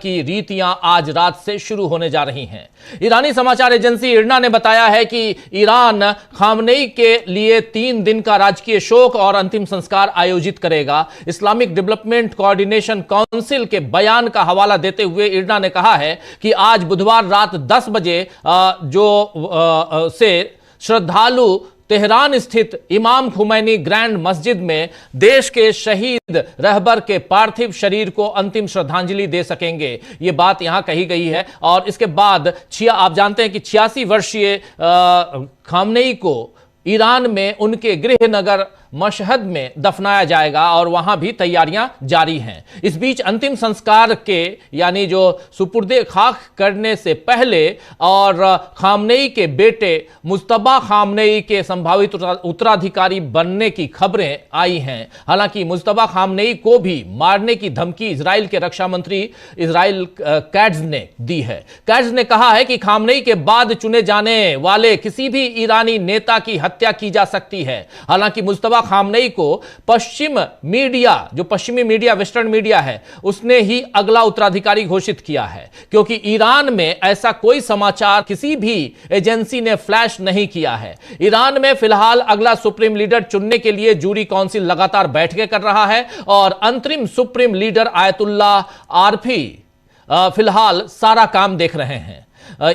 की रीतियां आज रात से शुरू होने जा रही हैं। ईरानी समाचार एजेंसी इरना ने बताया है कि ईरान खामनेई के लिए 3 दिन का राजकीय शोक और अंतिम संस्कार आयोजित करेगा। इस्लामिक डेवलपमेंट कोऑर्डिनेशन काउंसिल के बयान का हवाला देते हुए इरना ने कहा है कि आज बुधवार रात 10 बजे से श्रद्धालु तेहरान स्थित इमाम खुमैनी ग्रैंड मस्जिद में देश के शहीद रहबर के पार्थिव शरीर को अंतिम श्रद्धांजलि दे सकेंगे। यह बात यहां कही गई है। और इसके बाद आप जानते हैं कि 86 वर्षीय खामनेई को ईरान में उनके गृह नगर मशहद में दफनाया जाएगा और वहां भी तैयारियां जारी हैं। इस बीच अंतिम संस्कार के यानी जो सुपुर्दे खाक करने से पहले और खामनेई के बेटे मुज्तबा खामनेई के संभावित उत्तराधिकारी बनने की खबरें आई हैं। हालांकि मुज्तबा खामनेई को भी मारने की धमकी इजराइल के रक्षा मंत्री इजराइल कैट्ज ने दी है। कैट्ज ने कहा है कि खामनेई के बाद चुने जाने वाले किसी भी ईरानी नेता की हत्या की जा सकती है। हालांकि मुज्तबा खामनेई को पश्चिमी मीडिया वेस्टर्न मीडिया है, उसने ही अगला उत्तराधिकारी घोषित किया है, क्योंकि ईरान में ऐसा कोई समाचार किसी भी एजेंसी ने फ्लैश नहीं किया है। ईरान में फिलहाल अगला सुप्रीम लीडर चुनने के लिए जूरी काउंसिल लगातार बैठकें कर रहा है और अंतरिम सुप्रीम लीडर आयतुल्लाह आरफी फिलहाल सारा काम देख रहे हैं।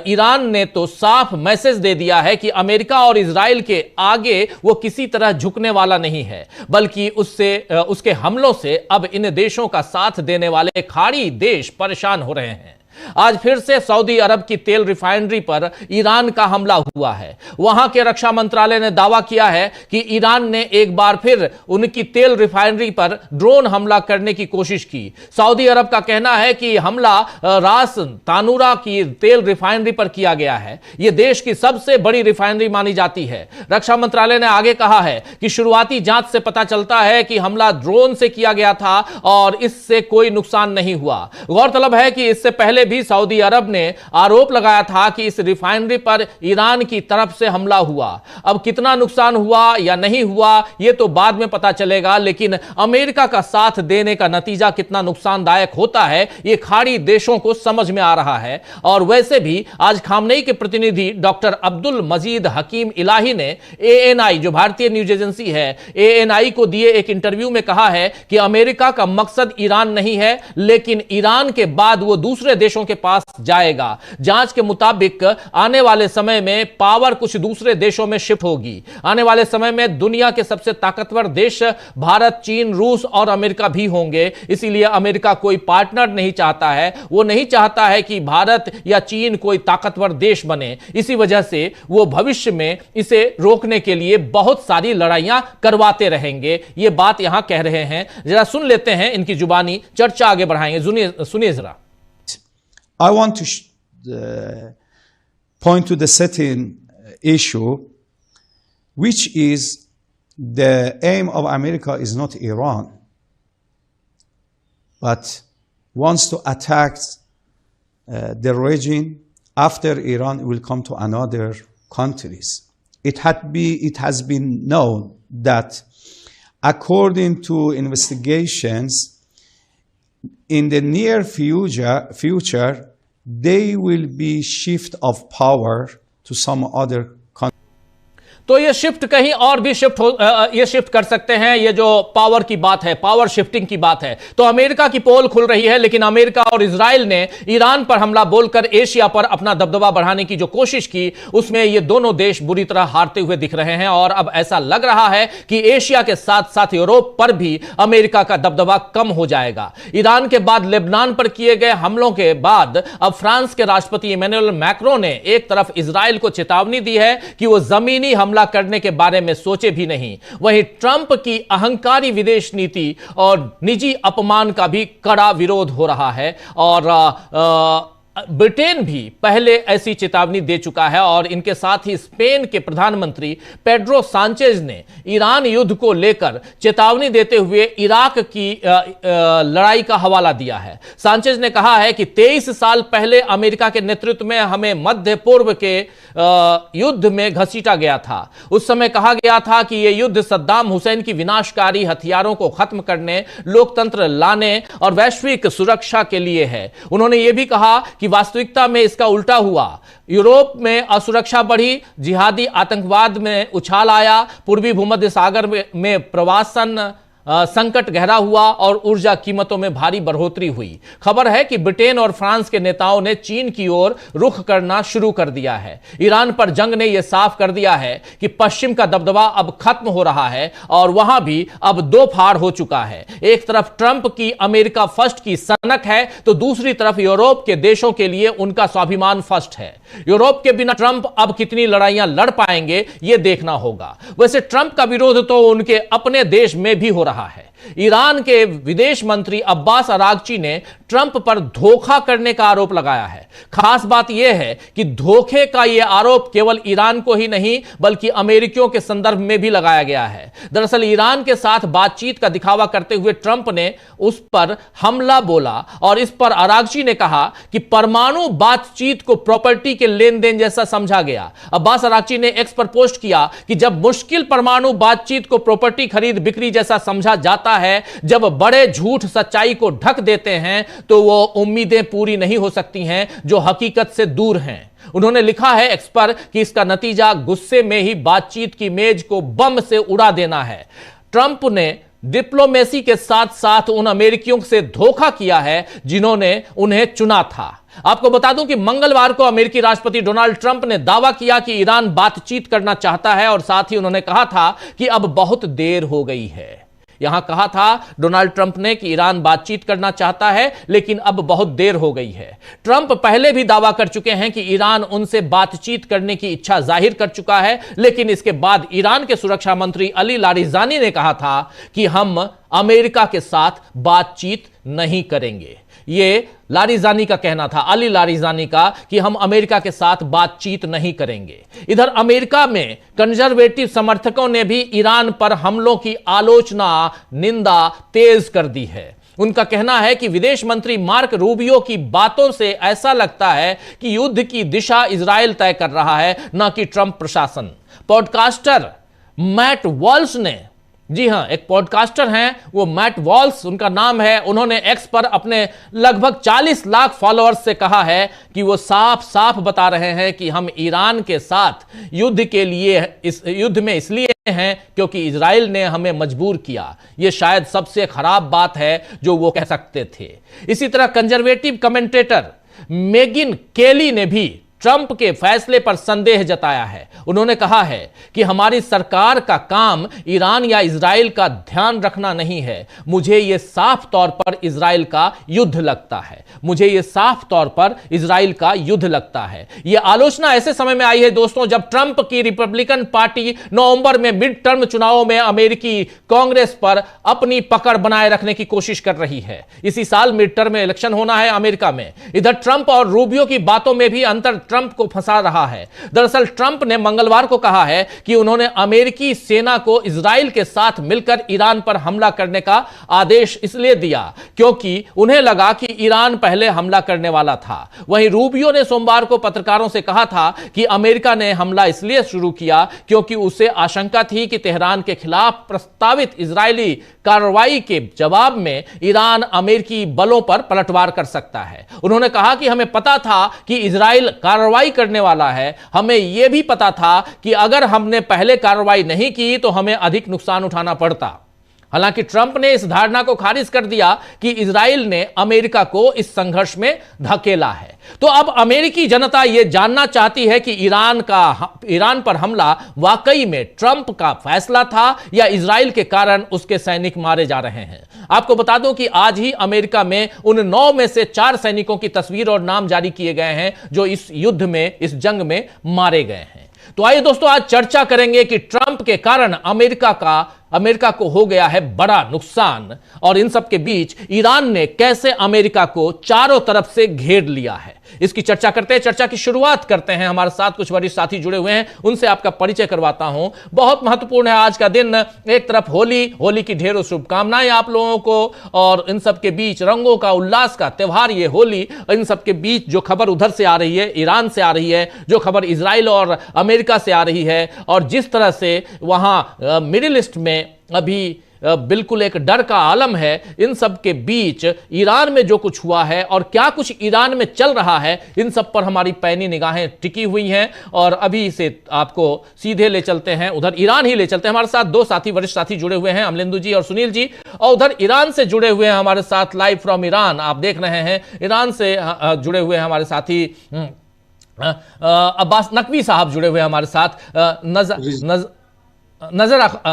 ईरान ने तो साफ मैसेज दे दिया है कि अमेरिका और इजराइल के आगे वो किसी तरह झुकने वाला नहीं है, बल्कि उसके हमलों से अब इन देशों का साथ देने वाले खाड़ी देश परेशान हो रहे हैं। आज फिर से सऊदी अरब की तेल रिफाइनरी पर ईरान का हमला हुआ है। वहां के रक्षा मंत्रालय ने दावा किया है कि ईरान ने एक बार फिर उनकी तेल रिफाइनरी पर ड्रोन हमला करने की कोशिश की। सऊदी अरब का कहना है कि हमला रास तानूरा की तेल रिफाइनरी पर किया गया है। यह देश की सबसे बड़ी रिफाइनरी मानी जाती है। रक्षा मंत्रालय ने आगे कहा है कि शुरुआती जांच से पता चलता है कि हमला ड्रोन से किया गया था और इससे कोई नुकसान नहीं हुआ। गौरतलब है कि इससे पहले भी सऊदी अरब ने आरोप लगाया था कि इस रिफाइनरी पर ईरान की तरफ से हमला हुआ। अब कितना नुकसान हुआ या नहीं हुआ यह तो बाद में पता चलेगा, लेकिन अमेरिका का साथ देने का नतीजा कितना नुकसानदायक होता है यह खाड़ी देशों को समझ में आ रहा है। और वैसे भी आज खामनेई के प्रतिनिधि डॉक्टर अब्दुल मजीद हकीम इलाही ने एएनआई जो भारतीय न्यूज एजेंसी है एएनआई को दिए एक इंटरव्यू में कहा है कि अमेरिका का मकसद ईरान नहीं है, लेकिन ईरान के बाद वो दूसरे देशों के पास जाएगा। जांच के मुताबिक आने वाले समय में पावर कुछ दूसरे देशों में शिफ्ट होगी। आने वाले समय में दुनिया के सबसे ताकतवर देश भारत, चीन, रूस और अमेरिका भी होंगे। इसीलिए अमेरिका कोई पार्टनर नहीं चाहता है। वो नहीं चाहता है कि भारत या चीन कोई ताकतवर देश बने। इसी वजह से वो भविष्य में इसे रोकने के लिए बहुत सारी लड़ाइयां करवाते रहेंगे। ये बात यहां कह रहे हैं। जरा सुन लेते हैं इनकी जुबानी चर्चा आगे बढ़ाएंगे। सुनिए जरा। I want to point to the second issue, which is the aim of America is not Iran, but wants to attack the region after Iran will come to another countries. It has been known that according to investigations, in the near future, they will be shift of power to some other country. तो ये shift कहीं और भी ये shift कर सकते हैं। ये जो पावर की बात है, पावर शिफ्टिंग की बात है, तो अमेरिका की पोल खुल रही है। लेकिन अमेरिका और इजराइल ने ईरान पर हमला बोलकर एशिया पर अपना दबदबा बढ़ाने की जो कोशिश की, उसमें ये दोनों देश बुरी तरह हारते हुए दिख रहे हैं। और अब ऐसा लग रहा है कि एशिया के साथ साथ यूरोप पर भी अमेरिका का दबदबा कम हो जाएगा। ईरान के बाद लेबनान पर किए गए हमलों के बाद अब फ्रांस के राष्ट्रपति इमैनुअल मैक्रों ने एक तरफ इजराइल को चेतावनी दी है कि वो जमीनी हमला करने के बारे में सोचे भी नहीं। वहीं ट्रंप की अहंकारी विदेश नीति और निजी अपमान का भी कड़ा विरोध हो रहा है। और ब्रिटेन भी पहले ऐसी चेतावनी दे चुका है और इनके साथ ही स्पेन के प्रधानमंत्री पेड्रो सांचेज ने ईरान युद्ध को लेकर चेतावनी देते हुए इराक की लड़ाई का हवाला दिया है। सांचेज ने कहा है कि 23 साल पहले अमेरिका के नेतृत्व में हमें मध्य पूर्व के युद्ध में घसीटा गया था। उस समय कहा गया था कि यह युद्ध सद्दाम हुसैन की विनाशकारी हथियारों को खत्म करने, लोकतंत्र लाने और वैश्विक सुरक्षा के लिए है। उन्होंने यह भी कहा कि वास्तविकता में इसका उल्टा हुआ। यूरोप में असुरक्षा बढ़ी, जिहादी आतंकवाद में उछाल आया, पूर्वी भूमध्य सागर में प्रवासन संकट गहरा हुआ और ऊर्जा कीमतों में भारी बढ़ोतरी हुई। खबर है कि ब्रिटेन और फ्रांस के नेताओं ने चीन की ओर रुख करना शुरू कर दिया है। ईरान पर जंग ने यह साफ कर दिया है कि पश्चिम का दबदबा अब खत्म हो रहा है और वहां भी अब दो फाड़ हो चुका है। एक तरफ ट्रंप की अमेरिका फर्स्ट की सनक है तो दूसरी तरफ यूरोप के देशों के लिए उनका स्वाभिमान फर्स्ट है। यूरोप के बिना ट्रंप अब कितनी लड़ाइयां लड़ पाएंगे यह देखना होगा। वैसे ट्रंप का विरोध तो उनके अपने देश में भी हो रहा है। ईरान के विदेश मंत्री अब्बास अरागची ने ट्रंप पर धोखा करने का आरोप लगाया है। खास बात यह है कि धोखे का यह आरोप केवल ईरान को ही नहीं बल्कि अमेरिकियों के संदर्भ में भी लगाया गया है। दरअसल ईरान के साथ बातचीत का दिखावा करते हुए ट्रंप ने उस पर हमला बोला और इस पर अरागची ने कहा कि परमाणु बातचीत को प्रॉपर्टी के लेन देन जैसा समझा गया। अब्बास अरागची ने एक्स पर पोस्ट किया कि जब मुश्किल परमाणु बातचीत को प्रॉपर्टी खरीद बिक्री जैसा समझा जाता है, जब बड़े झूठ सच्चाई को ढक देते हैं तो वो उम्मीदें पूरी नहीं हो सकती हैं जो हकीकत से दूर हैं। उन्होंने लिखा है एक्स पर कि इसका नतीजा गुस्से में ही बातचीत की मेज को बम से उड़ा देना है। ट्रंप ने डिप्लोमेसी के साथ साथ उन अमेरिकियों से धोखा किया है जिन्होंने उन्हें चुना था। आपको बता दूं कि मंगलवार को अमेरिकी राष्ट्रपति डोनाल्ड ट्रंप ने दावा किया कि ईरान बातचीत करना चाहता है और साथ ही उन्होंने कहा था कि अब बहुत देर हो गई है। यहां कहा था डोनाल्ड ट्रंप ने कि ईरान बातचीत करना चाहता है लेकिन अब बहुत देर हो गई है। ट्रंप पहले भी दावा कर चुके हैं कि ईरान उनसे बातचीत करने की इच्छा जाहिर कर चुका है, लेकिन इसके बाद ईरान के सुरक्षा मंत्री अली लारिजानी ने कहा था कि हम अमेरिका के साथ बातचीत नहीं करेंगे। यह लारिजानी का कहना था, अली लारिजानी का, कि हम अमेरिका के साथ बातचीत नहीं करेंगे। इधर अमेरिका में कंजर्वेटिव समर्थकों ने भी ईरान पर हमलों की आलोचना, निंदा तेज कर दी है। उनका कहना है कि विदेश मंत्री मार्क रूबियो की बातों से ऐसा लगता है कि युद्ध की दिशा इजरायल तय कर रहा है, न कि ट्रंप प्रशासन। पॉडकास्टर मैट वॉल्स ने, जी हां, एक पॉडकास्टर हैं, वो मैट वॉल्स उनका नाम है, उन्होंने एक्स पर अपने लगभग 40 लाख फॉलोअर्स से कहा है कि वो साफ साफ बता रहे हैं कि हम ईरान के साथ युद्ध के लिए, इस युद्ध में इसलिए हैं क्योंकि इजराइल ने हमें मजबूर किया। यह शायद सबसे खराब बात है जो वो कह सकते थे। इसी तरह कंजर्वेटिव कमेंटेटर मेगिन केली ने भी ट्रंप के फैसले पर संदेह जताया है। उन्होंने कहा है कि हमारी सरकार का काम ईरान या इजराइल का ध्यान रखना नहीं है। मुझे यह साफ तौर पर इजराइल का युद्ध लगता है। मुझे यह साफ तौर पर इजराइल का युद्ध लगता है। यह आलोचना ऐसे समय में आई है दोस्तों जब ट्रंप की रिपब्लिकन पार्टी नवंबर में मिड टर्म चुनावों में अमेरिकी कांग्रेस पर अपनी पकड़ बनाए रखने की कोशिश कर रही है। इसी साल मिड टर्म में इलेक्शन होना है अमेरिका में। इधर ट्रंप और रूबियो की बातों में भी अंतर ट्रंप को फंसा रहा है। दरअसल ट्रंप ने मंगलवार को कहा है कि उन्होंने अमेरिकी सेना को इजराइल के साथ मिलकर ईरान पर हमला करने का आदेश इसलिए दिया क्योंकि उन्हें लगा कि ईरान पहले हमला करने वाला था। वहीं रूबियो ने सोमवार को पत्रकारों से कहा था कि अमेरिका ने हमला इसलिए शुरू किया क्योंकि उसे आशंका थी कि तेहरान के खिलाफ प्रस्तावित इजरायली कार्रवाई के जवाब में ईरान अमेरिकी बलों पर पलटवार कर सकता है। उन्होंने कहा कि हमें पता था कि इजराइल कार्रवाई करने वाला है। हमें यह भी पता था कि अगर हमने पहले कार्रवाई नहीं की तो हमें अधिक नुकसान उठाना पड़ता। हालांकि ट्रंप ने इस धारणा को खारिज कर दिया कि इजराइल ने अमेरिका को इस संघर्ष में धकेला है। तो अब अमेरिकी जनता यह जानना चाहती है कि ईरान पर हमला वाकई में ट्रंप का फैसला था या इजराइल के कारण उसके सैनिक मारे जा रहे हैं। आपको बता दूं कि आज ही अमेरिका में उन 9 में से 4 सैनिकों की तस्वीर और नाम जारी किए गए हैं जो इस युद्ध में, इस जंग में मारे गए हैं। तो आइए दोस्तों आज चर्चा करेंगे कि ट्रंप के कारण अमेरिका का अमेरिका को हो गया है बड़ा नुकसान, और इन सब के बीच ईरान ने कैसे अमेरिका को चारों तरफ से घेर लिया है, इसकी चर्चा करते हैं। चर्चा की शुरुआत करते हैं, हमारे साथ कुछ वरिष्ठ साथी जुड़े हुए हैं, उनसे आपका परिचय करवाता हूं। बहुत महत्वपूर्ण है आज का दिन, एक तरफ होली की ढेरों शुभकामनाएं आप लोगों को, और इन सब के बीच रंगों का उल्लास का त्योहार ये होली। इन सब के बीच जो खबर उधर से आ रही है, ईरान से आ रही है, जो खबर इजराइल और अमेरिका से आ रही है, और जिस तरह से वहां मिडिल ईस्ट में अभी बिल्कुल एक डर का आलम है, इन सब के बीच ईरान में जो कुछ हुआ है और क्या कुछ ईरान में चल रहा है, इन सब पर हमारी पैनी निगाहें टिकी हुई हैं। और अभी से आपको सीधे ले चलते हैं, उधर ईरान ही ले चलते हैं। हमारे साथ दो साथी, वरिष्ठ साथी जुड़े हुए हैं, अमलेंदु जी और सुनील जी, और उधर ईरान से जुड़े हुए हैं हमारे साथ लाइव फ्रॉम ईरान, आप देख रहे हैं ईरान से जुड़े हुए हैं हमारे साथी अब्बास नकवी साहब जुड़े हुए हैं हमारे साथ,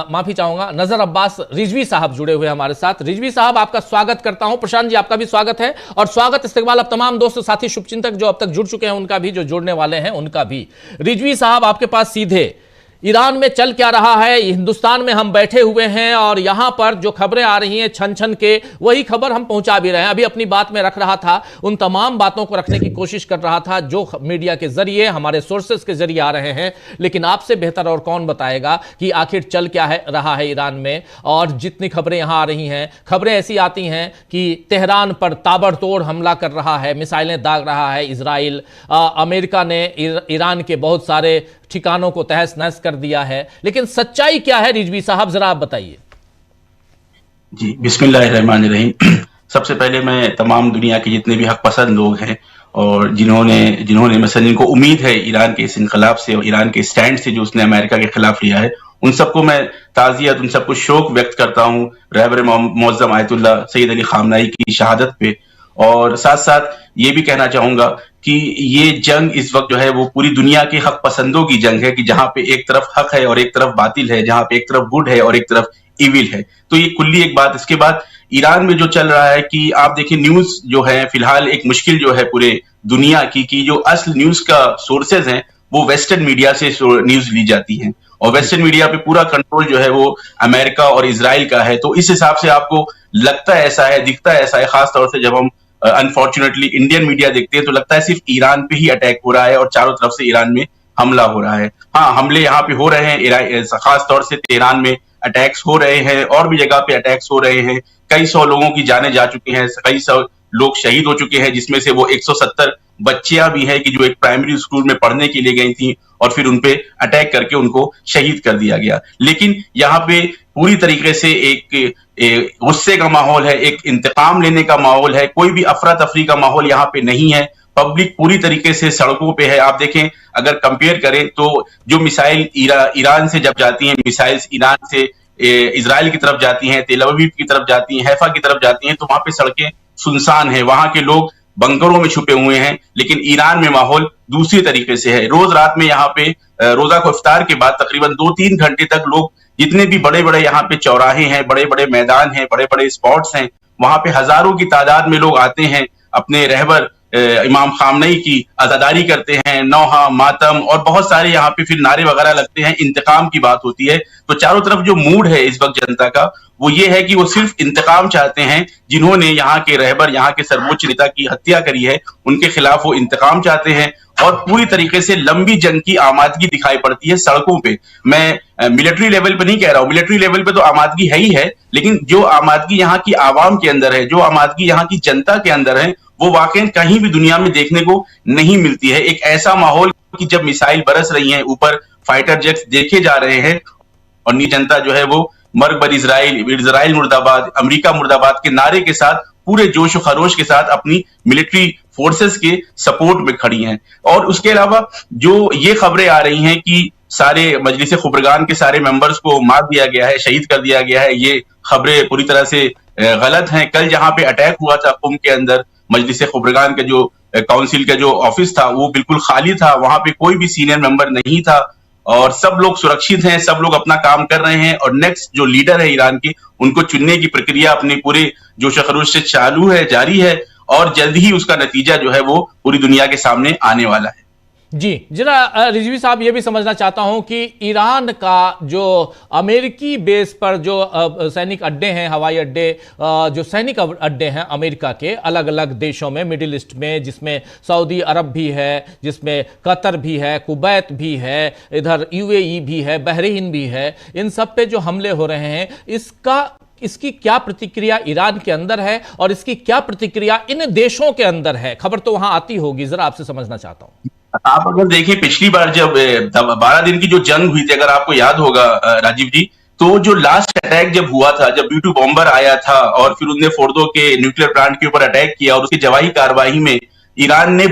माफी चाहूंगा, नजर अब्बास रिजवी साहब जुड़े हुए हमारे साथ। रिजवी साहब, आपका स्वागत करता हूं। प्रशांत जी, आपका भी स्वागत है, और स्वागत इस्तेकबाल अब तमाम दोस्त साथी शुभचिंतक जो अब तक जुड़ चुके हैं उनका भी, जो जुड़ने वाले हैं उनका भी। रिजवी साहब, आपके पास सीधे ईरान में चल क्या रहा है, हिंदुस्तान में हम बैठे हुए हैं और यहां पर जो खबरें आ रही हैं छन छन के, वही खबर हम पहुंचा भी रहे हैं। अभी अपनी बात में रख रहा था, उन तमाम बातों को रखने की कोशिश कर रहा था जो मीडिया के जरिए, हमारे सोर्सेस के जरिए आ रहे हैं। लेकिन आपसे बेहतर और कौन बताएगा कि आखिर चल क्या है रहा है ईरान में। और जितनी खबरें यहां आ रही हैं, खबरें ऐसी आती हैं कि तेहरान पर ताबड़तोड़ हमला कर रहा है, मिसाइलें दाग रहा है इजराइल, अमेरिका ने ईरान के बहुत सारे ठिकानों को तहस नहस कर दिया है। लेकिन सच्चाई क्या है रिजवी साहब, जरा आप बताइए। जी, बिस्मिल्लाहिर्रहमानिर्रहीम। सबसे पहले मैं तमाम दुनिया के जितने भी हक पसंद लोग हैं और जिन्होंने मसलन जिनको उम्मीद है ईरान के इस इनकलाब से और ईरान के स्टैंड से जो उसने अमेरिका के खिलाफ लिया है, उन सबको मैं ताज़ियत, उन सबको शोक व्यक्त करता हूँ रहबर मुअज़्ज़म आयतुल्लाह सैयद अली ख़ामनेई की शहादत पे। और साथ साथ ये भी कहना चाहूंगा कि ये जंग इस वक्त जो है वो पूरी दुनिया के हक पसंदों की जंग है, कि जहां पे एक तरफ हक है और एक तरफ बातिल है, जहां पे एक तरफ गुड है और एक तरफ इविल है। तो ये कुल्ली एक बात। इसके बाद ईरान में जो चल रहा है कि आप देखिए न्यूज जो है फिलहाल एक मुश्किल जो है पूरे दुनिया की, कि जो असल न्यूज का सोर्सेज हैं वो वेस्टर्न मीडिया से न्यूज ली जाती हैं, और वेस्टर्न मीडिया पे पूरा कंट्रोल जो है वो अमेरिका और इजराइल का है। तो इस हिसाब से आपको लगता है ऐसा है, दिखता है ऐसा है, खासतौर से जब हम अनफॉर्चुनेटली इंडियन मीडिया देखते हैं तो लगता है सिर्फ ईरान पे ही अटैक हो रहा है और चारों तरफ से ईरान में हमला हो रहा है। हाँ, हमले यहाँ पे हो रहे हैं, खास तौर से तेहरान में अटैक्स हो रहे हैं और भी जगह पे अटैक्स हो रहे हैं। कई सौ लोगों की जानें जा चुकी हैं, कई सौ लोग शहीद हो चुके हैं, जिसमें से वो 170 बच्चियां भी हैं कि जो एक प्राइमरी स्कूल में पढ़ने के लिए गई थी और फिर उनपे अटैक करके उनको शहीद कर दिया गया। लेकिन यहाँ पे पूरी तरीके से एक गुस्से का माहौल है, एक इंतकाम लेने का माहौल है, कोई भी अफरा तफरी का माहौल यहाँ पे नहीं है। पब्लिक पूरी तरीके से सड़कों पे है। आप देखें, अगर कंपेयर करें तो जो मिसाइल ईरान से जब जाती हैं, मिसाइल्स ईरान से इजराइल की तरफ जाती हैं, तेल अवीव की तरफ जाती हैं, हैफा की तरफ जाती हैं, तो वहां पे सड़कें सुनसान है, वहां के लोग बंकरों में छुपे हुए हैं। लेकिन ईरान में माहौल दूसरी तरीके से है। रोज रात में यहाँ पे रोजा को इफ्तार के बाद तकरीबन 2-3 घंटे तक लोग, जितने भी बड़े बड़े यहाँ पे चौराहे हैं, बड़े बड़े मैदान हैं, बड़े बड़े स्पॉट्स हैं, वहां पे हजारों की तादाद में लोग आते हैं, अपने रहबर इमाम खामनेई की अज़ादारी करते हैं, नौहा, मातम और बहुत सारे यहाँ पे फिर नारे वगैरह लगते हैं, इंतकाम की बात होती है। तो चारों तरफ जो मूड है इस वक्त जनता का वो ये है कि वो सिर्फ इंतकाम चाहते हैं। जिन्होंने यहाँ के रहबर, यहाँ के सर्वोच्च नेता की हत्या करी है, उनके खिलाफ वो इंतकाम चाहते हैं। और पूरी तरीके से लंबी जंग की आमादगी दिखाई पड़ती है सड़कों पे। मैं मिलिट्री लेवल पे नहीं कह रहा हूँ, मिलिट्री लेवल पे तो आमादगी है ही है, लेकिन जो आमादगी यहाँ की आवाम के अंदर है, जो आमादगी यहाँ की जनता के अंदर है, वो वाकई कहीं भी दुनिया में देखने को नहीं मिलती है। एक ऐसा माहौल कि जब मिसाइल बरस रही हैं, ऊपर फाइटर जेट्स देखे जा रहे हैं और नी जनता जो है वो मर्ग बर इजराइल, इजराइल मुर्दाबाद, अमेरिका मुर्दाबाद के नारे के साथ पूरे जोश और खरोश के साथ अपनी मिलिट्री फोर्सेस के सपोर्ट में खड़ी हैं। और उसके अलावा जो ये खबरें आ रही हैं कि सारे मजलिस खुबरगान के सारे मेंबर्स को मार दिया गया है, शहीद कर दिया गया है, ये खबरें पूरी तरह से गलत हैं। कल जहां पे अटैक हुआ था कुम के अंदर, मजलिस खुबरगान के जो काउंसिल का जो ऑफिस था वो बिल्कुल खाली था, वहां पे कोई भी सीनियर मेंबर नहीं था और सब लोग सुरक्षित हैं, सब लोग अपना काम कर रहे हैं। और नेक्स्ट जो लीडर है ईरान की, उनको चुनने की प्रक्रिया अपने पूरे जोश खरोश से चालू है, जारी है, और जल्द ही उसका नतीजा जो है वो पूरी दुनिया के सामने आने वाला है। जी जरा रिजवी साहब, ये भी समझना चाहता हूं कि ईरान का जो अमेरिकी बेस पर जो सैनिक अड्डे हैं, हवाई अड्डे, जो सैनिक अड्डे हैं अमेरिका के अलग अलग देशों में, मिडिल ईस्ट में, जिसमें सऊदी अरब भी है, जिसमें कतर भी है, कुवैत भी है, इधर यूएई भी है, बहरीन भी है, इन सब पे जो हमले हो रहे हैं, इसकी क्या प्रतिक्रिया ईरान के अंदर है और इसकी क्या प्रतिक्रिया इन देशों के अंदर है? खबर तो वहां आती होगी, जरा आपसे समझना चाहता हूं। आप अगर देखिए, पिछली बार जब 12 दिन की जो जंग हुई थी, अगर आपको याद होगा राजीव जी, तो जो लास्ट अटैक जब हुआ था, जब B-2 बॉम्बर आया था और फिर उनने फोर्दो के न्यूक्लियर प्लांट के ऊपर अटैक किया और उसकी जवाही कार्रवाई में ईरान ने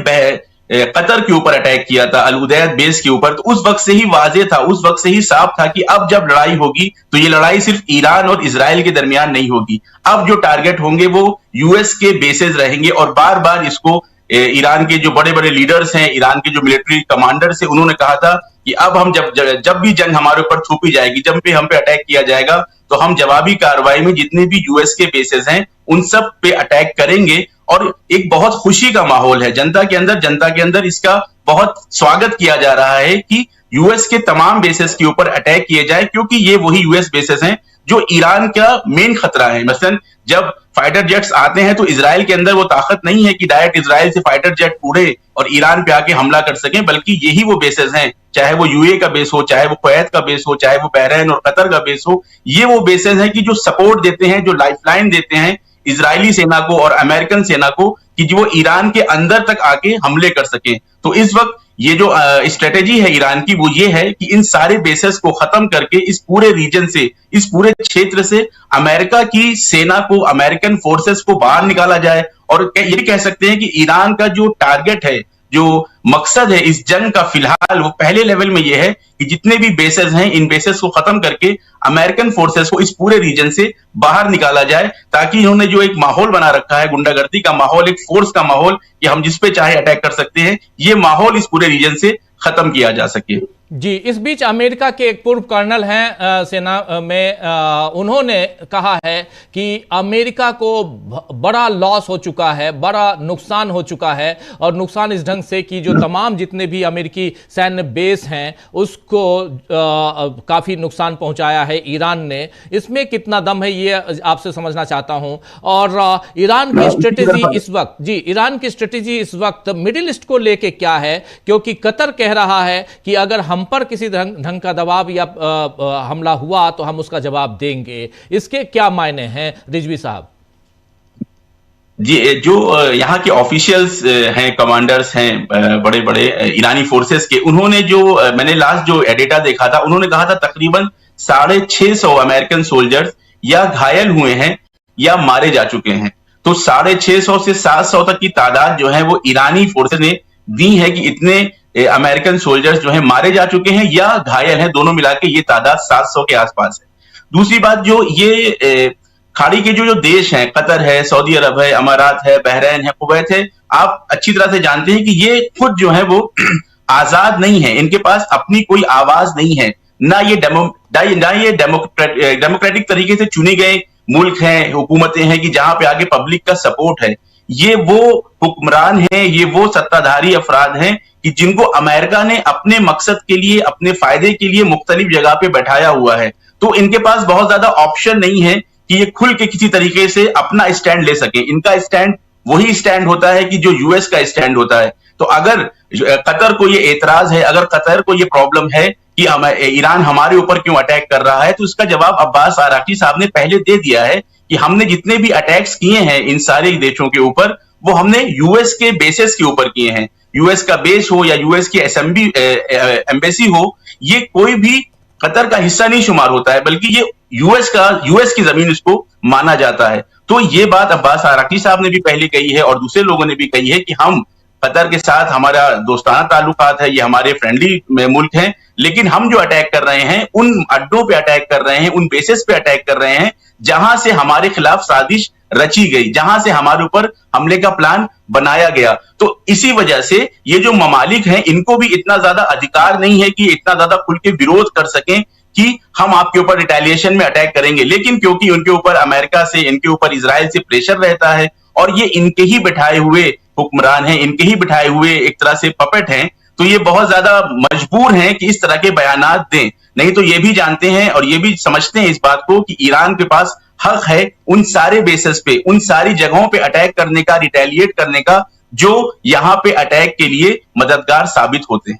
कतर के ऊपर अटैक किया था, अल उदैद बेस के ऊपर, तो उस वक्त से ही वाज़ेह था, उस वक्त से ही साफ था कि अब जब लड़ाई होगी तो ये लड़ाई सिर्फ ईरान और इजराइल के दरमियान नहीं होगी। अब जो टारगेट होंगे वो यूएस के बेसेस रहेंगे और बार बार इसको ईरान के जो बड़े बड़े लीडर्स हैं, ईरान के जो मिलिट्री कमांडर्स हैं, उन्होंने कहा था कि अब हम जब भी जंग हमारे ऊपर थोपी जाएगी, जब भी हम पे अटैक किया जाएगा, तो हम जवाबी कार्रवाई में जितने भी यूएस के बेसेस हैं उन सब पे अटैक करेंगे। और एक बहुत खुशी का माहौल है जनता के अंदर इसका बहुत स्वागत किया जा रहा है कि यूएस के तमाम बेसेस के ऊपर अटैक किए जाए, क्योंकि ये वही यूएस बेसेस हैं जो ईरान का मेन खतरा है। मसलन जब फाइटर जेट्स आते हैं तो इजराइल के अंदर वो ताकत नहीं है कि डायरेक्ट इजराइल से फाइटर जेट उड़े और ईरान पे आके हमला कर सकें, बल्कि यही वो बेसेस हैं, चाहे वो यूए का बेस हो, चाहे वो कुवैत का बेस हो, चाहे वो बहरीन और कतर का बेस हो, ये वो बेसेस हैं कि जो सपोर्ट देते हैं, जो लाइफलाइन देते हैं इजरायली सेना को और अमेरिकन सेना को कि जो वो ईरान के अंदर तक आके हमले कर सकें। तो इस वक्त ये जो स्ट्रेटेजी है ईरान की, वो ये है कि इन सारे बेसेस को खत्म करके इस पूरे रीजन से, इस पूरे क्षेत्र से अमेरिका की सेना को, अमेरिकन फोर्सेस को बाहर निकाला जाए। और ये कह सकते हैं कि ईरान का जो टारगेट है, जो मकसद है इस जंग का, फिलहाल वो पहले लेवल में ये है कि जितने भी बेसेस हैं, इन बेसेस को खत्म करके अमेरिकन फोर्सेस को इस पूरे रीजन से बाहर निकाला जाए, ताकि इन्होंने जो एक माहौल बना रखा है, गुंडागर्दी का माहौल, एक फोर्स का माहौल कि हम जिस पे चाहे अटैक कर सकते हैं, ये माहौल इस पूरे रीजन से खत्म किया जा सके। जी, इस बीच अमेरिका के एक पूर्व कर्नल हैं सेना में, उन्होंने कहा है कि अमेरिका को बड़ा लॉस हो चुका है, बड़ा नुकसान हो चुका है, और नुकसान इस ढंग से कि जो तमाम जितने भी अमेरिकी सैन्य बेस हैं उसको काफ़ी नुकसान पहुंचाया है ईरान ने। इसमें कितना दम है ये आपसे समझना चाहता हूं। और ईरान की स्ट्रेटेजी इस वक्त, जी ईरान की स्ट्रेटेजी इस वक्त मिडिल ईस्ट को लेके क्या है? क्योंकि कतर कह रहा है कि अगर हम पर किसी ढंग का दबाव या हमला हुआ तो हम उसका जवाब देंगे। इसके क्या मायने हैं रिजवी साहब? जी, जो यहाँ के ऑफिशियल्स हैं, कमांडर्स हैं बड़े बड़े ईरानी फोर्सेस के, उन्होंने जो मैंने लास्ट जो डेटा देखा था, उन्होंने कहा था तकरीबन 650 अमेरिकन सोल्जर्स या घायल हुए हैं या मारे जा चुके हैं। तो 650 से 700 तक की तादाद जो है वो ईरानी फोर्सेस ने दी है कि इतने अमेरिकन सोल्जर्स जो हैं मारे जा चुके हैं या घायल हैं, दोनों मिला के ये तादाद 700 के आसपास है। दूसरी बात, जो ये खाड़ी के जो देश हैं, कतर है, सऊदी अरब है, अमारात है, बहरीन है, कुवैत है, आप अच्छी तरह से जानते हैं कि ये खुद जो है वो आजाद नहीं है, इनके पास अपनी कोई आवाज नहीं है, ना ये डेमोक्रेटिक तरीके से चुने गए मुल्क हैं, हुकूमतें हैं कि जहां पे आगे पब्लिक का सपोर्ट है। ये वो हुक्मरान हैं, ये वो सत्ताधारी अफराद हैं कि जिनको अमेरिका ने अपने मकसद के लिए, अपने फायदे के लिए मुख्तलिफ जगह पे बैठाया हुआ है। तो इनके पास बहुत ज्यादा ऑप्शन नहीं है कि ये खुल के किसी तरीके से अपना स्टैंड ले सके। इनका स्टैंड वही स्टैंड होता है कि जो यूएस का स्टैंड होता है। तो अगर कतर को ये एतराज है, अगर कतर को ये प्रॉब्लम है कि ईरान हमारे ऊपर क्यों अटैक कर रहा है, तो इसका जवाब अब्बास आराकी साहब ने पहले दे दिया है कि हमने जितने भी अटैक्स किए हैं इन सारे देशों के ऊपर, वो हमने यूएस के बेसिस के ऊपर किए हैं। यूएस का बेस हो या यूएस की एम्बेसी हो, ये कोई भी कतर का हिस्सा नहीं शुमार होता है, बल्कि ये यूएस की जमीन इसको माना जाता है। तो ये बात अब्बास आराकी साहब ने भी पहले कही है और दूसरे लोगों ने भी कही है कि हम कतर के साथ हमारा दोस्ताना ताल्लुकात है, ये हमारे फ्रेंडली मुल्क हैं, लेकिन हम जो अटैक कर रहे हैं उन अड्डों पे अटैक कर रहे हैं, उन बेसिस पे अटैक कर रहे हैं जहां से हमारे खिलाफ साजिश रची गई, जहां से हमारे ऊपर हमले का प्लान बनाया गया। तो इसी वजह से ये जो ममालिक हैं, इनको भी इतना ज्यादा अधिकार नहीं है कि इतना ज्यादा खुल के विरोध कर सकें कि हम आपके ऊपर रिटेलिएशन में अटैक करेंगे। लेकिन क्योंकि उनके ऊपर अमेरिका से, इनके ऊपर इजराइल से प्रेशर रहता है और ये इनके ही बिठाए हुए हुक्मरान हैं, इनके ही बिठाए हुए एक तरह से पपेट हैं, तो ये बहुत ज्यादा मजबूर हैं कि इस तरह के बयानात दें, नहीं तो ये भी जानते हैं और ये भी समझते हैं इस बात को कि ईरान के पास हक है उन सारे बेसिस पे, उन सारी जगहों पे अटैक करने का, रिटेलिएट करने का, जो यहां पे अटैक के लिए मददगार साबित होते हैं।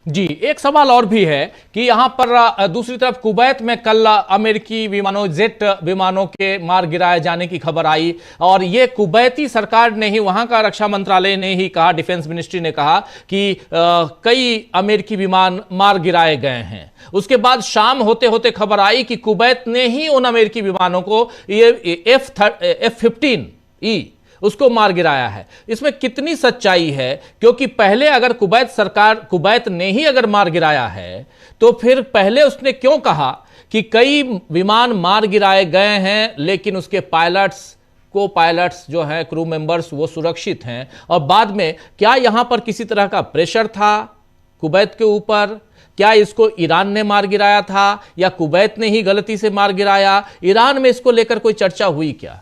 जी, एक सवाल और भी है कि यहां पर दूसरी तरफ कुवैत में कल अमेरिकी विमानों, जेट विमानों के मार गिराए जाने की खबर आई और ये कुवैती सरकार ने ही, वहां का रक्षा मंत्रालय ने ही कहा, डिफेंस मिनिस्ट्री ने कहा कि कई अमेरिकी विमान मार गिराए गए हैं। उसके बाद शाम होते होते खबर आई कि कुवैत ने ही उन अमेरिकी विमानों को, ये F-15E उसको मार गिराया है। इसमें कितनी सच्चाई है? क्योंकि पहले अगर कुवैत ने ही अगर मार गिराया है तो फिर पहले उसने क्यों कहा कि कई विमान मार गिराए गए हैं लेकिन उसके पायलट्स जो हैं, क्रू मेंबर्स, वो सुरक्षित हैं? और बाद में क्या यहां पर किसी तरह का प्रेशर था कुवैत के ऊपर? क्या इसको ईरान ने मार गिराया था या कुवैत ने ही गलती से मार गिराया? ईरान में इसको लेकर कोई चर्चा हुई क्या?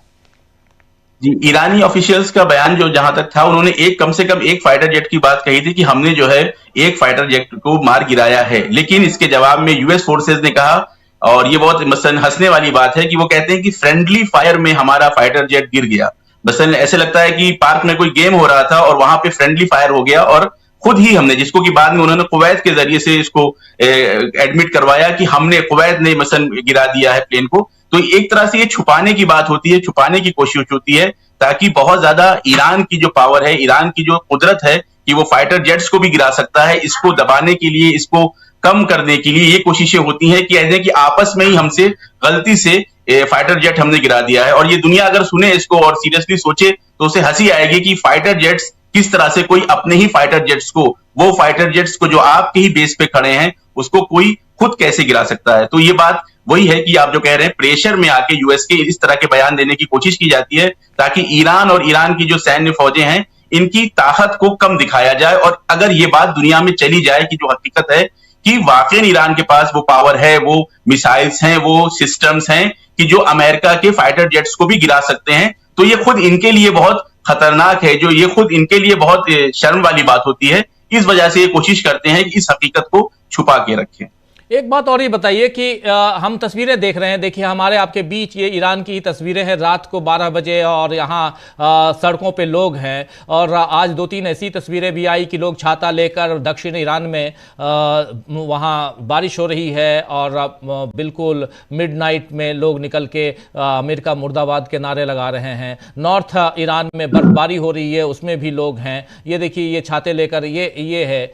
जी, ईरानी ऑफिशियल्स का बयान जो जहां तक था, उन्होंने कम से कम एक फाइटर जेट की बात कही थी कि हमने जो है एक फाइटर जेट को मार गिराया है, लेकिन इसके जवाब में यूएस फोर्सेज ने कहा, और ये बहुत मसलन हंसने वाली बात है कि वो कहते हैं कि फ्रेंडली फायर में हमारा फाइटर जेट गिर गया। मसलन ऐसे लगता है कि पार्क में कोई गेम हो रहा था और वहां पे फ्रेंडली फायर हो गया और खुद ही हमने, जिसको कि बाद में उन्होंने कुवैत के जरिए से इसको एडमिट करवाया कि हमने, कुवैत ने मसलन गिरा दिया है प्लेन को। तो एक तरह से ये छुपाने की बात होती है, छुपाने की कोशिश होती है, ताकि बहुत ज्यादा ईरान की जो पावर है, ईरान की जो कुदरत है कि वो फाइटर जेट्स को भी गिरा सकता है, इसको दबाने के लिए, इसको कम करने के लिए ये कोशिशें होती हैं कि ऐसे कि आपस में ही हमसे गलती से फाइटर जेट हमने गिरा दिया है। और ये दुनिया अगर सुने इसको और सीरियसली सोचे तो उसे हंसी आएगी कि फाइटर जेट्स किस तरह से कोई अपने ही फाइटर जेट्स को, वो फाइटर जेट्स को जो आपके ही बेस पे खड़े हैं, उसको कोई खुद कैसे गिरा सकता है। तो ये बात वही है कि आप जो कह रहे हैं, प्रेशर में आके यूएस के इस तरह के बयान देने की कोशिश की जाती है ताकि ईरान और ईरान की जो सैन्य फौजें हैं, इनकी ताकत को कम दिखाया जाए। और अगर ये बात दुनिया में चली जाए कि जो हकीकत है कि वाकई ईरान के पास वो पावर है, वो मिसाइल्स हैं, वो सिस्टम्स हैं कि जो अमेरिका के फाइटर जेट्स को भी गिरा सकते हैं, तो ये खुद इनके लिए बहुत खतरनाक है, जो ये खुद इनके लिए बहुत शर्म वाली बात होती है। इस वजह से ये कोशिश करते हैं कि इस हकीकत को छुपा के रखें। एक बात और ये बताइए कि हम तस्वीरें देख रहे हैं, देखिए हमारे आपके बीच ये ईरान की ही तस्वीरें हैं, रात को 12 बजे और यहाँ सड़कों पे लोग हैं। और आज 2-3 ऐसी तस्वीरें भी आई कि लोग छाता लेकर दक्षिण ईरान में वहाँ बारिश हो रही है और बिल्कुल मिडनाइट में लोग निकल के अमेरिका मुर्दाबाद के नारे लगा रहे हैं। नॉर्थ ईरान में बर्फबारी हो रही है, उसमें भी लोग हैं। ये देखिए, ये छाते लेकर, ये है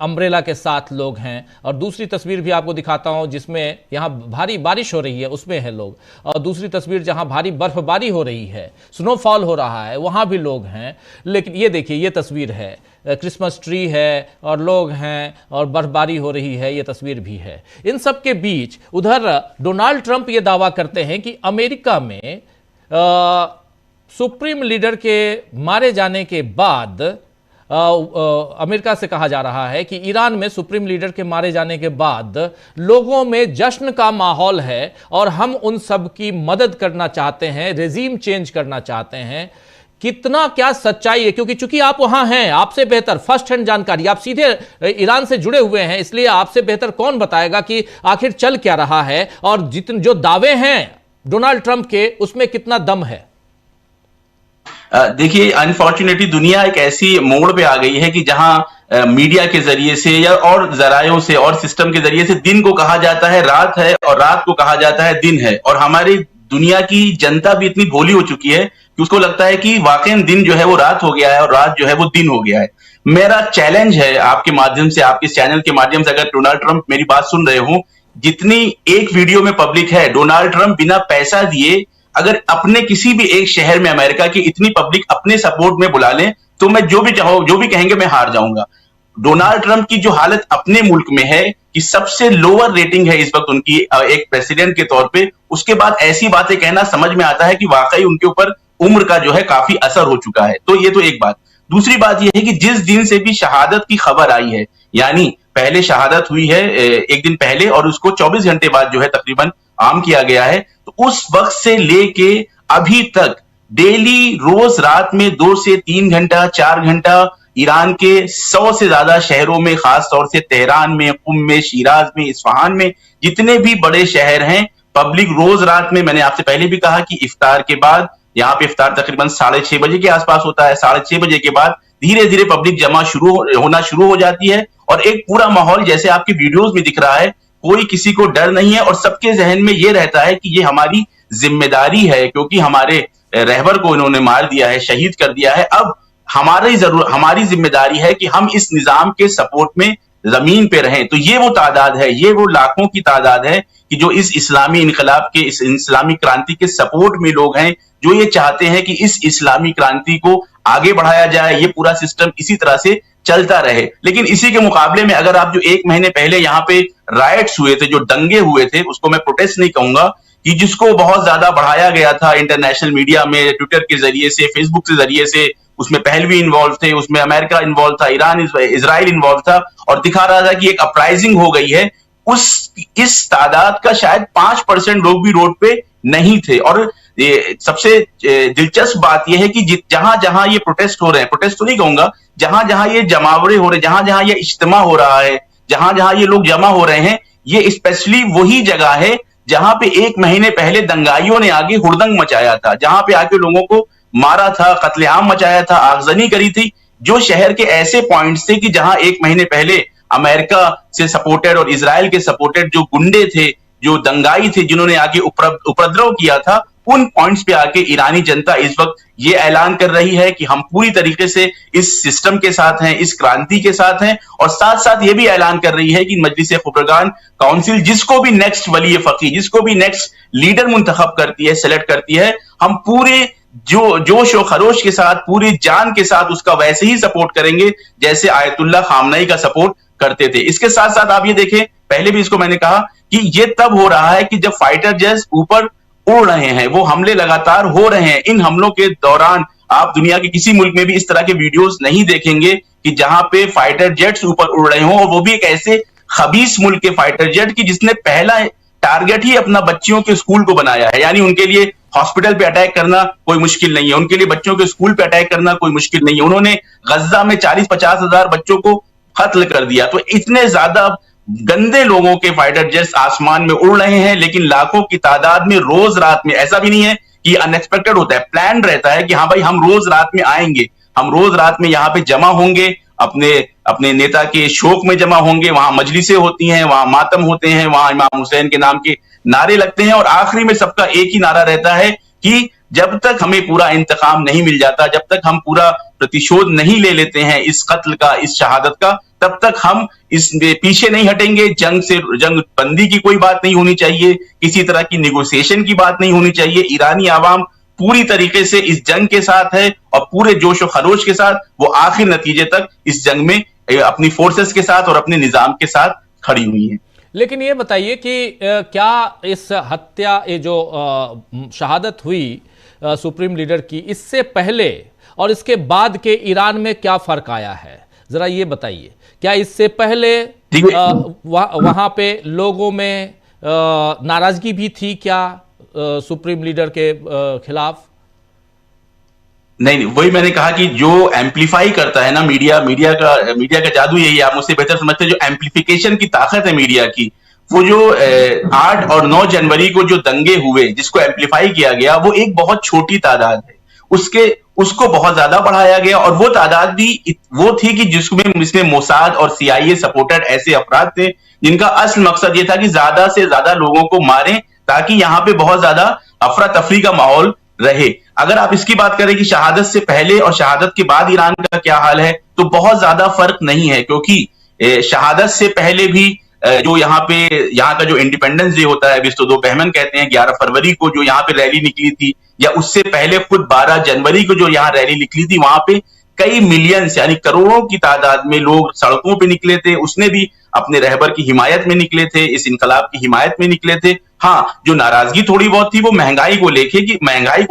अम्ब्रेला के साथ लोग हैं। और दूसरी तस्वीर भी आपको दिखाता हूं जिसमें यहाँ भारी बारिश हो रही है, उसमें है लोग। और दूसरी तस्वीर जहां भारी बर्फबारी हो रही है, स्नोफॉल हो रहा है, वहां भी लोग हैं। लेकिन ये देखिए, ये तस्वीर है, क्रिसमस ट्री है और लोग हैं और बर्फबारी हो रही है, ये तस्वीर भी है। इन सब के बीच उधर डोनाल्ड ट्रंप ये दावा करते हैं कि अमेरिका में सुप्रीम लीडर के मारे जाने के बाद अमेरिका से कहा जा रहा है कि ईरान में सुप्रीम लीडर के मारे जाने के बाद लोगों में जश्न का माहौल है और हम उन सब की मदद करना चाहते हैं, रेजीम चेंज करना चाहते हैं। कितना क्या सच्चाई है? क्योंकि चूंकि आप वहां हैं, आपसे बेहतर फर्स्ट हैंड जानकारी, आप सीधे ईरान से जुड़े हुए हैं, इसलिए आपसे बेहतर कौन बताएगा कि आखिर चल क्या रहा है और जो दावे हैं डोनाल्ड ट्रंप के, उसमें कितना दम है? देखिए, अनफॉर्चुनेटली दुनिया एक ऐसी मोड़ पे आ गई है कि जहां मीडिया के जरिए से या और जरायों से और सिस्टम के जरिए से दिन को कहा जाता है रात है और रात को कहा जाता है दिन है। और हमारी दुनिया की जनता भी इतनी भोली हो चुकी है कि उसको लगता है कि वाकई दिन जो है वो रात हो गया है और रात जो है वो दिन हो गया है। मेरा चैलेंज है आपके माध्यम से, आपके चैनल के माध्यम से, अगर डोनाल्ड ट्रंप मेरी बात सुन रहे हो, जितनी एक वीडियो में पब्लिक है, डोनाल्ड ट्रंप बिना पैसा दिए अगर अपने किसी भी एक शहर में अमेरिका की इतनी पब्लिक अपने सपोर्ट में बुला लें, तो मैं जो भी कहेंगे मैं हार जाऊंगा। डोनाल्ड ट्रंप की जो हालत अपने मुल्क में है कि सबसे लोअर रेटिंग है इस वक्त उनकी एक प्रेसिडेंट के तौर पे, उसके बाद ऐसी बातें कहना समझ में आता है कि वाकई उनके ऊपर उम्र का जो है काफी असर हो चुका है। तो ये तो एक बात। दूसरी बात यह है कि जिस दिन से भी शहादत की खबर आई है, यानी पहले शहादत हुई है एक दिन पहले और उसको 24 घंटे बाद जो है तकरीबन आम किया गया है, तो उस वक्त से लेके अभी तक डेली रोज रात में 2 से 3 घंटा 4 घंटा ईरान के 100 से ज्यादा शहरों में, खास तौर से तेहरान में, कुम में, शिराज में, इस्फहान में, जितने भी बड़े शहर हैं, पब्लिक रोज रात में, मैंने आपसे पहले भी कहा कि इफ्तार के बाद, यहाँ पे इफ्तार तकरीबन 6:30 बजे के आसपास होता है, 6:30 बजे के बाद धीरे धीरे पब्लिक जमा होना शुरू हो जाती है और एक पूरा माहौल जैसे आपके वीडियोस में दिख रहा है, कोई किसी को डर नहीं है और सबके जहन में ये रहता है कि ये हमारी जिम्मेदारी है, क्योंकि हमारे रहबर को इन्होंने मार दिया है, शहीद कर दिया है। अब हमारी जिम्मेदारी है कि हम इस निजाम के सपोर्ट में जमीन पे रहें। तो ये वो तादाद है, ये वो लाखों की तादाद है कि जो इस इस्लामी इनकलाब के, इस इस्लामी क्रांति के सपोर्ट में लोग हैं, जो ये चाहते हैं कि इस इस्लामी क्रांति को आगे बढ़ाया जाए, ये पूरा सिस्टम इसी तरह से चलता रहे। लेकिन इसी के मुकाबले में अगर आप जो 1 महीने पहले यहाँ पे राइट्स हुए थे, जो दंगे हुए थे, उसको मैं प्रोटेस्ट नहीं कहूंगा, कि जिसको बहुत ज्यादा बढ़ाया गया था इंटरनेशनल मीडिया में, ट्विटर के जरिए से, फेसबुक के जरिए से, उसमें पहलवी इन्वॉल्व थे, उसमें अमेरिका इन्वॉल्व था, ईरान, इजराइल इन्वॉल्व था और दिखा रहा था कि एक अपराइजिंग हो गई है। इस तादाद का शायद 5% लोग भी रोड पे नहीं थे। और ये सबसे दिलचस्प बात यह है कि जहां जहां ये प्रोटेस्ट हो रहे हैं, प्रोटेस्ट तो नहीं कहूंगा, जहां जहां ये जमावड़े हो रहे हैं, जहां जहां ये इज्तिमा हो रहा है, जहां जहां ये लोग जमा हो रहे हैं, ये स्पेशली वही जगह है जहां पे 1 महीने पहले दंगाइयों ने आगे हुड़दंग मचाया था, जहां पे आके लोगों को मारा था, कत्लेआम मचाया था, आगजनी करी थी। जो शहर के ऐसे पॉइंट्स थे कि जहां 1 महीने पहले अमेरिका से सपोर्टेड और इजराइल के सपोर्टेड जो गुंडे थे, जो दंगाई थे, जिन्होंने आगे उपद्रव किया था, उन पॉइंट्स पे आके ईरानी जनता इस वक्त ये ऐलान कर रही है कि हम पूरी तरीके से इस सिस्टम के साथ हैं, इस क्रांति के साथ हैं, और साथ साथ ये भी ऐलान कर रही है कि मजलिस खुबरगान काउंसिल जिसको भी नेक्स्ट वली फकीह, जिसको भी नेक्स्ट लीडर मुंतखब करती है, सेलेक्ट करती है, हम पूरे जोश और खरोश के साथ, पूरी जान के साथ उसका वैसे ही सपोर्ट करेंगे जैसे आयतुल्लाह खामनई का सपोर्ट करते थे। इसके साथ साथ आप ये देखें, पहले भी इसको मैंने कहा कि ये तब हो रहा है कि जब फाइटर जेट्स ऊपर उड़ रहे हैं, वो हमले लगातार हो रहे हैं। इन हमलों के दौरान आप दुनिया के किसी मुल्क में भी इस तरह के वीडियोस नहीं देखेंगे कि जहां पे फाइटर जेट्स ऊपर उड़ रहे हों, और वो भी एक ऐसे खबीस मुल्क के फाइटर जेट की जिसने पहला टारगेट ही अपना बच्चियों के स्कूल को बनाया है। यानी उनके लिए हॉस्पिटल पे अटैक करना कोई मुश्किल नहीं है, उनके लिए बच्चों के स्कूल पे अटैक करना कोई मुश्किल नहीं है। उन्होंने गज्जा में 40-50 हजार बच्चों को कत्ल कर दिया। तो इतने ज्यादा गंदे लोगों के फाइटर जेट्स आसमान में उड़ रहे हैं, लेकिन लाखों की तादाद में रोज रात में, ऐसा भी नहीं है कि अनएक्सपेक्टेड होता है, प्लान रहता है कि हाँ भाई हम रोज रात में आएंगे, हम रोज रात में यहाँ पे जमा होंगे, अपने नेता के शोक में जमा होंगे, वहां मजलिसें होती हैं, वहां मातम होते हैं, वहां इमाम हुसैन के नाम के नारे लगते हैं, और आखिरी में सबका एक ही नारा रहता है कि जब तक हमें पूरा इंतकाम नहीं मिल जाता, जब तक हम पूरा प्रतिशोध नहीं ले लेते हैं इस कत्ल का, इस शहादत का, तब तक हम इस पीछे नहीं हटेंगे। जंग बंदी की कोई बात नहीं होनी चाहिए, किसी तरह की निगोसिएशन की बात नहीं होनी चाहिए। ईरानी आवाम पूरी तरीके से इस जंग के साथ है और पूरे जोश और खरोश के साथ वो आखिर नतीजे तक इस जंग में अपनी फोर्सेस के साथ और अपने निजाम के साथ खड़ी हुई है। लेकिन ये बताइए कि क्या इस हत्या, ये जो शहादत हुई सुप्रीम लीडर की, इससे पहले और इसके बाद के ईरान में क्या फर्क आया है, जरा ये बताइए। क्या इससे पहले वहां पे लोगों में नाराजगी भी थी क्या सुप्रीम लीडर के खिलाफ? नहीं, वही मैंने कहा कि जो एम्पलीफाई करता है ना मीडिया का जादू यही है, आप मुझसे बेहतर समझते हैं। जो एम्पलीफिकेशन की ताकत है मीडिया की, वो जो 8 और 9 जनवरी को जो दंगे हुए, जिसको एम्पलीफाई किया गया, वो एक बहुत छोटी तादाद है, उसको बहुत ज्यादा बढ़ाया गया। और वो तादाद भी वो थी कि जिसमें मोसाद और CIA सपोर्टेड ऐसे अफराद थे जिनका असल मकसद ये था कि ज्यादा से ज्यादा लोगों को मारें ताकि यहां पे बहुत ज्यादा अफरा तफरी का माहौल रहे। अगर आप इसकी बात करें कि शहादत से पहले और शहादत के बाद ईरान का क्या हाल है, तो बहुत ज्यादा फर्क नहीं है, क्योंकि शहादत से पहले भी जो यहाँ का जो इंडिपेंडेंस डे होता है, जिसको 2 बहमन कहते हैं, 11 फरवरी को जो यहाँ पे रैली निकली थी, या उससे पहले खुद 12 जनवरी को जो यहाँ रैली निकली थी, वहां पे कई मिलियंस यानी करोड़ों की तादाद में लोग सड़कों पे निकले थे। उसने भी अपने रहबर की हिमायत में निकले थे, इस इनकलाब की हिमायत में निकले थे। हाँ, जो नाराजगी थोड़ी बहुत थी वो महंगाई को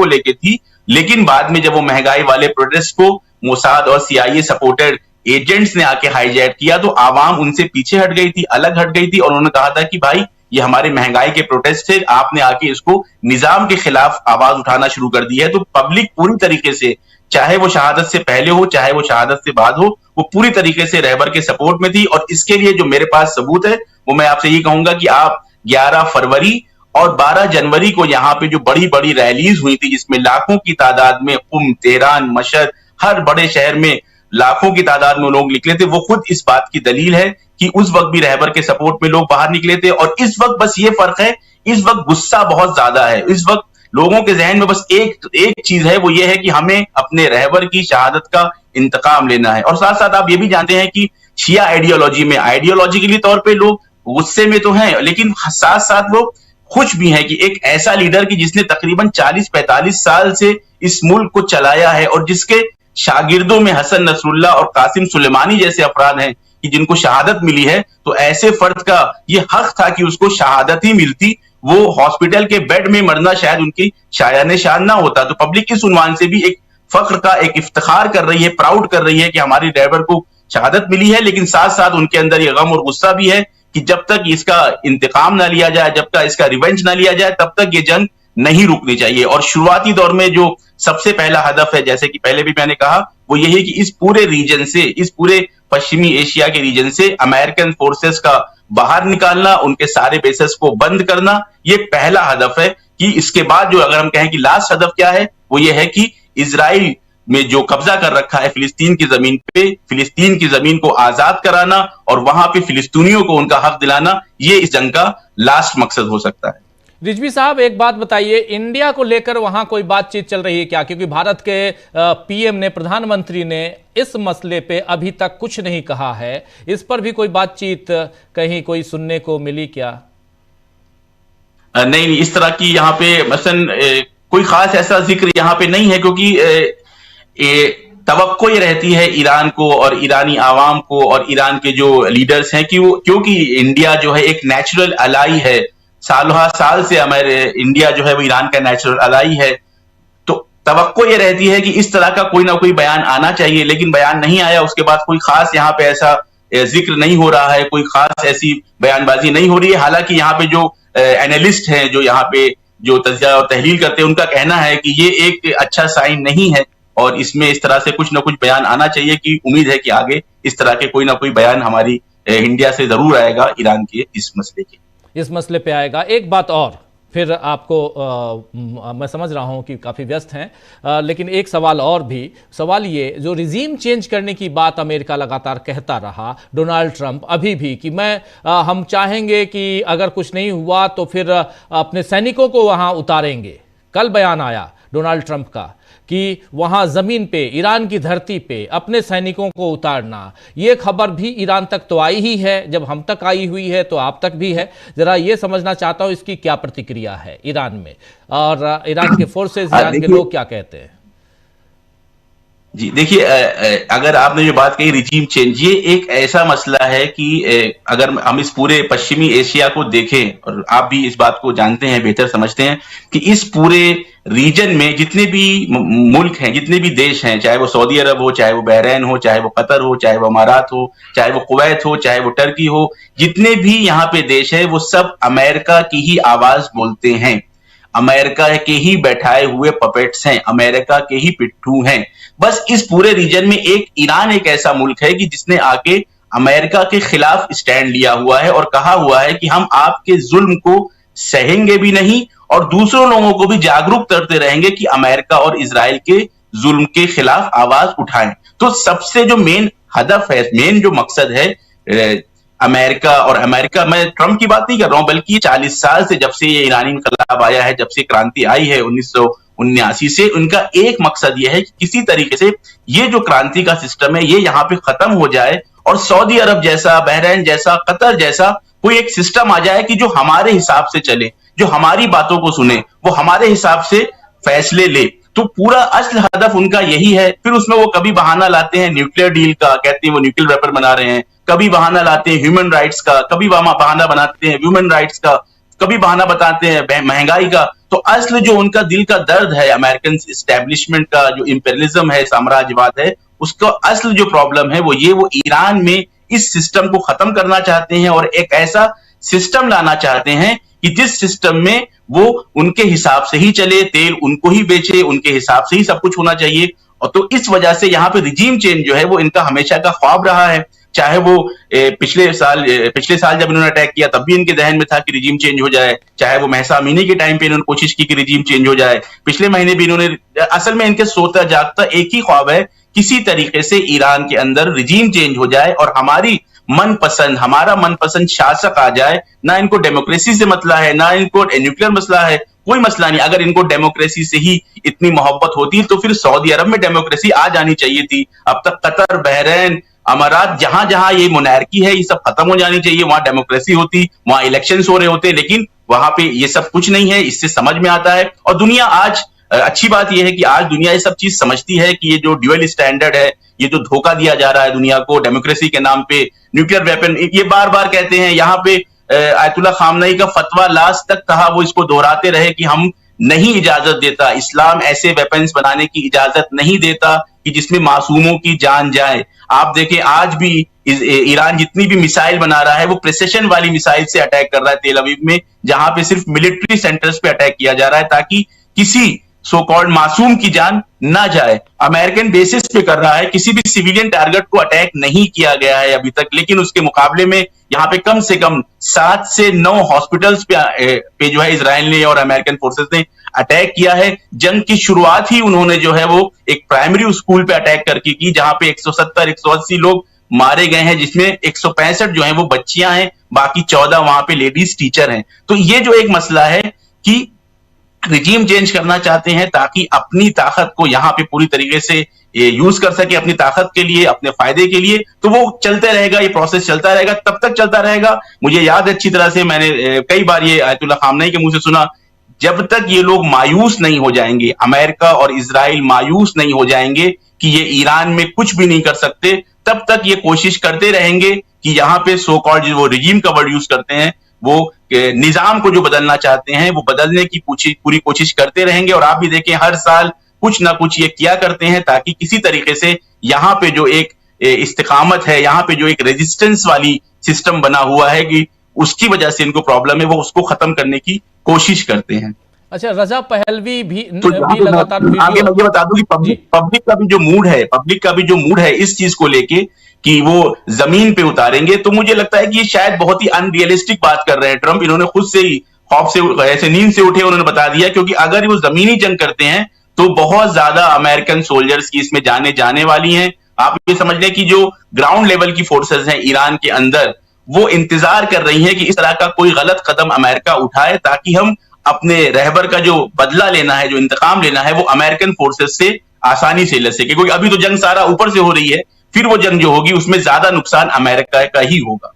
लेके थी, लेकिन बाद में जब वो महंगाई वाले प्रोटेस्ट को मोसाद और CIA सपोर्टेड एजेंट्स ने आके हाईजैक किया, तो आवाम उनसे पीछे हट गई थी, अलग हट गई थी, और उन्होंने कहा था कि भाई ये हमारे महंगाई के प्रोटेस्ट थे, आपने आके इसको निजाम के खिलाफ आवाज उठाना शुरू कर दी है। तो पब्लिक पूरी तरीके से चाहे वो शहादत से पहले हो चाहे वो शहादत से बाद हो, वो पूरी तरीके से रहबर के सपोर्ट में थी। और इसके लिए जो मेरे पास सबूत है वो मैं आपसे ये कहूंगा कि आप 11 फरवरी और 12 जनवरी को यहाँ पे जो बड़ी बड़ी रैलीज हुई थी जिसमें लाखों की तादाद में तेहरान, मशहद, हर बड़े शहर में लाखों की तादाद में लोग निकले थे, वो खुद इस बात की दलील है कि उस वक्त भी रहबर के सपोर्ट में लोग बाहर निकले थे। और इस वक्त बस ये फर्क है, इस वक्त गुस्सा बहुत ज्यादा है। इस वक्त लोगों के जहन में बस एक चीज है, वो ये है कि हमें अपने रहबर की शहादत का इंतकाम लेना है। और साथ साथ आप ये भी जानते हैं कि शिया आइडियोलॉजी में आइडियोलॉजिकली तौर पे लोग गुस्से में तो हैं, लेकिन साथ साथ लोग खुश भी हैं कि एक ऐसा लीडर की जिसने तकरीबन 40-45 साल से इस मुल्क को चलाया है और जिसके शागिर्दों में हसन नसरुल्लाह और कासिम सुलेमानी जैसे अफराद हैं कि जिनको शहादत मिली है, तो ऐसे फर्द का ये हक था कि उसको शहादत ही मिलती। वो हॉस्पिटल के बेड में मरना शायद उनकी शायान शान ना होता। तो पब्लिक इस उन्वान से भी एक फख्र का, एक इफ्तिखार कर रही है, प्राउड कर रही है कि हमारी ड्राइवर को शहादत मिली है। लेकिन साथ साथ उनके अंदर ये गम और गुस्सा भी है कि जब तक इसका इंतकाम ना लिया जाए, जब तक इसका रिवेंज ना लिया जाए, तब तक ये जंग नहीं रुकनी चाहिए। और शुरुआती दौर में जो सबसे पहला हदफ है, जैसे कि पहले भी मैंने कहा, वो यही कि इस पूरे रीजन से, इस पूरे पश्चिमी एशिया के रीजन से अमेरिकन फोर्सेस का बाहर निकालना, उनके सारे बेसेस को बंद करना, ये पहला हदफ है। कि इसके बाद जो अगर हम कहें कि लास्ट हदफ क्या है, वो ये है कि इजराइल में जो कब्जा कर रखा है फिलिस्तीन की जमीन पे, फिलिस्तीन की जमीन को आजाद कराना और वहां पे फिलिस्तीनियों को उनका हक दिलाना, ये इस जंग का लास्ट मकसद हो सकता है। रिजवी साहब, एक बात बताइए, इंडिया को लेकर वहां कोई बातचीत चल रही है क्या? क्योंकि भारत के पीएम ने, प्रधानमंत्री ने इस मसले पे अभी तक कुछ नहीं कहा है। इस पर भी कोई बातचीत कहीं कोई सुनने को मिली क्या? नहीं, इस तरह की यहाँ पे मसलन कोई खास ऐसा जिक्र यहाँ पे नहीं है, क्योंकि तवक्को ये रहती है ईरान को और ईरानी आवाम को और ईरान के जो लीडर्स हैं कि वो, क्योंकि इंडिया जो है एक नेचुरल अलाई है, साल से हमारे इंडिया जो है वो ईरान का नेचुरल अलाई है, तो तवक्को ये रहती है कि इस तरह का कोई ना कोई बयान आना चाहिए। लेकिन बयान नहीं आया, उसके बाद कोई खास यहाँ पे ऐसा जिक्र नहीं हो रहा है, कोई खास ऐसी बयानबाजी नहीं हो रही है। हालांकि यहाँ पे जो एनालिस्ट हैं, जो यहाँ पे जो तज्जिया और तहलील करते हैं, उनका कहना है कि ये एक अच्छा साइन नहीं है और इसमें इस तरह से कुछ ना कुछ बयान आना चाहिए, कि उम्मीद है कि आगे इस तरह के कोई ना कोई बयान हमारी इंडिया से जरूर आएगा ईरान के इस मसले पे आएगा। एक बात और, फिर आपको मैं समझ रहा हूं कि काफ़ी व्यस्त हैं, लेकिन एक सवाल और भी। सवाल ये, जो रिजीम चेंज करने की बात अमेरिका लगातार कहता रहा, डोनाल्ड ट्रंप अभी भी, कि हम चाहेंगे कि अगर कुछ नहीं हुआ तो फिर अपने सैनिकों को वहां उतारेंगे। कल बयान आया डोनाल्ड ट्रंप का कि वहां जमीन पे, ईरान की धरती पे अपने सैनिकों को उतारना। ये खबर भी ईरान तक तो आई ही है, जब हम तक आई हुई है तो आप तक भी है। जरा ये समझना चाहता हूं इसकी क्या प्रतिक्रिया है ईरान में, और ईरान के फोर्सेस, ईरान के लोग क्या कहते हैं? जी देखिए, अगर आपने जो बात कही रिजीम चेंज, ये एक ऐसा मसला है कि अगर हम इस पूरे पश्चिमी एशिया को देखें, और आप भी इस बात को जानते हैं, बेहतर समझते हैं कि इस पूरे रीजन में जितने भी मुल्क हैं, जितने भी देश हैं, चाहे वो सऊदी अरब हो, चाहे वो बहरीन हो, चाहे वो कतर हो, चाहे वो अमारात हो, चाहे वो कुवैत हो, चाहे वो टर्की हो, जितने भी यहाँ पे देश है, वो सब अमेरिका की ही आवाज बोलते हैं। अमेरिका के ही बैठाए हुए पपेट्स हैं, अमेरिका के ही पिट्ठू हैं। बस इस पूरे रीजन में ईरान एक ऐसा मुल्क है कि जिसने आके अमेरिका के खिलाफ स्टैंड लिया हुआ है और कहा हुआ है कि हम आपके जुल्म को सहेंगे भी नहीं और दूसरों लोगों को भी जागरूक करते रहेंगे कि अमेरिका और इजराइल के जुल्म के खिलाफ आवाज उठाएं। तो सबसे जो मेन हदफ है, मेन जो मकसद है अमेरिका, मैं ट्रंप की बात नहीं कर रहा हूं, बल्कि 40 साल से, जब से ये ईरानी इनकलाब आया है, जब से क्रांति आई है 1979 से, उनका एक मकसद यह है कि किसी तरीके से ये जो क्रांति का सिस्टम है ये यहाँ पे खत्म हो जाए और सऊदी अरब जैसा, बहरीन जैसा, कतर जैसा कोई एक सिस्टम आ जाए कि जो हमारे हिसाब से चले, जो हमारी बातों को सुने, वो हमारे हिसाब से फैसले ले। तो पूरा असल हदफ उनका यही है। फिर उसमें वो कभी बहाना लाते हैं न्यूक्लियर डील का, कहते हैं वो न्यूक्लियर वेपन बना रहे हैं, कभी बहाना लाते हैं ह्यूमन राइट्स का, कभी बहाना बनाते हैं ह्यूमन राइट्स का, कभी बहाना बताते हैं महंगाई का। तो असल जो उनका दिल का दर्द है, अमेरिकन एस्टेब्लिशमेंट का जो इंपेरियलिज्म है, साम्राज्यवाद है, उसका असल जो प्रॉब्लम है वो ईरान में इस सिस्टम को खत्म करना चाहते हैं और एक ऐसा सिस्टम लाना चाहते हैं कि जिस सिस्टम में वो उनके हिसाब से ही चले, तेल उनको ही बेचे, उनके हिसाब से ही सब कुछ होना चाहिए। और तो इस वजह से यहाँ पे रिजीम चेंज जो है वो इनका हमेशा का ख्वाब रहा है। चाहे वो पिछले साल जब इन्होंने अटैक किया तब भी इनके जहन में था कि रिजीम चेंज हो जाए, चाहे वो महसा अमीनी के टाइम पे इन्होंने कोशिश की कि रिजीम चेंज हो जाए, पिछले महीने भी इन्होंने, असल में इनके सोता जागता एक ही ख्वाब है, किसी तरीके से ईरान के अंदर रिजीम चेंज हो जाए और हमारा मनपसंद शासक आ जाए। ना इनको डेमोक्रेसी से मसला है, ना इनको न्यूक्लियर मसला है, कोई मसला नहीं। अगर इनको डेमोक्रेसी से ही इतनी मोहब्बत होती तो फिर सऊदी अरब में डेमोक्रेसी आ जानी चाहिए थी। अब तक कतर, बहरीन, अमारात, जहां जहां ये मोनार्की है, ये सब खत्म हो जानी चाहिए, वहां डेमोक्रेसी होती, वहां इलेक्शंस हो रहे होते, लेकिन वहां पे ये सब कुछ नहीं है। इससे समझ में आता है और दुनिया आज, अच्छी बात यह है कि आज दुनिया ये सब चीज समझती है कि ये जो ड्यूअल स्टैंडर्ड है, ये जो धोखा दिया जा रहा है दुनिया को डेमोक्रेसी के नाम पे, न्यूक्लियर वेपन, ये बार बार कहते हैं। यहाँ पे आयतुल्लाह खामनई का फतवा लास्ट तक कहा, वो इसको दोहराते रहे कि हम नहीं इजाजत देता, इस्लाम ऐसे वेपन्स बनाने की इजाजत नहीं देता कि जिसमें मासूमों की जान जाए। आप देखें आज भी ईरान जितनी भी मिसाइल बना रहा है वो प्रिसिशन वाली मिसाइल से अटैक कर रहा है तेल अवीव में, जहां पे सिर्फ मिलिट्री सेंटर्स पे अटैक किया जा रहा है ताकि किसी सो कॉल्ड मासूम की जान ना जाए। अमेरिकन बेसिस पे कर रहा है, किसी भी सिविलियन टारगेट को अटैक नहीं किया गया है अभी तक, लेकिन उसके मुकाबले में यहाँ पे कम से कम 7 से 9 हॉस्पिटल्स पे जो है इजराइल ने और अमेरिकन फोर्सेस ने अटैक किया है। जंग की शुरुआत ही उन्होंने जो है वो एक प्राइमरी स्कूल पे अटैक करके की, जहां पे 170-180 लोग मारे गए हैं, जिसमें 165 जो है वो बच्चियां हैं, बाकी 14 वहां पे लेडीज टीचर हैं। तो ये जो एक मसला है कि रिजीम चेंज करना चाहते हैं ताकि अपनी ताकत को यहाँ पे पूरी तरीके से यूज कर सके, अपनी ताकत के लिए, अपने फायदे के लिए, तो वो चलते रहेगा, ये प्रोसेस चलता रहेगा, तब तक चलता रहेगा। मुझे याद है अच्छी तरह से, मैंने कई बार ये आयतुल्लाह खामनई के मुंह से सुना, जब तक ये लोग मायूस नहीं हो जाएंगे, अमेरिका और इजराइल मायूस नहीं हो जाएंगे कि ये ईरान में कुछ भी नहीं कर सकते, तब तक ये कोशिश करते रहेंगे कि यहाँ पे सो कॉल्ड, वो रिजीम का वर्ड यूज करते हैं, वो निजाम को जो बदलना चाहते हैं वो बदलने की पूरी कोशिश करते रहेंगे। और आप भी देखें हर साल कुछ ना कुछ ये किया करते हैं ताकि किसी तरीके से यहाँ पे जो एक इस्तिकामत है, यहाँ पे जो एक रेजिस्टेंस वाली सिस्टम बना हुआ है कि उसकी वजह से इनको प्रॉब्लम है, वो उसको खत्म करने की कोशिश करते हैं। अच्छा, रजा पहलवी भी लगातार आगे मैं ये बता दूं कि पब्लिक का भी जो मूड है इस चीज को लेके कि वो जमीन पे उतारेंगे, तो मुझे लगता है कि ये शायद बहुत ही अनरियलिस्टिक बात कर रहे हैं ट्रंप। इन्होंने खुद से ही खौफ से, ऐसे नींद से उठे, उन्होंने बता दिया, क्योंकि अगर वो जमीनी जंग करते हैं तो बहुत ज्यादा अमेरिकन सोल्जर्स की इसमें जाने वाली हैं। आप ये समझ लें कि जो ग्राउंड लेवल की फोर्सेस हैं ईरान के अंदर, वो इंतजार कर रही हैं कि इस तरह का कोई गलत कदम अमेरिका उठाए ताकि हम अपने रहबर का जो बदला लेना है, जो इंतकाम लेना है, वो अमेरिकन फोर्सेस से आसानी से ले सके। क्योंकि अभी तो जंग सारा ऊपर से हो रही है, फिर वो जंग जो होगी उसमें ज्यादा नुकसान अमेरिका का ही होगा।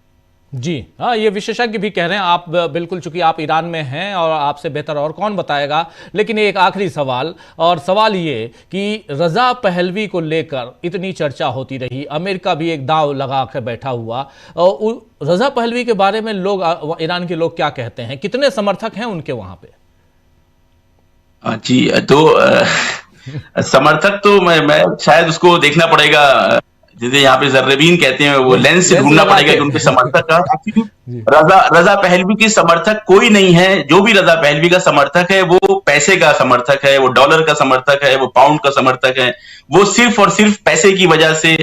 जी हाँ, ये विशेषज्ञ भी कह रहे हैं। आप बिल्कुल, चूंकि आप ईरान में हैं और आपसे बेहतर और कौन बताएगा। लेकिन एक आखिरी सवाल, और सवाल ये कि रजा पहलवी को लेकर इतनी चर्चा होती रही, अमेरिका भी एक दांव लगा कर बैठा हुआ, और रजा पहलवी के बारे में लोग, ईरान के लोग क्या कहते हैं, कितने समर्थक हैं उनके वहां पे? जी, तो समर्थक तो मैं शायद उसको देखना पड़ेगा, जिसे यहाँ पे जर्रबीन कहते हैं, वो लेंस से ढूंढना पड़ेगा कि उनके समर्थक का रजा पहलवी की समर्थक कोई नहीं है। जो भी रजा पहलवी का समर्थक है वो पैसे का समर्थक है, वो डॉलर का समर्थक है, वो पाउंड का समर्थक है। वो सिर्फ और सिर्फ पैसे की वजह से,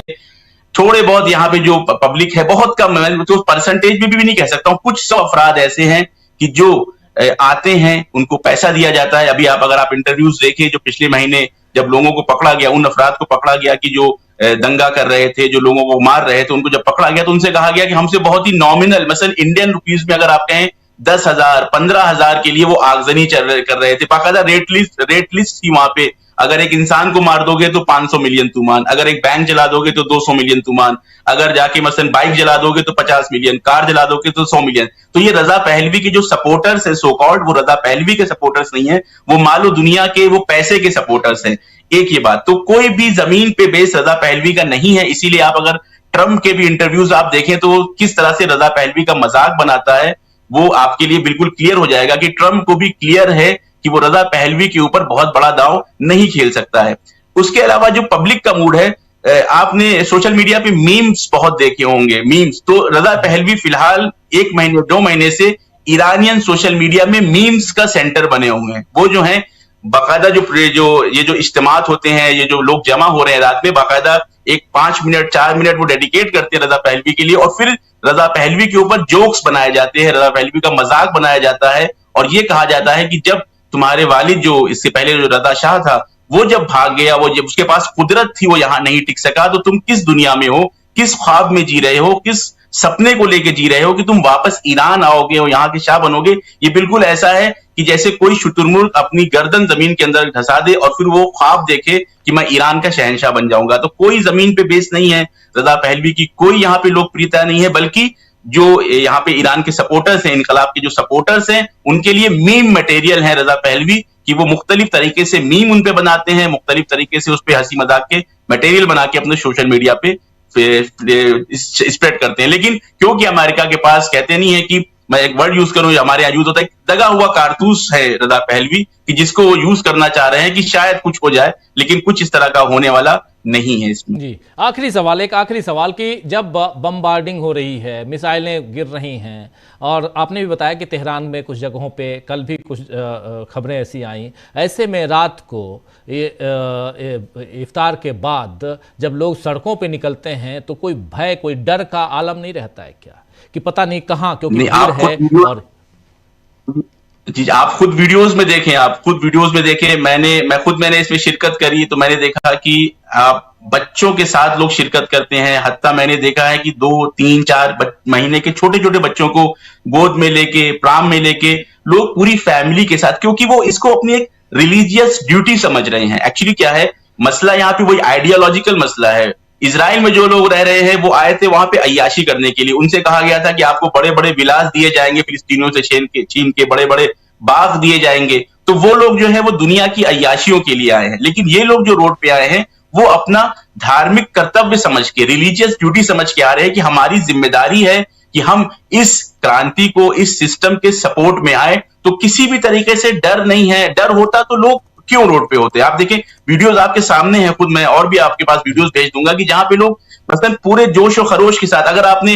थोड़े बहुत यहाँ पे जो पब्लिक है, बहुत कम, मैं तो परसेंटेज में भी नहीं कह सकता हूँ, कुछ 100 अफराद ऐसे हैं कि जो आते हैं, उनको पैसा दिया जाता है। अभी अगर आप इंटरव्यूज देखें, जो पिछले महीने जब लोगों को पकड़ा गया, उन अफराद को पकड़ा गया कि जो दंगा कर रहे थे, जो लोगों को मार रहे थे, उनको जब पकड़ा गया तो उनसे कहा गया कि हमसे बहुत ही नॉमिनल, मसलन इंडियन रुपीज में अगर आप कहें 10,000, 15,000 के लिए वो आगजनी कर रहे थे। बाकायदा रेट लिस्ट थी वहां पे। अगर एक इंसान को मार दोगे तो 500 मिलियन तुमान, अगर एक बैंक जला दोगे तो 200 मिलियन तुमान, अगर जाके मसलन बाइक जला दोगे तो 50 मिलियन, कार जला दोगे तो 100 मिलियन। तो ये रजा पहलवी के जो सपोर्टर्स है, सो कॉल्ड, वो रजा पहलवी के सपोर्टर्स नहीं है, वो मालो दुनिया के वो पैसे के सपोर्टर्स हैं। एक ये बात, तो कोई भी जमीन पे बेस रजा पहलवी का नहीं है। इसीलिए आप अगर ट्रंप के भी इंटरव्यूज आप देखें तो किस तरह से रजा पहलवी का मजाक बनाता है, वो आपके लिए बिल्कुल क्लियर हो जाएगा कि ट्रंप को भी क्लियर है कि वो रजा पहलवी के ऊपर बहुत बड़ा दांव नहीं खेल सकता है। उसके अलावा जो पब्लिक का मूड है, आपने सोशल मीडिया पे मीम्स बहुत देखे होंगे, मीम्स। तो रजा पहलवी फिलहाल 1 महीने 2 महीने से ईरानियन सोशल मीडिया में मीम्स का सेंटर बने हुए हैं। वो जो है बाकायदा ये जो इज्तिमात होते हैं, ये जो लोग जमा हो रहे हैं रात में, बाकायदा एक 5 मिनट 4 मिनट वो डेडिकेट करते हैं रजा पहलवी के लिए, और फिर रजा पहलवी के ऊपर जोक्स बनाए जाते हैं, रजा पहलवी का मजाक बनाया जाता है, और ये कहा जाता है कि जब तुम्हारे वालिद जो इससे पहले जो रजा शाह था वो जब भाग गया, वो जब उसके पास कुदरत थी, वो यहां नहीं टिक सका, तो तुम किस दुनिया में हो, किस ख्वाब में जी रहे हो, किस सपने को लेके जी रहे हो कि तुम वापस ईरान आओगे और यहाँ के शाह बनोगे। ये बिल्कुल ऐसा है कि जैसे कोई शुतुरमुर्ग अपनी गर्दन जमीन के अंदर धंसा दे और फिर वो ख्वाब देखे कि मैं ईरान का शहंशाह बन जाऊंगा। तो कोई जमीन पे बेस नहीं है रजा पहलवी की, कोई यहाँ पे लोकप्रियता नहीं है, बल्कि जो यहाँ पे ईरान के सपोर्टर्स हैं, इनकलाब के जो सपोर्टर्स हैं, उनके लिए मीम मटेरियल है रजा पहलवी, कि वो मुख्तलिफ तरीके से मीम उन पे बनाते हैं, मुख्तलिफ तरीके से उस पे हंसी मजाक के मटेरियल बना के अपने सोशल मीडिया पे स्प्रेड करते हैं। लेकिन क्योंकि अमेरिका के पास, कहते नहीं है कि मैं एक वर्ड यूज करूं, हमारे यहाँ यूज होता है, दगा हुआ कारतूस है रजा पहलवी, कि जिसको वो यूज करना चाह रहे हैं कि शायद कुछ हो जाए, लेकिन कुछ इस तरह का होने वाला नहीं है इसमें। जी, आखिरी सवाल, एक आखिरी सवाल कि जब बमबार्डिंग हो रही है, मिसाइलें गिर रही हैं, और आपने भी बताया कि तेहरान में कुछ जगहों पे कल भी कुछ खबरें ऐसी आईं, ऐसे में रात को इफ्तार के बाद जब लोग सड़कों पे निकलते हैं तो कोई भय, कोई डर का आलम नहीं रहता है क्या, कि पता नहीं कहाँ, क्योंकि भीड़ है? और जी, आप खुद वीडियोस में देखें, मैंने इसमें शिरकत करी, तो मैंने देखा कि आप बच्चों के साथ लोग शिरकत करते हैं। हत्ता मैंने देखा है कि 2, 3, 4 महीने के छोटे छोटे बच्चों को गोद में लेके, प्राम में लेके लोग पूरी फैमिली के साथ, क्योंकि वो इसको अपनी एक रिलीजियस ड्यूटी समझ रहे हैं। एक्चुअली क्या है मसला, यहाँ पे वही आइडियोलॉजिकल मसला है। इजराइल में जो लोग रह रहे हैं वो आए थे वहां पे अय्याशी करने के लिए, उनसे कहा गया था कि आपको बड़े बड़े विलास दिए जाएंगे, फिलिस्तीनियों से छीन के बड़े बड़े बाग दिए जाएंगे। तो वो लोग जो है वो दुनिया की अय्याशियों के लिए आए हैं। लेकिन ये लोग जो रोड पे आए हैं वो अपना धार्मिक कर्तव्य समझ के, रिलीजियस ड्यूटी समझ के आ रहे हैं कि हमारी जिम्मेदारी है कि हम इस क्रांति को, इस सिस्टम के सपोर्ट में आए। तो किसी भी तरीके से डर नहीं है। डर होता तो लोग क्यों रोड पे होते? आप देखें, वीडियोस आपके सामने हैं, खुद मैं और भी आपके पास वीडियोस भेज दूंगा कि जहां पे लोग मतलब पूरे जोश और खरोश के साथ, अगर आपने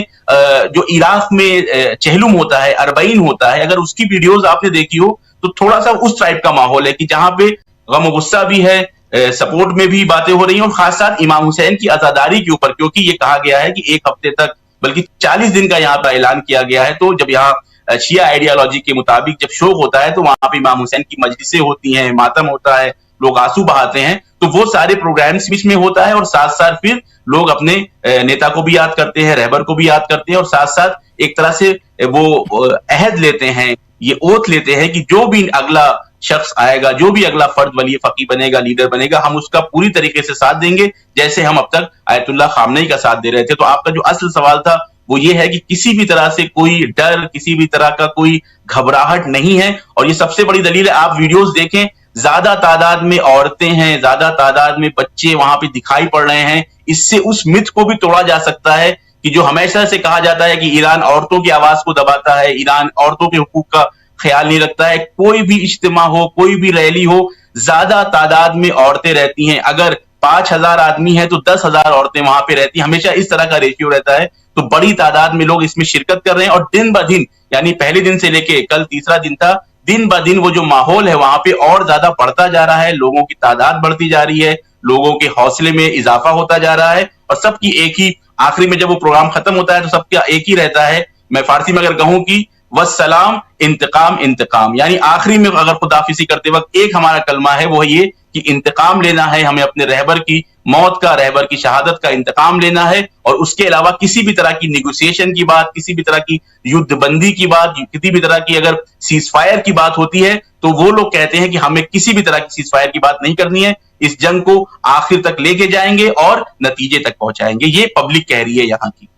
जो इराक में चहलुम होता है, अरबईन होता है, अगर उसकी वीडियोस आपने देखी हो तो थोड़ा सा उस टाइप का माहौल है कि जहां पे गम गुस्सा भी है, सपोर्ट में भी बातें हो रही हैं, और खास साथ इमाम हुसैन की आजादारी के ऊपर, क्योंकि ये कहा गया है कि 1 हफ्ते तक, बल्कि 40 दिन का यहाँ पर ऐलान किया गया है। तो जब यहाँ शिया आइडियोलॉजी के मुताबिक जब शोक होता है तो वहां पे इमाम हुसैन की मजलिसें होती हैं, मातम होता है, लोग आंसू बहाते हैं, तो वो सारे प्रोग्राम्स बीच में होता है। और साथ साथ फिर लोग अपने नेता को भी याद करते हैं, रहबर को भी याद करते हैं, और साथ साथ एक तरह से वो अहद लेते हैं, ये ओथ लेते हैं कि जो भी अगला शख्स आएगा, जो भी अगला फर्द वली फकीह बनेगा, लीडर बनेगा, हम उसका पूरी तरीके से साथ देंगे, जैसे हम अब तक आयतुल्लाह खामनेई का साथ दे रहे थे। तो आपका जो असल सवाल था वो ये है कि किसी भी तरह से कोई डर, किसी भी तरह का कोई घबराहट नहीं है। और ये सबसे बड़ी दलील है, आप वीडियोस देखें, ज्यादा तादाद में औरतें हैं, ज्यादा तादाद में बच्चे वहां पे दिखाई पड़ रहे हैं। इससे उस मिथ को भी तोड़ा जा सकता है कि जो हमेशा से कहा जाता है कि ईरान औरतों की आवाज को दबाता है, ईरान औरतों के हुकूक का ख्याल नहीं रखता है। कोई भी इज्तिमा हो, कोई भी रैली हो, ज्यादा तादाद में औरतें रहती हैं। अगर 5000 आदमी है तो 10,000 औरतें वहां पे रहती हैं। हमेशा इस तरह का रेशियो रहता है। तो बड़ी तादाद में लोग इसमें शिरकत कर रहे हैं, और दिन ब दिन, यानी पहले दिन से लेके कल तीसरा दिन था, दिन ब दिन वो जो माहौल है वहां पे और ज्यादा बढ़ता जा रहा है, लोगों की तादाद बढ़ती जा रही है, लोगों के हौसले में इजाफा होता जा रहा है। और सबकी एक ही, आखिरी में जब वो प्रोग्राम खत्म होता है तो सबका एक ही रहता है, मैं फारसी में अगर कहूं कि वस्सलाम इंतकाम इंतकाम, यानी आखिरी में अगर खुदाफिजी करते वक्त एक हमारा कलमा है वो ये कि इंतकाम लेना है, हमें अपने रहबर की मौत का, रहबर की शहादत का इंतकाम लेना है। और उसके अलावा किसी भी तरह की निगोसिएशन की बात, किसी भी तरह की युद्ध बंदी की बात, किसी भी तरह की अगर सीज फायर की बात होती है तो वो लोग कहते हैं कि हमें किसी भी तरह की सीज फायर की बात नहीं करनी है, इस जंग को आखिर तक लेके जाएंगे और नतीजे तक पहुंचाएंगे। ये पब्लिक कह रही है यहाँ की।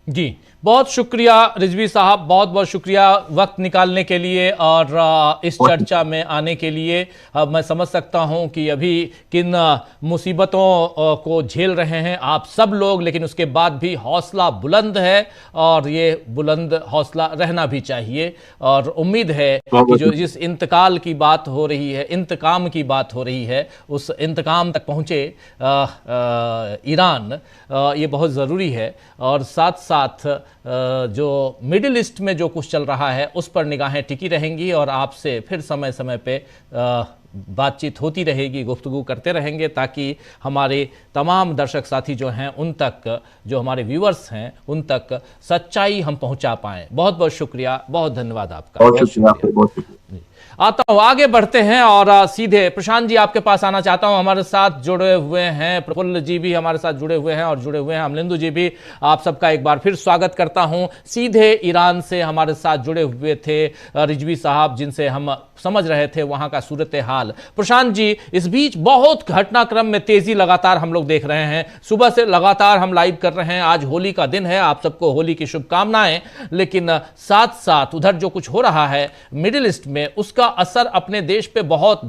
जी, बहुत शुक्रिया रिजवी साहब, बहुत बहुत शुक्रिया वक्त निकालने के लिए और इस चर्चा में आने के लिए। मैं समझ सकता हूं कि अभी किन मुसीबतों को झेल रहे हैं आप सब लोग, लेकिन उसके बाद भी हौसला बुलंद है और ये बुलंद हौसला रहना भी चाहिए। और उम्मीद है कि जो जिस इंतकाल की बात हो रही है, इंतकाम की बात हो रही है, उस इंतकाम तक पहुँचे ईरान, ये बहुत ज़रूरी है। और साथ साथ जो मिडिल ईस्ट में जो कुछ चल रहा है उस पर निगाहें टिकी रहेंगी और आपसे फिर समय समय पे बातचीत होती रहेगी, गुफ्तगू करते रहेंगे, ताकि हमारे तमाम दर्शक साथी जो हैं उन तक, जो हमारे व्यूअर्स हैं उन तक सच्चाई हम पहुंचा पाएं। बहुत बहुत शुक्रिया, बहुत धन्यवाद आपका। बहुत शुक्रिया। आता हूं, आगे बढ़ते हैं और सीधे प्रशांत जी आपके पास आना चाहता हूं। हमारे साथ जुड़े हुए हैं प्रफुल्ल जी भी हमारे साथ जुड़े हुए हैं और जुड़े हुए हैं अमलिंदु जी भी। आप सबका एक बार फिर स्वागत करता हूं। सीधे ईरान से हमारे साथ जुड़े हुए थे रिजवी साहब, जिनसे हम समझ रहे थे वहां का सूरत हाल। प्रशांत जी, इस बीच बहुत घटनाक्रम में तेजी लगातार हम लोग देख रहे हैं। सुबह से लगातार हम लाइव कर रहे हैं। आज होली का दिन है, आप सबको होली की शुभकामनाएं। लेकिन साथ साथ उधर जो कुछ हो रहा है मिडिल ईस्ट में, उसका असर अपने देश पे बहुत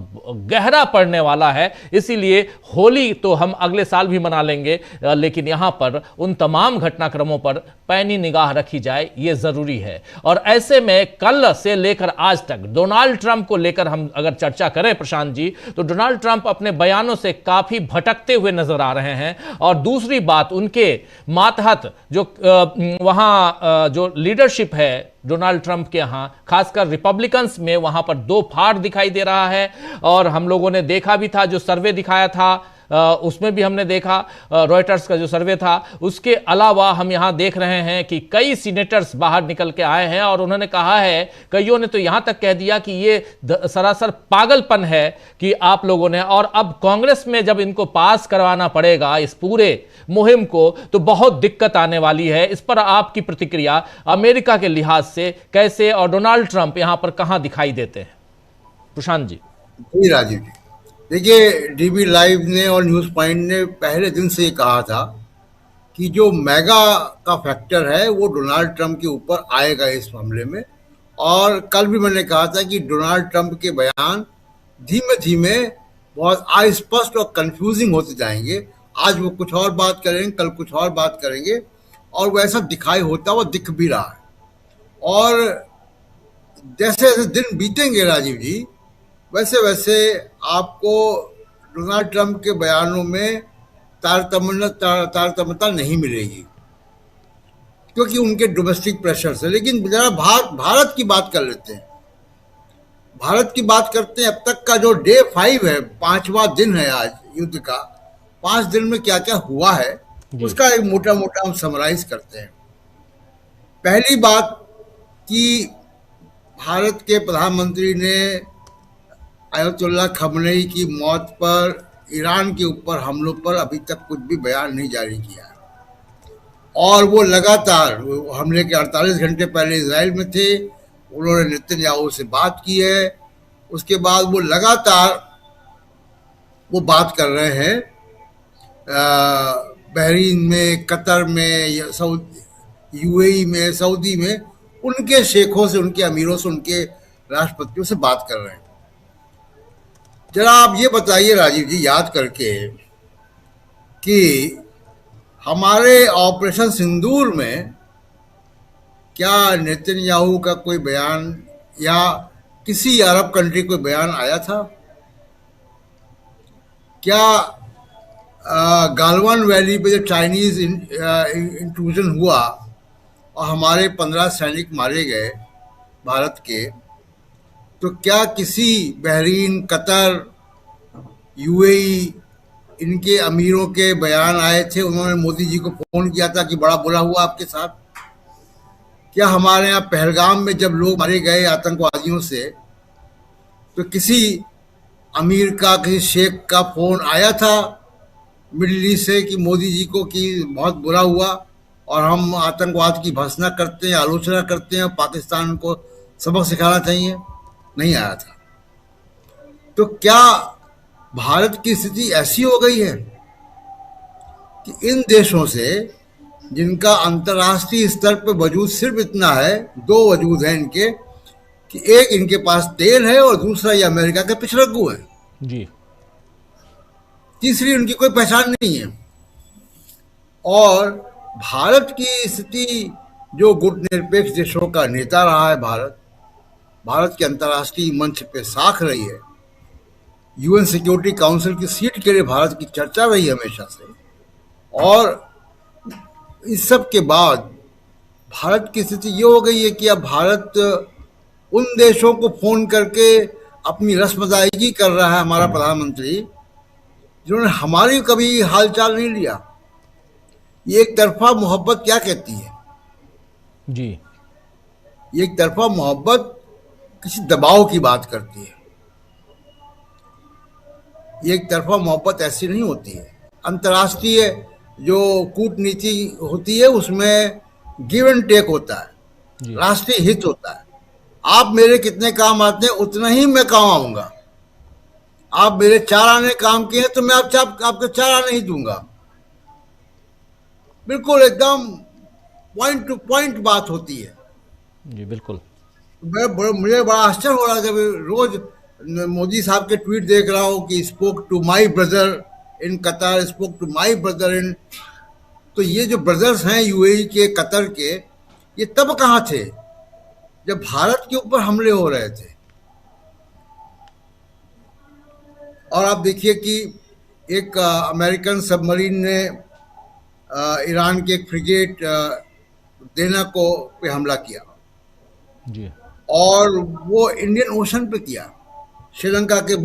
गहरा पड़ने वाला है। इसीलिए होली तो हम अगले साल भी मना लेंगे, लेकिन यहां पर उन तमाम घटनाक्रमों पर पैनी निगाह रखी जाए, यह जरूरी है। और ऐसे में कल से लेकर आज तक डोनाल्ड ट्रंप को लेकर हम अगर चर्चा करें प्रशांत जी, तो डोनाल्ड ट्रंप अपने बयानों से काफी भटकते हुए नजर आ रहे हैं। और दूसरी बात, उनके मातहत जो वहां जो लीडरशिप है डोनाल्ड ट्रंप के यहां, खासकर रिपब्लिकन्स में, वहां पर दो फाड़ दिखाई दे रहा है। और हम लोगों ने देखा भी था, जो सर्वे दिखाया था उसमें भी हमने देखा, रॉयटर्स का जो सर्वे था। उसके अलावा हम यहां देख रहे हैं कि कई सीनेटर्स बाहर निकल के आए हैं और उन्होंने कहा है, कईयों ने तो यहां तक कह दिया कि ये सरासर पागलपन है कि आप लोगों ने, और अब कांग्रेस में जब इनको पास करवाना पड़ेगा इस पूरे मुहिम को, तो बहुत दिक्कत आने वाली है। इस पर आपकी प्रतिक्रिया अमेरिका के लिहाज से कैसे, और डोनाल्ड ट्रंप यहां पर कहां दिखाई देते हैं? प्रशांत जी। जी राजीव जी, देखिए, डीबी लाइव ने और न्यूज़ पॉइंट ने पहले दिन से ये कहा था कि जो मेगा का फैक्टर है वो डोनाल्ड ट्रंप के ऊपर आएगा इस मामले में। और कल भी मैंने कहा था कि डोनाल्ड ट्रंप के बयान धीमे धीमे बहुत अस्पष्ट और कंफ्यूजिंग होते जाएंगे। आज वो कुछ और बात करेंगे, कल कुछ और बात करेंगे, और वैसा दिखाई होता वो दिख भी रहा है। और जैसे जैसे दिन बीतेंगे राजीव जी, वैसे वैसे आपको डोनाल्ड ट्रंप के बयानों में तारतम्यता नहीं मिलेगी, क्योंकि उनके डोमेस्टिक प्रेशर से। लेकिन जरा भारत की बात कर लेते हैं। भारत की बात करते हैं। अब तक का जो डे 5 है, 5वां दिन है आज युद्ध का, 5 दिन में क्या क्या हुआ है उसका एक मोटा मोटा हम समराइज करते हैं। पहली बात कि भारत के प्रधानमंत्री ने अयतुल्ला खमनेई की मौत पर, ईरान के ऊपर हमलों पर अभी तक कुछ भी बयान नहीं जारी किया है। और वो लगातार हमले के 48 घंटे पहले इजराइल में थे, उन्होंने नेतन्याहू से बात की है। उसके बाद वो लगातार वो बात कर रहे हैं बहरीन में, कतर में, यूएई में, सऊदी में, उनके शेखों से, उनके अमीरों से, उनके राष्ट्रपतियों से बात कर रहे हैं। जरा आप ये बताइए राजीव जी, याद करके, कि हमारे ऑपरेशन सिंदूर में क्या नेतन्याहू का कोई बयान या किसी अरब कंट्री कोई बयान आया था? क्या गालवान वैली पे जो चाइनीज इंट्रूजन हुआ और हमारे 15 सैनिक मारे गए भारत के, तो क्या किसी बहरीन, कतर, यूएई, इनके अमीरों के बयान आए थे? उन्होंने मोदी जी को फोन किया था कि बड़ा बुरा हुआ आपके साथ? क्या हमारे यहाँ पहलगाम में जब लोग मारे गए आतंकवादियों से, तो किसी अमीर का, किसी शेख का फोन आया था मिडिल ईस्ट से कि मोदी जी को कि बहुत बुरा हुआ और हम आतंकवाद की भर्त्सना करते हैं, आलोचना करते हैं, पाकिस्तान को सबक सिखाना चाहिए? नहीं आया था। तो क्या भारत की स्थिति ऐसी हो गई है कि इन देशों से, जिनका अंतर्राष्ट्रीय स्तर पर वजूद सिर्फ इतना है, 2 वजूद हैं इनके, कि एक इनके पास तेल है और दूसरा ये अमेरिका के पिछड़कू है जी, तीसरी उनकी कोई पहचान नहीं है। और भारत की स्थिति, जो गुटनिरपेक्ष देशों का नेता रहा है भारत के अंतर्राष्ट्रीय मंच पे साख रही है, यूएन सिक्योरिटी काउंसिल की सीट के लिए भारत की चर्चा रही हमेशा से, और इस सब के बाद भारत की स्थिति ये हो गई है कि अब भारत उन देशों को फोन करके अपनी रस्मदायगी कर रहा है हमारा प्रधानमंत्री, जिन्होंने हमारी कभी हालचाल नहीं लिया। ये एक तरफा मोहब्बत क्या कहती है? जी, ये एक तरफा मोहब्बत किसी दबाव की बात करती है। ये एक तरफा मोहब्बत ऐसी नहीं होती है। अंतर्राष्ट्रीय जो कूटनीति होती है उसमें गिव एंड टेक होता है, जी, राष्ट्रीय हित होता है। आप मेरे कितने काम आते हैं उतना ही मैं काम आऊंगा। आप मेरे 4 आने काम किए हैं तो मैं आपके 4 आने ही दूंगा। बिल्कुल एकदम पॉइंट टू पॉइंट बात होती है। जी, बिल्कुल। मुझे बड़ा आश्चर्य हो रहा है जब रोज मोदी साहब के ट्वीट देख रहा हूँ कि spoke to my brother in Qatar, spoke to my brother in. तो ये जो ब्रदर्स हैं यूएई के, कतर के, ये तब कहाँ थे जब भारत के ऊपर हमले हो रहे थे? और आप देखिए कि एक अमेरिकन सबमरीन ने ईरान के एक फ्रिगेट देना को पे हमला किया, जी, और वो इंडियन ओशन पे किया, श्रीलंका के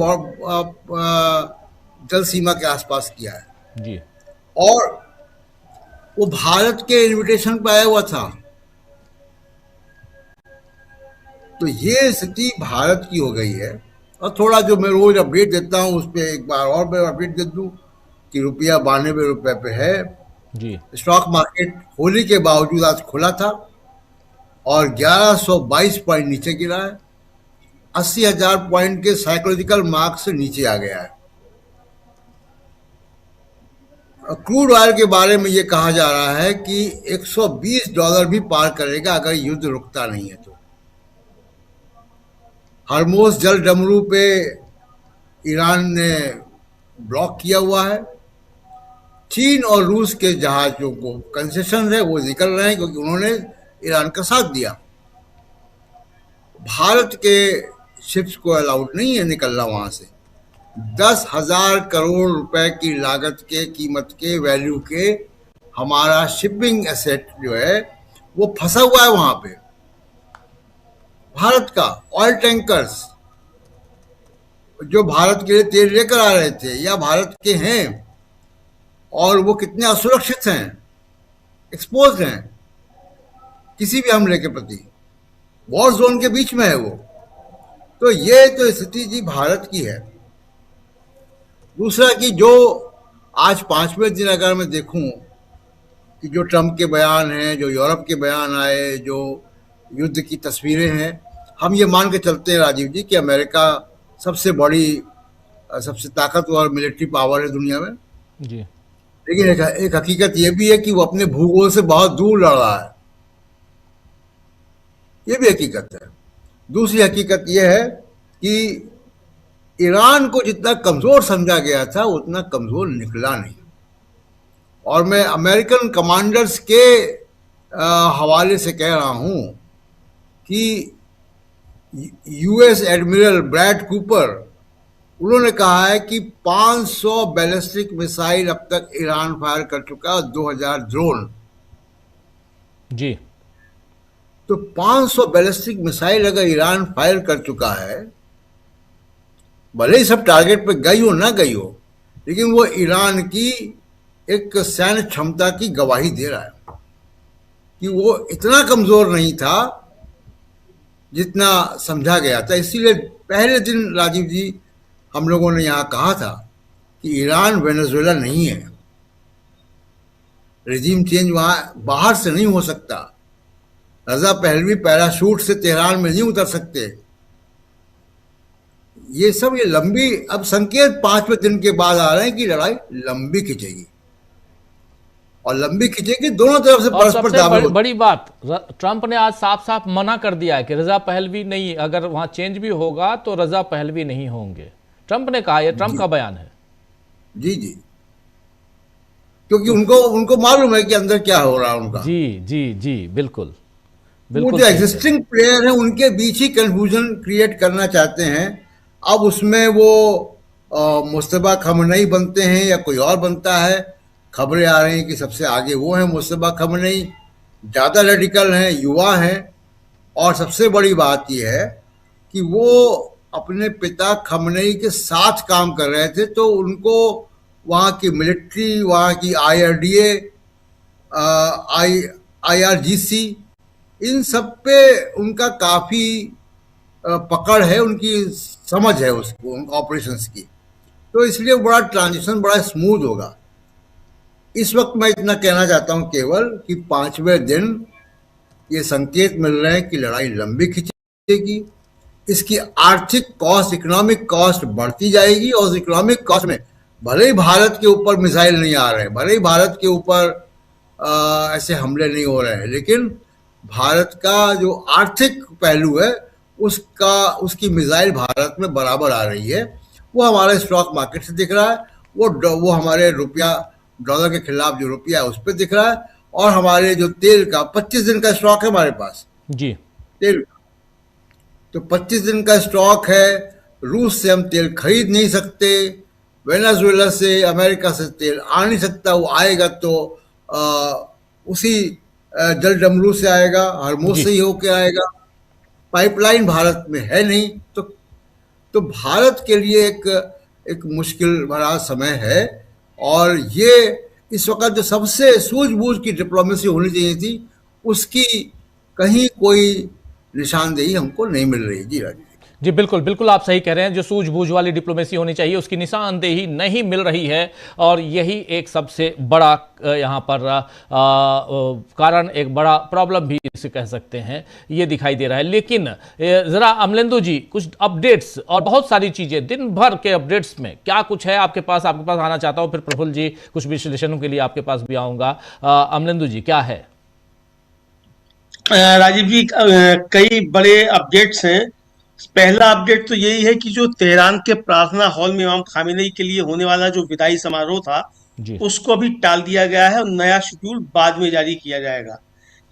जल सीमा के आसपास किया है। जी, और वो भारत के इनविटेशन पे आया हुआ था। तो ये स्थिति भारत की हो गई है। और थोड़ा जो मैं रोज अपडेट देता हूँ उस पर एक बार और मैं अपडेट दे दूँ कि रुपया 92 रुपये पे है। जी, स्टॉक मार्केट होली के बावजूद आज खुला था और 1122 पॉइंट नीचे गिरा है। 80,000 पॉइंट के साइकोलॉजिकल मार्क से नीचे आ गया है। क्रूड ऑयल के बारे में ये कहा जा रहा है कि $120 भी पार करेगा अगर युद्ध रुकता नहीं है तो। हरमोज जल डमरू पे ईरान ने ब्लॉक किया हुआ है। चीन और रूस के जहाजों को कंसेशन है, वो निकल रहे हैं क्योंकि उन्होंने ईरान का साथ दिया। भारत के शिप्स को अलाउड नहीं है निकलना वहां से। 10,000 करोड़ रुपए की लागत के, कीमत के, वैल्यू के हमारा शिपिंग एसेट जो है वो फंसा हुआ है वहां पे। भारत का ऑयल टैंकर्स जो भारत के लिए तेल लेकर आ रहे थे या भारत के हैं, और वो कितने असुरक्षित हैं, एक्सपोज हैं किसी भी हमले के प्रति, वॉर जोन के बीच में है वो। तो ये तो स्थिति जी भारत की है। दूसरा कि जो आज 5वें दिन अगर मैं देखूं कि जो ट्रंप के बयान हैं, जो यूरोप के बयान आए, जो युद्ध की तस्वीरें हैं, हम ये मान के चलते हैं राजीव जी कि अमेरिका सबसे बड़ी, सबसे ताकतवर मिलिट्री पावर है दुनिया में। जी, लेकिन एक हकीकत यह भी है कि वो अपने भूगोल से बहुत दूर लड़ रहा है। ये भी हकीकत है। दूसरी हकीकत यह है कि ईरान को जितना कमजोर समझा गया था उतना कमजोर निकला नहीं। और मैं अमेरिकन कमांडर्स के हवाले से कह रहा हूं कि यूएस एडमिरल ब्रैड कूपर, उन्होंने कहा है कि 500 बैलिस्टिक मिसाइल अब तक ईरान फायर कर चुका है, 2000 ड्रोन। जी, तो 500 बैलिस्टिक मिसाइल अगर ईरान फायर कर चुका है, भले ही सब टारगेट पे गई हो ना गई हो, लेकिन वो ईरान की एक सैन्य क्षमता की गवाही दे रहा है कि वो इतना कमजोर नहीं था जितना समझा गया था। इसीलिए पहले दिन राजीव जी हम लोगों ने यहाँ कहा था कि ईरान वेनेजुएला नहीं है। रेजिम चेंज वहाँ बाहर से नहीं हो सकता। रजा पहलवी पैराशूट से तेहरान में नहीं उतर सकते। ये सब ये लंबी, अब संकेत 5वें दिन के बाद आ रहे हैं कि लड़ाई लंबी खिंचेगी, और लंबी खिंचेगी दोनों तरफ से और परस्पर सबसे दावे होते। बड़ी बात, ट्रंप ने आज साफ साफ मना कर दिया है कि रजा पहलवी नहीं, अगर वहां चेंज भी होगा तो रजा पहलवी नहीं होंगे। ट्रंप ने कहा, यह ट्रंप का बयान है। जी जी, क्योंकि उनको मालूम है कि अंदर क्या हो रहा है उनका। जी जी जी, बिल्कुल वो बिल्कुल जो सही है। एग्जिस्टिंग प्लेयर है उनके बीच ही कंफ्यूजन क्रिएट करना चाहते हैं। अब उसमें वो मुस्तफा खमनई बनते हैं या कोई और बनता है। खबरें आ रही हैं कि सबसे आगे वो हैं मुस्तफा खमनई, ज़्यादा रेडिकल हैं, युवा हैं, और सबसे बड़ी बात यह है कि वो अपने पिता खमनेई के साथ काम कर रहे थे, तो उनको वहाँ की मिलिट्री, वहाँ की IRDA, IRGC, इन सब पे उनका काफ़ी पकड़ है, उनकी समझ है उसको, ऑपरेशंस की। तो इसलिए बड़ा ट्रांजिशन बड़ा स्मूथ होगा। इस वक्त मैं इतना कहना चाहता हूं केवल कि 5वें दिन ये संकेत मिल रहे हैं कि लड़ाई लंबी खिंचेगी, इसकी आर्थिक कॉस्ट, इकोनॉमिक कॉस्ट बढ़ती जाएगी, और इकोनॉमिक कॉस्ट में भले ही भारत के ऊपर मिसाइल नहीं आ रहे हैं, भले ही भारत के ऊपर ऐसे हमले नहीं हो रहे हैं, लेकिन भारत का जो आर्थिक पहलू है उसकी मिसाइल भारत में बराबर आ रही है। वो हमारे स्टॉक मार्केट से दिख रहा है, वो हमारे रुपया, डॉलर के खिलाफ जो रुपया है उस पर दिख रहा है, और हमारे जो तेल का 25 दिन का स्टॉक है हमारे पास जी, तेल का, तो 25 दिन का स्टॉक है। रूस से हम तेल खरीद नहीं सकते, वेनेजुएला से, अमेरिका से तेल आ नहीं सकता, वो आएगा तो उसी जल डमरू से आएगा, हरमुज से ही होके आएगा, पाइपलाइन भारत में है नहीं। तो भारत के लिए एक मुश्किल भरा समय है, और ये इस वक्त जो सबसे सूझबूझ की डिप्लोमेसी होनी चाहिए थी, उसकी कहीं कोई निशानदेही हमको नहीं मिल रही। जी राजीव जी, बिल्कुल बिल्कुल आप सही कह रहे हैं। जो सूझबूझ वाली डिप्लोमेसी होनी चाहिए उसकी निशानदेही नहीं मिल रही है, और यही एक सबसे बड़ा यहाँ पर कारण, एक बड़ा प्रॉब्लम भी इसे कह सकते हैं, ये दिखाई दे रहा है। लेकिन ज़रा अमलेंदु जी, कुछ अपडेट्स और बहुत सारी चीज़ें, दिन भर के अपडेट्स में क्या कुछ है आपके पास आना चाहता हूँ, फिर प्रफुल्ल जी कुछ विश्लेषणों के लिए आपके पास भी आऊँगा। अमलेंदु जी, क्या है? राजीव जी, कई बड़े अपडेट्स हैं। पहला अपडेट तो यही है कि जो तेहरान के प्रार्थना हॉल में इमाम खामेनेई के लिए होने वाला जो विदाई समारोह था उसको अभी टाल दिया गया है, और नया शेड्यूल बाद में जारी किया जाएगा,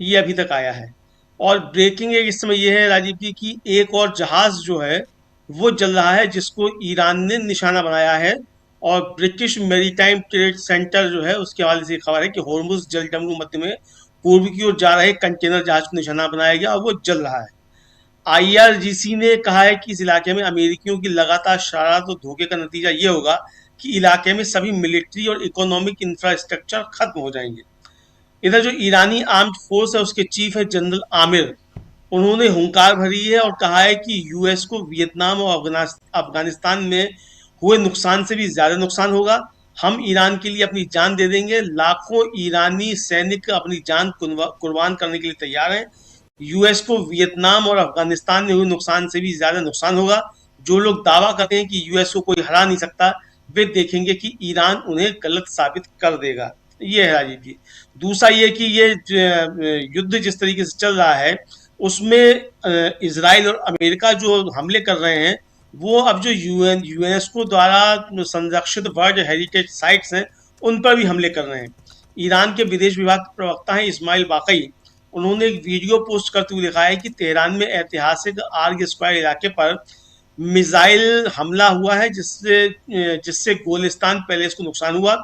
ये अभी तक आया है। और ब्रेकिंग एक इस समय ये है राजीव जी कि एक और जहाज जो है वो जल रहा है, जिसको ईरान ने निशाना बनाया है, और ब्रिटिश मैरीटाइम ट्रेड सेंटर जो है उसके हवाले से खबर है कि होर्मुज जल डमरू मध्य में पूर्व की ओर जा रहे कंटेनर जहाज को निशाना बनाया गया और वो जल रहा है। IRGC ने कहा है कि इस इलाके में अमेरिकियों की लगातार शरारत और धोखे का नतीजा ये होगा कि इलाके में सभी मिलिट्री और इकोनॉमिक इंफ्रास्ट्रक्चर खत्म हो जाएंगे। इधर जो ईरानी आर्म्ड फोर्स है उसके चीफ है जनरल आमिर, उन्होंने हुंकार भरी है और कहा है कि US को वियतनाम और अफगानिस्तान में हुए नुकसान से भी ज्यादा नुकसान होगा। हम ईरान के लिए अपनी जान दे देंगे, लाखों ईरानी सैनिक अपनी जान कुर्बान करने के लिए तैयार हैं। US को वियतनाम और अफगानिस्तान में हुए नुकसान से भी ज्यादा नुकसान होगा। जो लोग दावा करते हैं कि US को कोई हरा नहीं सकता, वे देखेंगे कि ईरान उन्हें गलत साबित कर देगा। ये है राजीव जी। दूसरा ये कि ये युद्ध जिस तरीके से चल रहा है उसमें इजराइल और अमेरिका जो हमले कर रहे हैं वो अब जो UNESCO द्वारा संरक्षित वर्ल्ड हेरिटेज साइट्स हैं उन पर भी हमले कर रहे हैं। ईरान के विदेश विभाग के प्रवक्ता हैं इस्माइल बाकई, उन्होंने एक वीडियो पोस्ट करते हुए लिखा है कि तेहरान में ऐतिहासिक आर्ग स्क्वायर इलाके पर मिसाइल हमला हुआ है, जिससे गोलिस्तान पैलेस को नुकसान हुआ।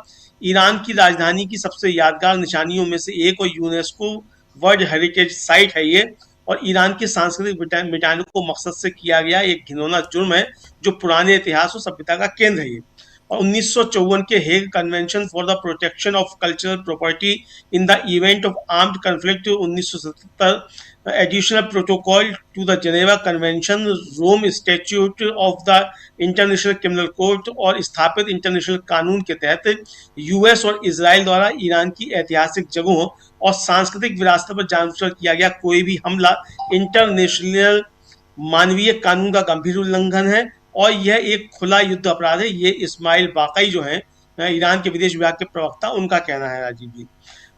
ईरान की राजधानी की सबसे यादगार निशानियों में से एक और यूनेस्को वर्ल्ड हेरिटेज साइट है ये, और ईरान के सांस्कृतिक मिटाने को मकसद से किया गया एक घिनौना जुर्म है जो पुराने इतिहास और सभ्यता का केंद्र है ये। और 1954 के Hague convention for the protection of cultural property in the event of armed conflict 1977 additional protocol to the Geneva convention, Rome statute of the international criminal court और स्थापित इंटरनेशनल कानून के तहत US और इजराइल द्वारा ईरान की ऐतिहासिक जगहों और सांस्कृतिक विरासत पर जानबूझकर किया गया कोई भी हमला इंटरनेशनल मानवीय कानून का गंभीर उल्लंघन है और यह एक खुला युद्ध अपराध है। ये इस्माइल बाकई जो है ईरान के विदेश विभाग के प्रवक्ता, उनका कहना है राजीव जी।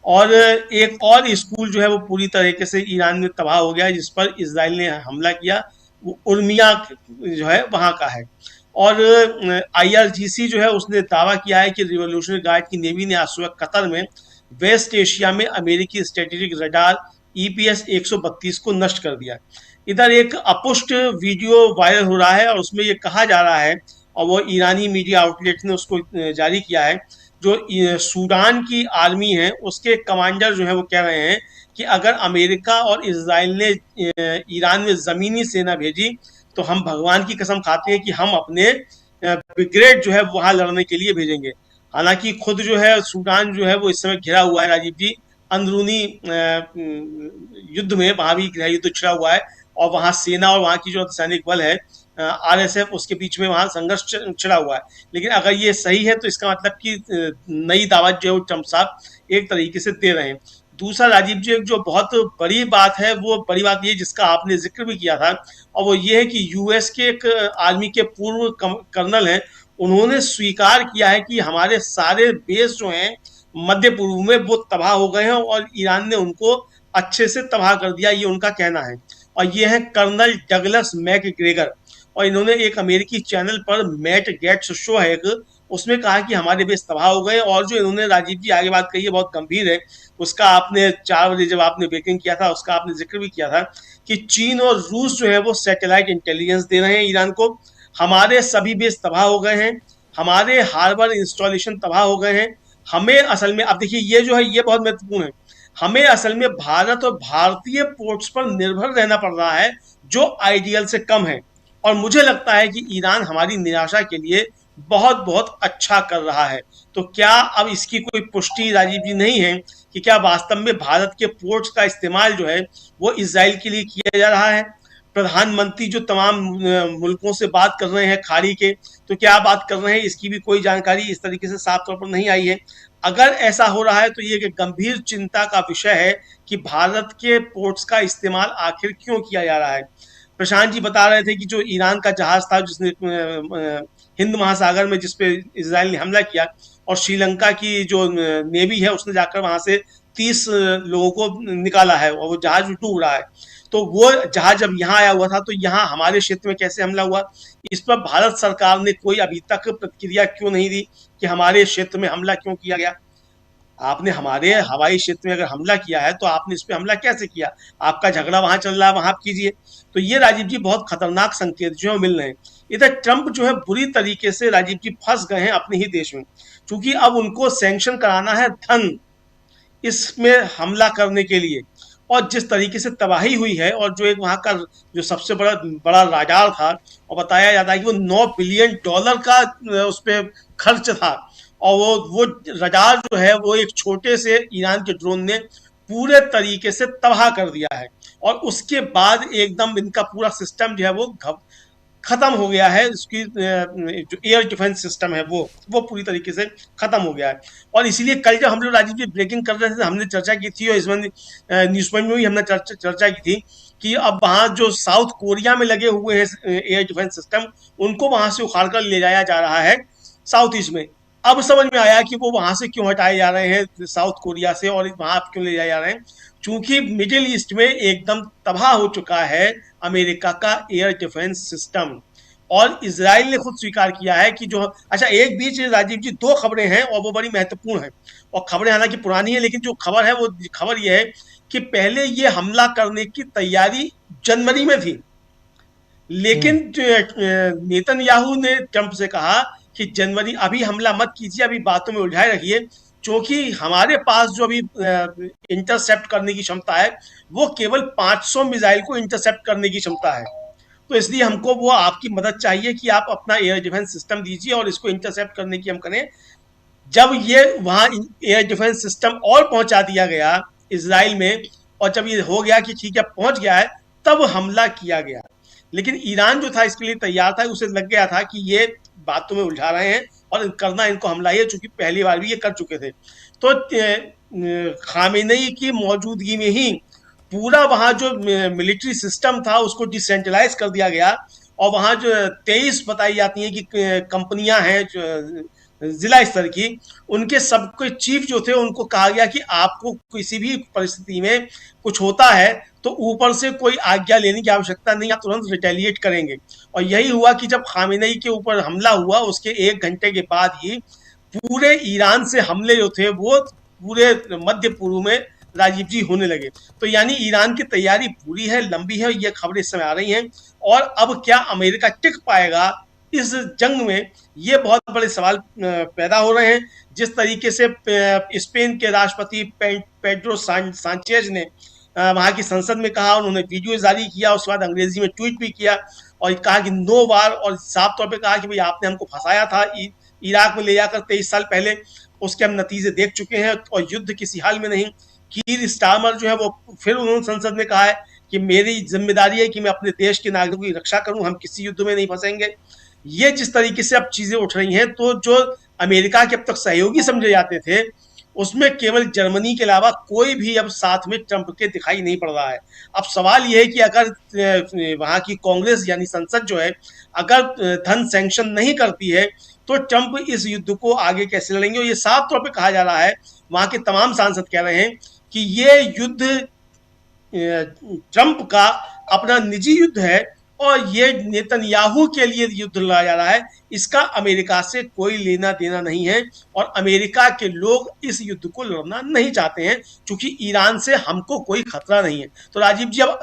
और एक और स्कूल जो है वो पूरी तरीके से ईरान में तबाह हो गया है, जिस पर इजराइल ने हमला किया, वो उर्मिया जो है वहाँ का है। और IRGC जो है उसने दावा किया है कि रिवोल्यूशनरी गार्ड की नेवी ने आज सुबह कतर में वेस्ट एशिया में अमेरिकी स्ट्रेटेजिक रडार EPS 132 को नष्ट कर दिया। इधर एक अपुष्ट वीडियो वायरल हो रहा है और उसमें ये कहा जा रहा है, और वो ईरानी मीडिया आउटलेट ने उसको जारी किया है, जो सूडान की आर्मी है उसके कमांडर जो है वो कह रहे हैं कि अगर अमेरिका और इजराइल ने ईरान में ज़मीनी सेना भेजी तो हम भगवान की कसम खाते हैं कि हम अपने ब्रिगेड जो है वहां लड़ने के लिए भेजेंगे। हालांकि खुद जो है सूडान जो है वो इस समय घिरा हुआ है राजीव जी, अंदरूनी युद्ध में वहां भी गृह युद्ध छिड़ा हुआ है, और वहां सेना और वहां की जो सैनिक बल है RSF, उसके बीच में वहां संघर्ष छिड़ा हुआ है। लेकिन अगर ये सही है तो इसका मतलब कि नई दावत जो ट्रम्प साहब एक तरीके से दे रहे हैं। दूसरा राजीव जी, एक जो बहुत बड़ी बात है, वो बड़ी बात ये जिसका आपने जिक्र भी किया था, और वो ये है कि यूएस के एक आर्मी के पूर्व कर्नल हैं, उन्होंने स्वीकार किया है कि हमारे सारे बेस जो हैं मध्य पूर्व में वो तबाह हो गए हैं और ईरान ने उनको अच्छे से तबाह कर दिया, ये उनका कहना है। और ये है कर्नल डगलस मैकग्रेगर, और इन्होंने एक अमेरिकी चैनल पर मैट गेट्स शो है एक, उसमें कहा कि हमारे बेस तबाह हो गए। और जो इन्होंने राजीव जी आगे बात कही है बहुत गंभीर है, उसका आपने 4 बजे जब आपने ब्रेकिंग किया था उसका आपने जिक्र भी किया था कि चीन और रूस जो है वो सैटेलाइट इंटेलिजेंस दे रहे हैं ईरान को, हमारे सभी बेस तबाह हो गए हैं, हमारे हार्बर इंस्टॉलेशन तबाह हो गए हैं। हमें असल में, अब देखिए ये जो है ये बहुत महत्वपूर्ण है, हमें असल में भारत और भारतीय पोर्ट्स पर निर्भर रहना पड़ रहा है जो आइडियल से कम है। और मुझे लगता है कि ईरान हमारी निराशा के लिए बहुत बहुत अच्छा कर रहा है। तो क्या अब इसकी कोई पुष्टि राजीव जी नहीं है कि क्या वास्तव में भारत के पोर्ट्स का इस्तेमाल जो है वो इजराइल के लिए किया जा रहा है? प्रधानमंत्री जो तमाम मुल्कों से बात कर रहे हैं खाड़ी के, तो क्या बात कर रहे हैं इसकी भी कोई जानकारी इस तरीके से साफ तौर पर नहीं आई है। अगर ऐसा हो रहा है तो ये एक गंभीर चिंता का विषय है कि भारत के पोर्ट्स का इस्तेमाल आखिर क्यों किया जा रहा है। प्रशांत जी बता रहे थे कि जो ईरान का जहाज था जिसने हिंद महासागर में जिसपे इजराइल ने हमला किया, और श्रीलंका की जो नेवी है उसने जाकर वहां से 30 लोगों को निकाला है और वो जहाज डूब रहा है। तो वो जहाज जब यहाँ आया हुआ था तो यहाँ हमारे क्षेत्र में कैसे हमला हुआ, इस पर भारत सरकार ने कोई अभी तक प्रतिक्रिया क्यों नहीं दी कि हमारे क्षेत्र में हमला क्यों किया गया। आपने हमारे हवाई क्षेत्र में अगर हमला किया है तो आपने इस पे हमला कैसे किया? आपका झगड़ा वहां चल रहा है, वहां आप कीजिए। तो ये राजीव जी बहुत खतरनाक संकेत जो है मिल रहे हैं। इधर ट्रंप जो है बुरी तरीके से राजीव जी फंस गए हैं अपने ही देश में, क्योंकि अब उनको सैंक्शन कराना है धन इसमें हमला करने के लिए। और जिस तरीके से तबाही हुई है, और जो एक वहां का जो सबसे बड़ा राडार था, और बताया जाता है कि वो $9 बिलियन का उस पर खर्च था, और वो रडार जो है वो एक छोटे से ईरान के ड्रोन ने पूरे तरीके से तबाह कर दिया है। और उसके बाद एकदम इनका पूरा सिस्टम जो है वो खत्म हो गया है। इसकी जो एयर डिफेंस सिस्टम है वो पूरी तरीके से खत्म हो गया है। और इसीलिए कल जब हम लोग राजीव जी ब्रेकिंग कर रहे थे हमने चर्चा की थी, और इसमें न्यूज पॉइंट में भी हमने चर्चा की थी कि अब वहां जो साउथ कोरिया में लगे हुए हैं एयर डिफेंस सिस्टम, उनको वहां से उखाड़ कर ले जाया जा रहा है साउथ ईस्ट में। अब समझ में आया कि वो वहां से क्यों हटाए जा रहे हैं साउथ कोरिया से, और वहां क्यों ले जाए जा रहे हैं, क्योंकि मिडिल ईस्ट में एकदम तबाह हो चुका है अमेरिका का एयर डिफेंस सिस्टम। और इजराइल ने खुद स्वीकार किया है कि जो अच्छा एक बीच राजीव जी 2 खबरें हैं और वो बड़ी महत्वपूर्ण है, और खबरें हालांकि पुरानी है, लेकिन जो खबर है वो खबर ये है कि पहले ये हमला करने की तैयारी जनवरी में थी, लेकिन नेतन्याहू ने ट्रंप से कहा कि जनवरी अभी हमला मत कीजिए, अभी बातों में उलझाए रखिए, क्योंकि हमारे पास जो अभी इंटरसेप्ट करने की क्षमता है वो केवल 500 मिसाइल को इंटरसेप्ट करने की क्षमता है। तो इसलिए हमको वो आपकी मदद चाहिए कि आप अपना एयर डिफेंस सिस्टम दीजिए और इसको इंटरसेप्ट करने की हम करें। जब ये वहां एयर डिफेंस सिस्टम और पहुंचा दिया गया इजराइल में, और जब ये हो गया कि ठीक है पहुंच गया है, तब हमला किया गया। लेकिन ईरान जो था इसके लिए तैयार था, उसे लग गया था कि ये बातों में उलझा रहे हैं और करना इनको हमला ही है, चूंकि पहली बार भी ये कर चुके थे। तो खामेनेई की मौजूदगी में ही पूरा वहां जो मिलिट्री सिस्टम था उसको डिसेंट्रलाइज कर दिया गया, और वहां जो 23 बताई जाती हैं कि कंपनियां हैं जिला स्तर की, उनके सबके चीफ जो थे उनको कहा गया कि आपको किसी भी परिस्थिति में कुछ होता है तो ऊपर से कोई आज्ञा लेने की आवश्यकता नहीं, आप तुरंत रिटेलिएट करेंगे। और यही हुआ कि जब खामेनेई के ऊपर हमला हुआ उसके 1 घंटे के बाद ही पूरे ईरान से हमले जो थे वो पूरे मध्य पूर्व में राजीव जी होने लगे। तो यानी ईरान की तैयारी पूरी है, लंबी है, ये खबरें इस समय आ रही हैं। और अब क्या अमेरिका टिक पाएगा इस जंग में, ये बहुत बड़े सवाल पैदा हो रहे हैं। जिस तरीके से स्पेन के राष्ट्रपति पेड्रो सांचेज ने वहां की संसद में कहा, उन्होंने वीडियो जारी किया, उसके बाद अंग्रेजी में ट्वीट भी किया और कहा कि नो वार, और साफ तौर पे कहा कि भाई आपने हमको फंसाया था इराक में ले जाकर 23 साल पहले, उसके हम नतीजे देख चुके हैं और युद्ध किसी हाल में नहीं। कीर स्टारमर जो है वो फिर उन्होंने संसद में कहा है कि मेरी जिम्मेदारी है कि मैं अपने देश के नागरिकों की रक्षा करूं, हम किसी युद्ध में नहीं फंसेंगे। ये जिस तरीके से अब चीजें उठ रही हैं, तो जो अमेरिका के अब तक सहयोगी समझे जाते थे, उसमें केवल जर्मनी के अलावा कोई भी अब साथ में ट्रंप के दिखाई नहीं पड़ रहा है। अब सवाल यह है कि अगर वहां की कांग्रेस यानी संसद जो है अगर धन सैंक्शन नहीं करती है तो ट्रंप इस युद्ध को आगे कैसे लड़ेंगे। और ये साफ तौर पे कहा जा रहा है, वहां के तमाम सांसद कह रहे हैं कि ये युद्ध ट्रंप का अपना निजी युद्ध है और ये नेतन्याहू के लिए युद्ध लड़ा जा रहा है, इसका अमेरिका से कोई लेना देना नहीं है और अमेरिका के लोग इस युद्ध को लड़ना नहीं चाहते हैं, क्योंकि ईरान से हमको कोई खतरा नहीं है। तो राजीव जी, अब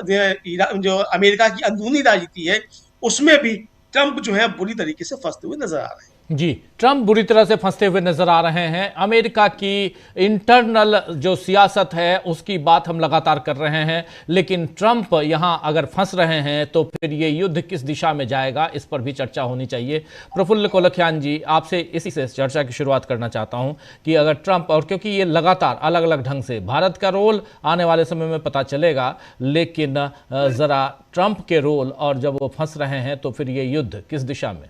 जो अमेरिका की अंदरूनी राजनीति है उसमें भी ट्रंप जो है बुरी तरीके से फंसते हुए नजर आ रहे हैं। जी, ट्रंप बुरी तरह से फंसते हुए नजर आ रहे हैं। अमेरिका की इंटरनल जो सियासत है उसकी बात हम लगातार कर रहे हैं, लेकिन ट्रंप यहां अगर फंस रहे हैं तो फिर ये युद्ध किस दिशा में जाएगा, इस पर भी चर्चा होनी चाहिए। प्रफुल्ल कोलखियान जी, आपसे इसी से चर्चा की शुरुआत करना चाहता हूं कि अगर ट्रंप, और क्योंकि ये लगातार अलग अलग ढंग से भारत का रोल आने वाले समय में पता चलेगा, लेकिन जरा ट्रंप के रोल और जब वो फंस रहे हैं तो फिर ये युद्ध किस दिशा में?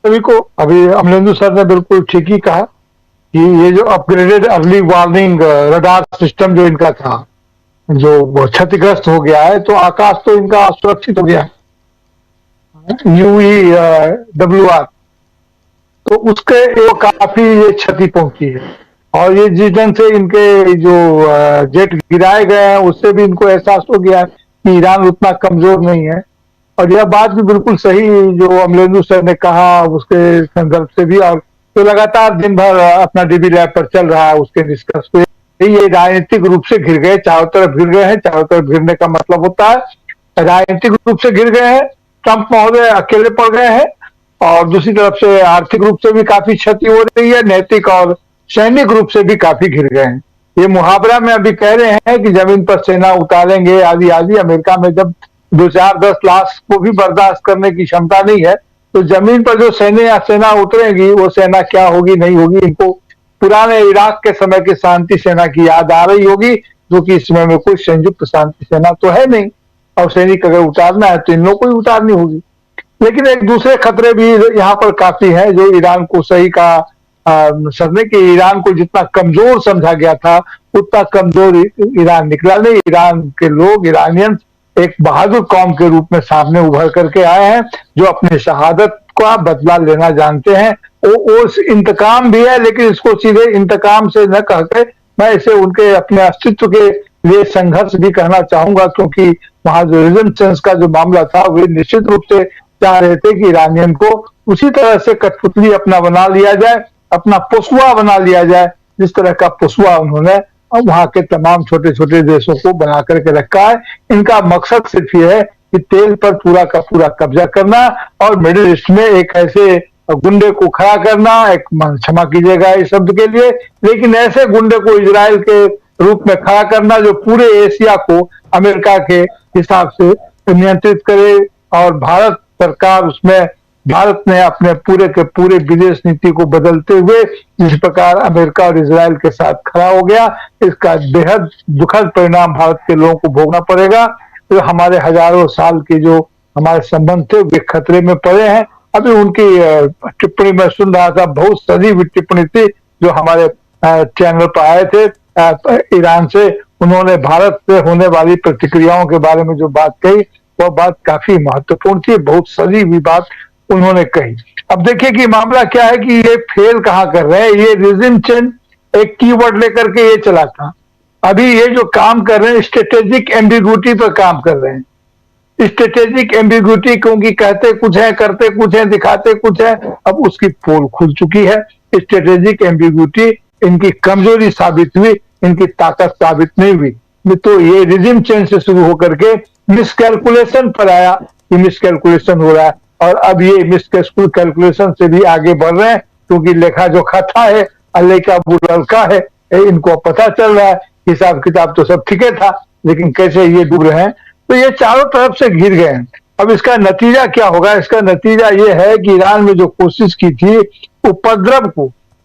सभी को अभी अमलेंदु सर ने बिल्कुल ठीक ही कहा कि ये जो upgraded early warning radar system जो इनका था, जो क्षतिग्रस्त हो गया है, तो आकाश तो इनका सुरक्षित हो गया है, UEWR, तो उसके वो काफी ये क्षति पहुंची है। और ये जिस ढंग से इनके जो जेट गिराए गए हैं उससे भी इनको एहसास हो गया है कि ईरान उतना कमजोर नहीं है। और यह बात भी बिल्कुल सही जो अमलेंदु सर ने कहा उसके संदर्भ से भी, और तो लगातार दिन भर अपना डीबी लैब पर चल रहा है उसके निष्कर्ष पे, ये राजनीतिक रूप से घिर गए, चारों तरफ घिर गए हैं। चारों तरफ घिरने का मतलब होता है राजनीतिक रूप से घिर गए हैं, ट्रंप महोदय अकेले पड़ गए हैं, और दूसरी तरफ से आर्थिक रूप से भी काफी क्षति हो रही है, नैतिक और सैनिक रूप से भी काफी घिर गए हैं। ये मुहावरा में अभी कह रहे हैं कि जमीन पर सेना उतारेंगे आदि आदि। अमेरिका में जब 2-4-10 लाख को भी बर्दाश्त करने की क्षमता नहीं है, तो जमीन पर जो सेना उतरेगी वो सेना क्या होगी नहीं होगी, इनको पुराने इराक के समय की शांति सेना की याद आ रही होगी, जो कि इस समय में कोई संयुक्त शांति सेना तो है नहीं, और सैनिक अगर उतारना है तो इन लोगों को ही उतारनी होगी। लेकिन एक दूसरे खतरे भी यहाँ पर काफी है जो ईरान को सही का समझने कि ईरान को जितना कमजोर समझा गया था उतना कमजोर ईरान निकला नहीं। ईरान के लोग, ईरानियंस एक बहादुर कौम के रूप में सामने उभर करके आए हैं, जो अपनी शहादत का बदला लेना जानते हैं। वो इंतकाम भी है, लेकिन इसको सीधे इंतकाम से न कहकर मैं इसे उनके अपने अस्तित्व के लिए संघर्ष भी कहना चाहूंगा, क्योंकि वहां जो रेजिस्टेंस का जो मामला था वे निश्चित रूप से चाह रहे थे कि ईरानियन को उसी तरह से कठपुतली अपना बना लिया जाए, अपना पोसुआ बना लिया जाए, जिस तरह का पोसुआ उन्होंने वहां के तमाम छोटे छोटे देशों को बना करके रखा है। इनका मकसद सिर्फ ये है कि तेल पर पूरा का पूरा कब्जा करना और मिडिल ईस्ट में एक ऐसे गुंडे को खड़ा करना, एक क्षमा कीजिएगा इस शब्द के लिए, लेकिन ऐसे गुंडे को इजराइल के रूप में खड़ा करना जो पूरे एशिया को अमेरिका के हिसाब से नियंत्रित करे। और भारत सरकार उसमें, भारत ने अपने पूरे के पूरे विदेश नीति को बदलते हुए जिस प्रकार अमेरिका और इजराइल के साथ खड़ा हो गया, इसका बेहद दुखद परिणाम भारत के लोगों को भोगना पड़ेगा। तो हमारे हजारों साल के जो हमारे संबंध थे वे खतरे में पड़े हैं। अभी उनकी टिप्पणी में सुन रहा था, बहुत सजीव टिप्पणी थी जो हमारे चैनल पर आए थे ईरान से। उन्होंने भारत से होने वाली प्रतिक्रियाओं के बारे में जो बात कही वह बात काफी महत्वपूर्ण थी, बहुत सजीव बात उन्होंने कही। अब देखिए कि मामला क्या है कि ये फेल कहाँ कर रहे हैं। ये रिजिम चेंज एक कीवर्ड लेकर के ये चला था। अभी ये जो काम कर रहे हैं स्ट्रेटेजिक एम्बिग्यूटी पर काम कर रहे हैं। स्ट्रेटेजिक एम्बिग्यूटी क्योंकि कहते कुछ है, करते कुछ है, दिखाते कुछ है, अब उसकी पोल खुल चुकी है। स्ट्रेटेजिक एम्बिग्यूटी इनकी कमजोरी साबित हुई, इनकी ताकत साबित नहीं हुई। तो ये रिजिम चेंज से शुरू होकर के मिसकैलकुलेशन पर आया कि मिसकैलकुलेशन हो रहा है, और अब ये मिसकैलकुलेशन से भी आगे बढ़ रहे हैं, क्योंकि लेखा जोखा था है, अल्ले का बुलका है, इनको पता चल रहा है, हिसाब किताब तो सब ठीक था, लेकिन कैसे ये डूब रहे हैं। तो ये चारों तरफ से घिर गए हैं। अब इसका नतीजा क्या होगा? इसका नतीजा ये है कि ईरान में जो कोशिश की थी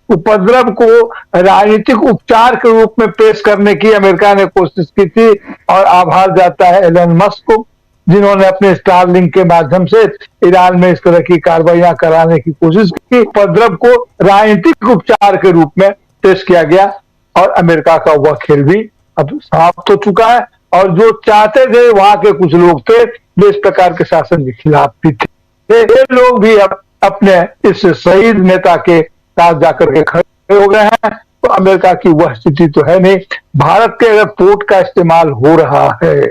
उपद्रव को राजनीतिक उपचार के रूप में पेश करने की अमेरिका ने कोशिश की थी, और आभार जाता है एलन मस्क को, जिन्होंने अपने स्टारलिंक के माध्यम से ईरान में इस तरह की कार्रवाइयां कराने की कोशिश की। उपद्रव को राजनीतिक उपचार के रूप में पेश किया गया, और अमेरिका का वह खेल भी अब समाप्त हो चुका है। और जो चाहते थे, वहां के कुछ लोग थे जो इस प्रकार के शासन के खिलाफ भी थे, ये लोग भी अब अपने इस शहीद नेता के साथ जाकर के खड़े हो गए हैं। तो अमेरिका की वह स्थिति तो है नहीं। भारत के अगर पोर्ट का इस्तेमाल हो रहा है,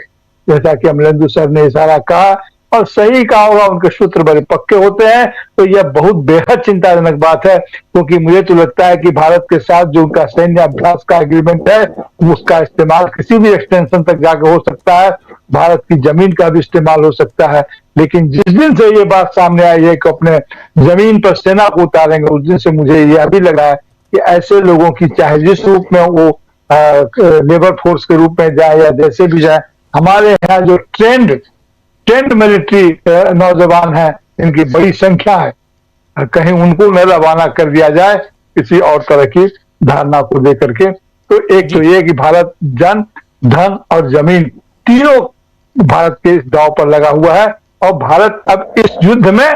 जैसा कि अमलेंदु सर ने इशारा कहा, और सही कहा होगा, उनके सूत्र बड़े पक्के होते हैं, तो यह बहुत बेहद चिंताजनक बात है। क्योंकि मुझे तो लगता है कि भारत के साथ जो उनका सैन्य अभ्यास का एग्रीमेंट है, उसका इस्तेमाल किसी भी एक्सटेंशन तक जाकर हो सकता है, भारत की जमीन का भी इस्तेमाल हो सकता है। लेकिन जिस दिन से ये बात सामने आई है कि अपने जमीन पर सेना को उतारेंगे, उस दिन से मुझे यह भी लगा है कि ऐसे लोगों की, चाहे जिस रूप में वो लेबर फोर्स के रूप में जाए या जैसे भी जाए, हमारे यहाँ जो ट्रेंड मिलिट्री नौजवान हैं, इनकी बड़ी संख्या है, कहीं उनको न रवाना कर दिया जाए किसी और तरह की धारणा को लेकर के। तो एक तो ये कि भारत जन, धन और जमीन तीनों भारत के इस दांव पर लगा हुआ है, और भारत अब इस युद्ध में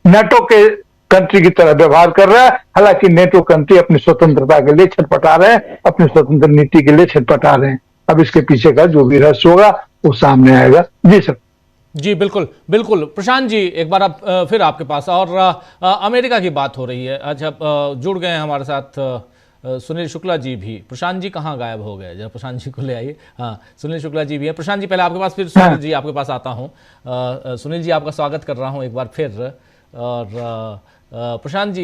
नेटो के कंट्री की तरह व्यवहार कर रहा है। हालांकि नेटो कंट्री अपनी स्वतंत्रता के लिए छटपटा रहे हैं, अपनी स्वतंत्र नीति के लिए छटपटा रहे हैं। अब इसके पीछे का जो भी रहस्य होगा वो सामने आएगा। जी सर। जी बिल्कुल बिल्कुल। प्रशांत जी, एक बार आप फिर आपके पास, और अमेरिका की बात हो रही है। अच्छा, जुड़ गए हैं हमारे साथ सुनील शुक्ला जी भी। प्रशांत जी कहाँ गायब हो गए? जरा प्रशांत जी को ले आइए। हाँ, सुनील शुक्ला जी भी हैं। प्रशांत जी पहले आपके पास, फिर सुनील जी आपके पास आता हूँ। सुनील जी, आपका स्वागत कर रहा हूँ एक बार फिर। और प्रशांत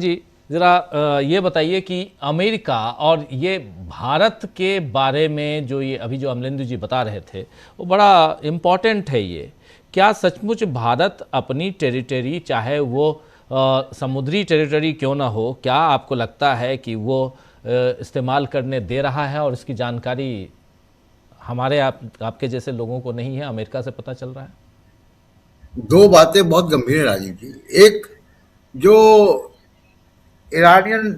जी ज़रा ये बताइए कि अमेरिका और ये भारत के बारे में जो ये अभी जो अमलेंदु जी बता रहे थे, वो बड़ा इम्पॉर्टेंट है। ये क्या सचमुच भारत अपनी टेरिटरी, चाहे वो समुद्री टेरिटरी क्यों ना हो, क्या आपको लगता है कि वो इस्तेमाल करने दे रहा है, और इसकी जानकारी हमारे आपके जैसे लोगों को नहीं है, अमेरिका से पता चल रहा है? दो बातें बहुत गंभीर है राजीव जी। एक, जो ईरानियन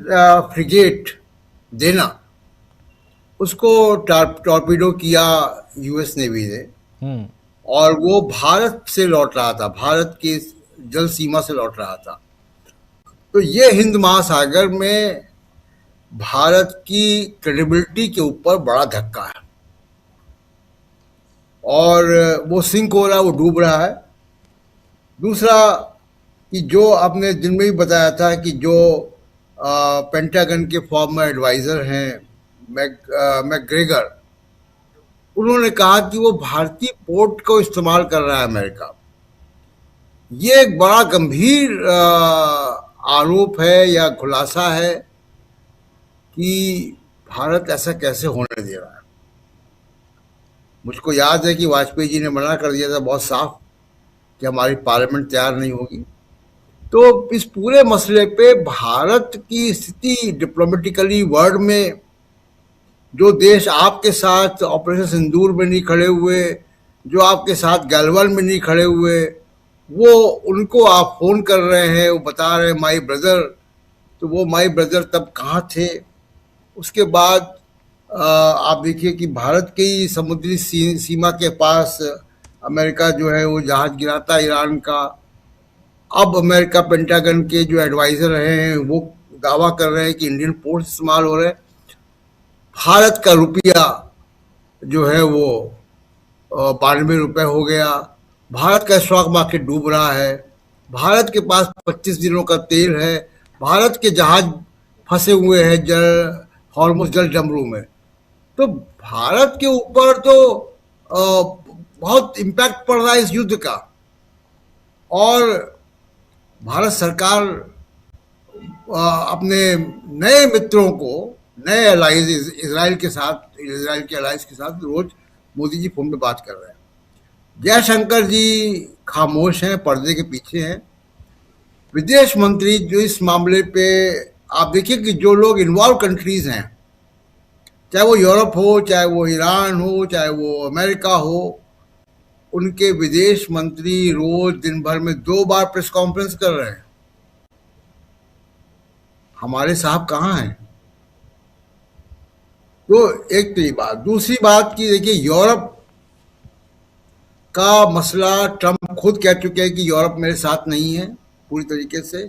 फ्रिगेट देना, उसको टॉर्पीडो किया यूएस नेवी ने, और वो भारत से लौट रहा था, भारत की जल सीमा से लौट रहा था। तो ये हिंद महासागर में भारत की क्रेडिबिलिटी के ऊपर बड़ा धक्का है, और वो सिंक हो रहा है, वो डूब रहा है। दूसरा कि जो आपने दिन में भी बताया था कि जो पेंटागन के फॉर्मर एडवाइजर हैं मैकग्रेगर, उन्होंने कहा कि वो भारतीय पोर्ट को इस्तेमाल कर रहा है अमेरिका। ये एक बड़ा गंभीर आरोप है या खुलासा है कि भारत ऐसा कैसे होने दे रहा है। मुझको याद है कि वाजपेयी जी ने मना कर दिया था बहुत साफ कि हमारी पार्लियामेंट तैयार नहीं होगी। तो इस पूरे मसले पे भारत की स्थिति डिप्लोमेटिकली वर्ल्ड में, जो देश आपके साथ ऑपरेशन सिंदूर में नहीं खड़े हुए, जो आपके साथ गैलवन में नहीं खड़े हुए, वो उनको आप फोन कर रहे हैं, वो बता रहे हैं माई ब्रदर। तो वो माई ब्रदर तब कहाँ थे? उसके बाद आप देखिए कि भारत की समुद्री सीमा के पास अमेरिका जो है वो जहाज गिराता ईरान का। अब अमेरिका पेंटागन के जो एडवाइजर हैं वो दावा कर रहे हैं कि इंडियन पोर्ट इस्तेमाल हो रहे हैं। भारत का रुपया जो है वो 92 रुपये हो गया। भारत का स्टॉक मार्केट डूब रहा है। भारत के पास 25 दिनों का तेल है। भारत के जहाज फंसे हुए हैं हॉर्मुज़ जल डमरू में। तो भारत के ऊपर तो बहुत इम्पैक्ट पड़ रहा है इस युद्ध का। और भारत सरकार अपने नए मित्रों को, नए अलाइज इजराइल के साथ, इजराइल के अलाइज के साथ रोज मोदी जी फोन पे बात कर रहे हैं। जयशंकर जी खामोश हैं, पर्दे के पीछे हैं। विदेश मंत्री जो इस मामले पे आप देखिए कि जो लोग इन्वॉल्व कंट्रीज हैं, चाहे वो यूरोप हो, चाहे वो ईरान हो, चाहे वो अमेरिका हो, उनके विदेश मंत्री रोज दिन भर में 2 बार प्रेस कॉन्फ्रेंस कर रहे हैं। हमारे साहब कहाँ हैं? तो एक तो ये बात। दूसरी बात की देखिए, यूरोप का मसला ट्रम्प खुद कह चुके हैं कि यूरोप मेरे साथ नहीं है पूरी तरीके से।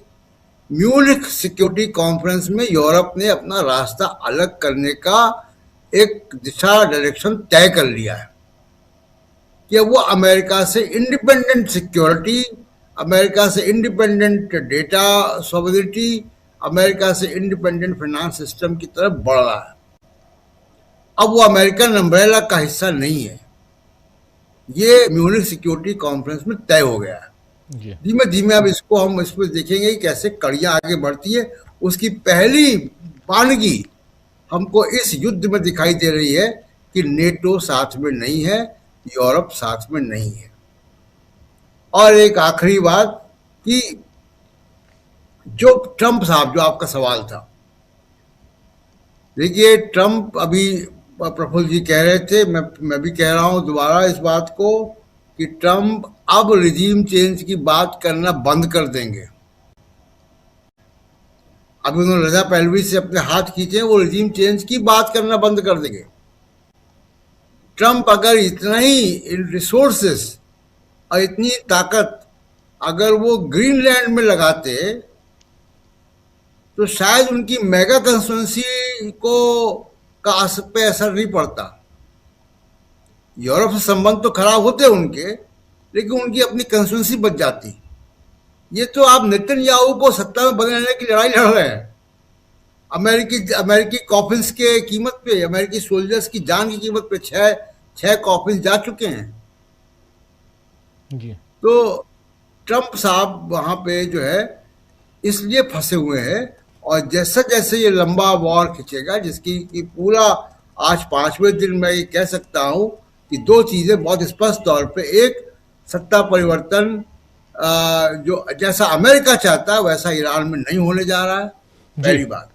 म्यूनिख सिक्योरिटी कॉन्फ्रेंस में यूरोप ने अपना रास्ता अलग करने का एक दिशा डायरेक्शन तय कर लिया है कि वो अमेरिका से इंडिपेंडेंट सिक्योरिटी, अमेरिका से इंडिपेंडेंट डेटा सॉवरेनिटी, अमेरिका से इंडिपेंडेंट फाइनेंस सिस्टम की तरफ बढ़ रहा है। अब वो अमेरिकन अम्ब्रेला का हिस्सा नहीं है। ये म्यूनिख सिक्योरिटी कॉन्फ्रेंस में तय हो गया है। धीमे धीमे अब इसको हम इस पर देखेंगे कि कैसे कड़ियां आगे बढ़ती है। उसकी पहली बानगी हमको इस युद्ध में दिखाई दे रही है कि नेटो साथ में नहीं है, यूरोप साथ में नहीं है। और एक आखिरी बात कि जो ट्रम्प साहब, जो आपका सवाल था, देखिए ट्रम्प अभी प्रफुल्ल जी कह रहे थे, मैं भी कह रहा हूं दोबारा इस बात को कि ट्रम्प अब रिजीम चेंज की बात करना बंद कर देंगे। अब उन्होंने रजा पहलवी से अपने हाथ खींचे, वो रिजीम चेंज की बात करना बंद कर देंगे। ट्रम्प अगर इतना ही रिसोर्सेस और इतनी ताकत अगर वो ग्रीनलैंड में लगाते तो शायद उनकी मेगा कंस्टिट्यूंसी को का पे असर नहीं पड़ता। यूरोप से संबंध तो खराब होते उनके, लेकिन उनकी अपनी कंस्टिट्यूंसी बच जाती। ये तो आप नेतन्याहू को सत्ता में बने रहने की लड़ाई लड़ रहे हैं। अमेरिकी कॉफिन्स के कीमत पे, अमेरिकी सोल्जर्स की जान की कीमत पे छह कॉफिन्स जा चुके हैं जी। तो ट्रम्प साहब वहां पे जो है इसलिए फंसे हुए हैं। और जैसे जैसे ये लंबा वॉर खिंचेगा, जिसकी कि पूरा आज 5वें दिन मैं ये कह सकता हूं कि 2 चीजें बहुत स्पष्ट तौर पे, एक सत्ता परिवर्तन जो जैसा अमेरिका चाहता है वैसा ईरान में नहीं होने जा रहा है, पहली बात।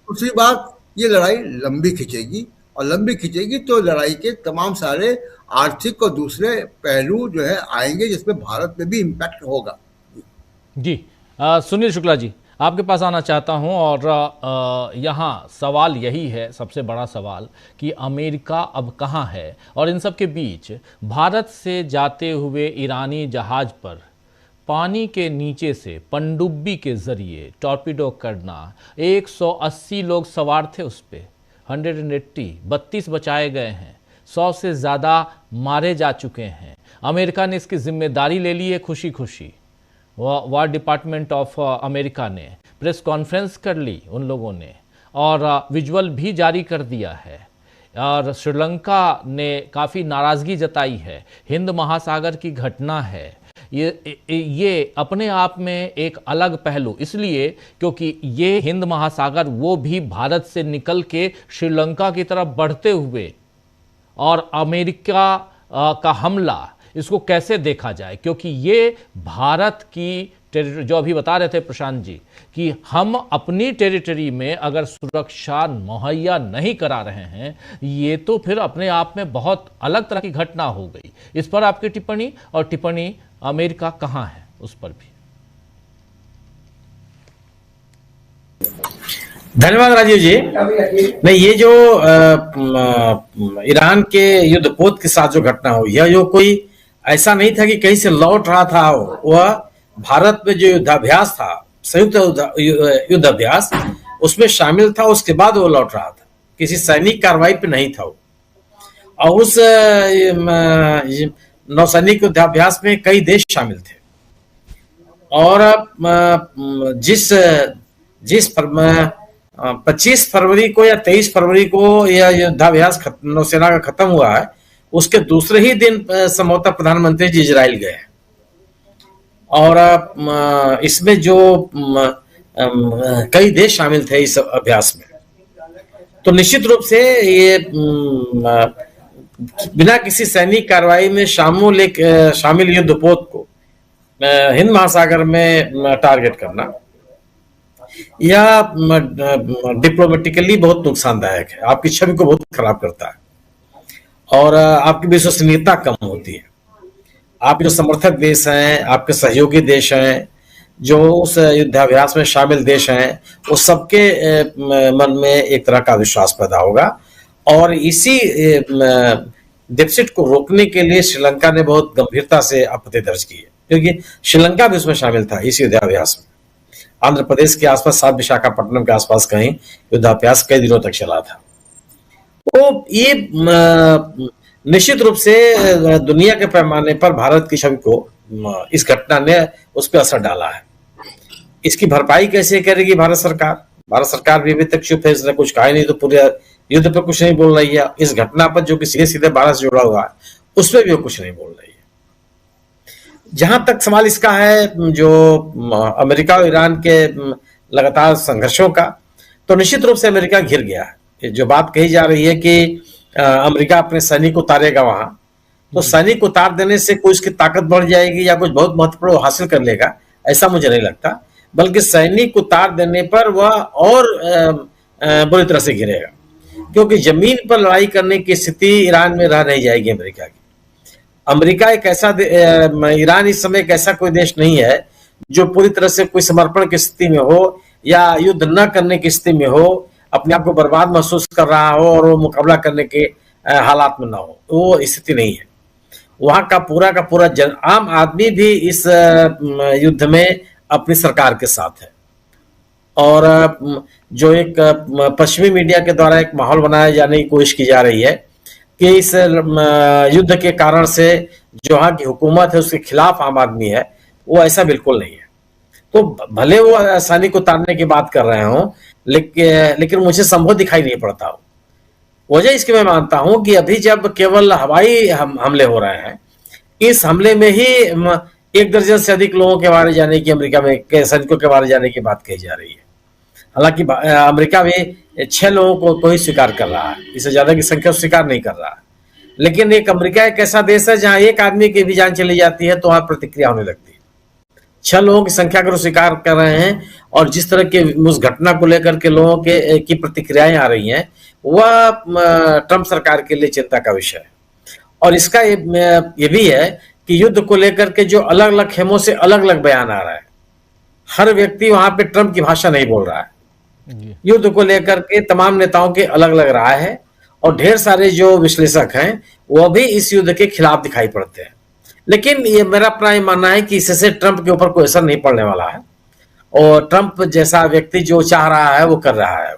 दूसरी बात, ये लड़ाई लंबी खिंचेगी, और लंबी खिंचेगी तो लड़ाई के तमाम सारे आर्थिक और दूसरे पहलू जो है आएंगे, जिसमें भारत में भी इम्पैक्ट होगा। जी सुनील शुक्ला जी, आपके पास आना चाहता हूं। और यहाँ सवाल यही है, सबसे बड़ा सवाल, कि अमेरिका अब कहाँ है? और इन सब के बीच भारत से जाते हुए ईरानी जहाज पर पानी के नीचे से पनडुब्बी के जरिए टॉर्पीडो करना, 180 लोग सवार थे उस पर, 180, 32 बचाए गए हैं, 100 से ज़्यादा मारे जा चुके हैं। अमेरिका ने इसकी जिम्मेदारी ले ली है खुशी खुशी। वार डिपार्टमेंट ऑफ अमेरिका ने प्रेस कॉन्फ्रेंस कर ली उन लोगों ने, और विजुअल भी जारी कर दिया है। और श्रीलंका ने काफ़ी नाराज़गी जताई है। हिंद महासागर की घटना है, ये अपने आप में एक अलग पहलू, इसलिए क्योंकि ये हिंद महासागर वो भी भारत से निकल के श्रीलंका की तरफ बढ़ते हुए, और अमेरिका का हमला, इसको कैसे देखा जाए? क्योंकि ये भारत की जो अभी बता रहे थे प्रशांत जी कि हम अपनी टेरिटरी में अगर सुरक्षा मुहैया नहीं करा रहे हैं, ये तो फिर अपने आप में बहुत अलग तरह की घटना हो गई। इस पर आपकी टिप्पणी, और टिप्पणी अमेरिका कहाँ है उस पर भी। धन्यवाद राजीव जी। नहीं, ये जो ईरान के युद्धपोत के साथ जो घटना हुई है, जो कोई ऐसा नहीं था कि कहीं से लौट रहा था, वह भारत में जो युद्धाभ्यास था, संयुक्त युद्धाभ्यास, उसमें शामिल था। उसके बाद वो लौट रहा था, किसी सैनिक कार्रवाई पे नहीं था वो। और उस नौसैनिक युद्धाभ्यास में कई देश शामिल थे। और जिस 25 फरवरी को या 23 फरवरी को यह युद्धाभ्यास नौसेना का खत्म हुआ है, उसके दूसरे ही दिन संभवतः प्रधानमंत्री जी इजराइल गए। और इसमें जो कई देश शामिल थे इस अभ्यास में, तो निश्चित रूप से ये बिना किसी सैनिक कार्रवाई में शामिल युद्धपोत को हिंद महासागर में टारगेट करना, यह डिप्लोमेटिकली बहुत नुकसानदायक है, आपकी छवि को बहुत खराब करता है और आपकी विश्वसनीयता कम होती है। आप जो समर्थक देश हैं, आपके सहयोगी देश हैं, जो उस युद्धाभ्यास में शामिल देश हैं, वो सबके मन में एक तरह का विश्वास पैदा होगा और इसी डेफिसिट को रोकने के लिए श्रीलंका ने बहुत गंभीरता से आपत्ति दर्ज की है, क्योंकि श्रीलंका भी उसमें शामिल था इस युद्धाभ्यास में। आंध्र प्रदेश के आसपास, साथ विशाखापट्टनम के आसपास कहीं युद्धाभ्यास कई दिनों तक चला था। तो ये निश्चित रूप से दुनिया के पैमाने पर भारत की छवि को इस घटना ने उस पर असर डाला है। इसकी भरपाई कैसे करेगी भारत सरकार? भारत सरकार भी अभी तक चुप है, इसने कुछ कहा ही नहीं, तो पूरे युद्ध पर कुछ नहीं बोल रही है। इस घटना पर जो कि सीधे सीधे भारत से जुड़ा हुआ है, उस पर भी वो कुछ नहीं बोल रही है। जहां तक सवाल इसका है, जो अमेरिका और ईरान के लगातार संघर्षों का, तो निश्चित रूप से अमेरिका घिर गया है। जो बात कही जा रही है कि अमेरिका अपने सैनिक उतारेगा वहां, तो सैनिक उतार देने से कोई उसकी ताकत बढ़ जाएगी या कुछ बहुत महत्वपूर्ण हासिल कर लेगा, ऐसा मुझे नहीं लगता। बल्कि सैनिक उतार देने पर वह और बुरी तरह से घिरेगा, क्योंकि जमीन पर लड़ाई करने की स्थिति ईरान में रह नहीं जाएगी अमेरिका की। अमेरिका एक ऐसा ईरान इस समय एक ऐसा कोई देश नहीं है जो पूरी तरह से कोई समर्पण की स्थिति में हो या युद्ध न करने की स्थिति में हो, अपने आप को बर्बाद महसूस कर रहा हो और वो मुकाबला करने के हालात में ना हो। वो स्थिति नहीं है। वहां का पूरा आम आदमी भी इस युद्ध में अपनी सरकार के साथ है और जो एक पश्चिमी मीडिया के द्वारा एक माहौल बनाया जाने की कोशिश की जा रही है कि इस युद्ध के कारण से जो वहां की हुकूमत है उसके खिलाफ आम आदमी है, वो ऐसा बिल्कुल नहीं है। तो भले वो सैनिक उतारने की बात कर रहे हों, लेकिन मुझे संभव दिखाई नहीं पड़ता हो। वजह इसकी मैं मानता हूं कि अभी जब केवल हवाई हमले हो रहे हैं, इस हमले में ही 1 दर्जन से अधिक लोगों के मारे जाने की, अमेरिका में सैनिकों के मारे जाने की बात कही जा रही है। हालांकि अमेरिका भी 6 लोगों को ही स्वीकार कर रहा है, इससे ज्यादा की संख्या स्वीकार नहीं कर रहा है। लेकिन अमेरिका एक ऐसा देश है जहां एक आदमी की भी जान चली जाती है तो वहां प्रतिक्रिया होने लगती है। 6 लोगों की संख्या को स्वीकार कर रहे हैं और जिस तरह के उस घटना को लेकर के लोगों की प्रतिक्रियाएं आ रही हैं, वह ट्रंप सरकार के लिए चिंता का विषय है। और इसका ये भी है कि युद्ध को लेकर के जो अलग अलग खेमों से अलग अलग बयान आ रहा है, हर व्यक्ति वहां पे ट्रंप की भाषा नहीं बोल रहा है। युद्ध को लेकर के तमाम नेताओं के अलग अलग राय है और ढेर सारे जो विश्लेषक हैं वह भी इस युद्ध के खिलाफ दिखाई पड़ते हैं। लेकिन ये मेरा अपना ये मानना है कि इससे ट्रंप के ऊपर कोई असर नहीं पड़ने वाला है और ट्रंप जैसा व्यक्ति जो चाह रहा है वो कर रहा है,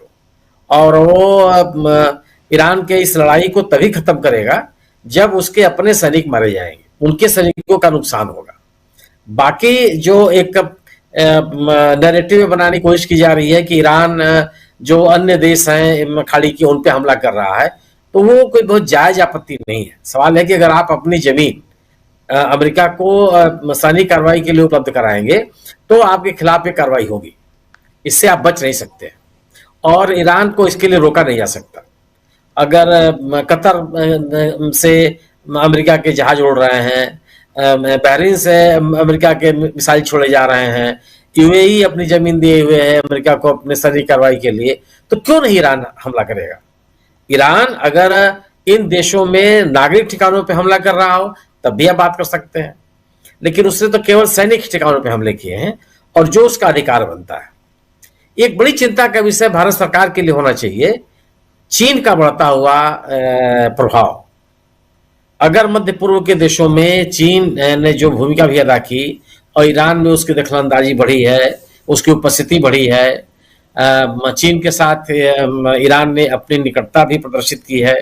और वो ईरान के इस लड़ाई को तभी खत्म करेगा जब उसके अपने सैनिक मारे जाएंगे, उनके सैनिकों का नुकसान होगा। बाकी जो एक नैरेटिव बनाने की कोशिश की जा रही है कि ईरान जो अन्य देश हैं खाड़ी की, उन पे हमला कर रहा है, तो वो कोई बहुत जायज आपत्ति नहीं है। सवाल है कि अगर आप अपनी जमीन अमेरिका को सैनिक कार्रवाई के लिए उपलब्ध कराएंगे तो आपके खिलाफ ये कार्रवाई होगी, इससे आप बच नहीं सकते और ईरान को इसके लिए रोका नहीं जा सकता। अगर कतर से अमेरिका के जहाज उड़ रहे हैं, बहरीन से अमेरिका के मिसाइल छोड़े जा रहे हैं, यूएई अपनी जमीन दिए हुए है अमेरिका को अपने सैनिक कार्रवाई के लिए, तो क्यों नहीं ईरान हमला करेगा? ईरान अगर इन देशों में नागरिक ठिकानों पे हमला कर रहा हो तब भी आप बात कर सकते हैं, लेकिन उसने तो केवल सैनिक ठिकानों पे हमले किए हैं और जो उसका अधिकार बनता है। एक बड़ी चिंता का विषय भारत सरकार के लिए होना चाहिए चीन का बढ़ता हुआ प्रभाव। अगर मध्य पूर्व के देशों में चीन ने जो भूमिका भी अदा की और ईरान में उसकी दखलंदाजी बढ़ी है, उसकी उपस्थिति बढ़ी है, चीन के साथ ईरान ने अपनी निकटता भी प्रदर्शित की है।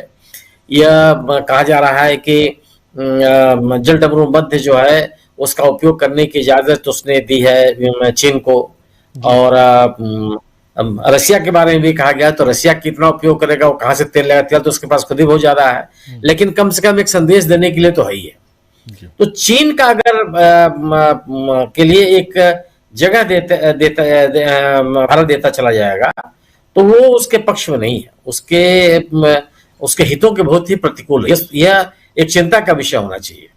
यह कहा जा रहा है कि जलडमरू मध्य जो है उसका उपयोग करने की इजाजत उसने दी है चीन को, और रसिया के बारे में भी कहा गया, तो रसिया कितना उपयोग करेगा, वो कहाँ से तेल लेगा, तेल तो उसके पास खुद ही बहुत ज्यादा है, लेकिन कम से कम एक संदेश देने के लिए तो है ही है। तो चीन का अगर के लिए एक जगह भारत देता चला जाएगा तो वो उसके पक्ष में नहीं है, उसके हितों के बहुत ही प्रतिकूल है। यह एक चिंता का विषय होना चाहिए,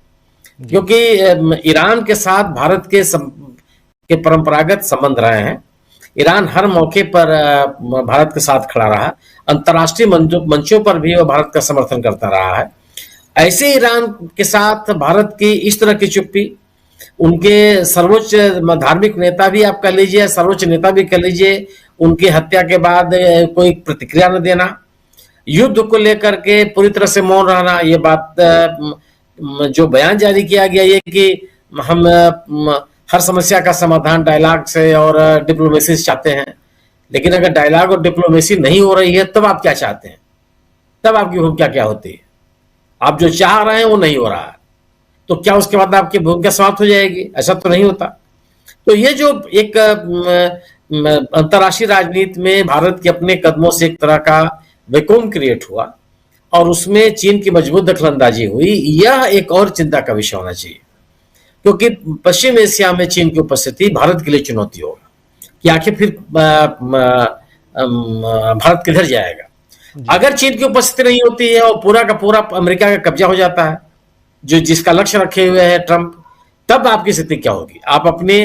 क्योंकि ईरान के साथ भारत के परंपरागत संबंध रहे हैं। ईरान हर मौके पर भारत के साथ खड़ा रहा, अंतर्राष्ट्रीय मंचों पर भी वो भारत का समर्थन करता रहा है। ऐसे ईरान के साथ भारत की इस तरह की चुप्पी, उनके सर्वोच्च धार्मिक नेता भी आप कह लीजिए, सर्वोच्च नेता भी कह लीजिए, उनकी हत्या के बाद कोई प्रतिक्रिया न देना, युद्ध को लेकर के पूरी तरह से मौन रहना, ये बात जो बयान जारी किया गया ये कि हम हर समस्या का समाधान डायलॉग से और डिप्लोमेसी से चाहते हैं, लेकिन अगर डायलॉग और डिप्लोमेसी नहीं हो रही है तब आप क्या चाहते हैं? तब आपकी भूमिका क्या होती है? आप जो चाह रहे हैं वो नहीं हो रहा है तो क्या उसके बाद आपकी भूमिका समाप्त हो जाएगी? ऐसा तो नहीं होता। तो ये जो एक अंतर्राष्ट्रीय राजनीति में भारत के अपने कदमों से एक तरह का वैक्यूम क्रिएट हुआ और उसमें चीन की मजबूत दखलंदाजी हुई, यह एक और चिंता का विषय होना चाहिए, क्योंकि पश्चिम एशिया में चीन की उपस्थिति भारत के लिए चुनौती होगा कि आखिर फिर भारत किधर जाएगा। अगर चीन की उपस्थिति नहीं होती है और पूरा का पूरा अमेरिका का कब्जा हो जाता है, जो जिसका लक्ष्य रखे हुए है ट्रंप, तब आपकी स्थिति क्या होगी? आप अपने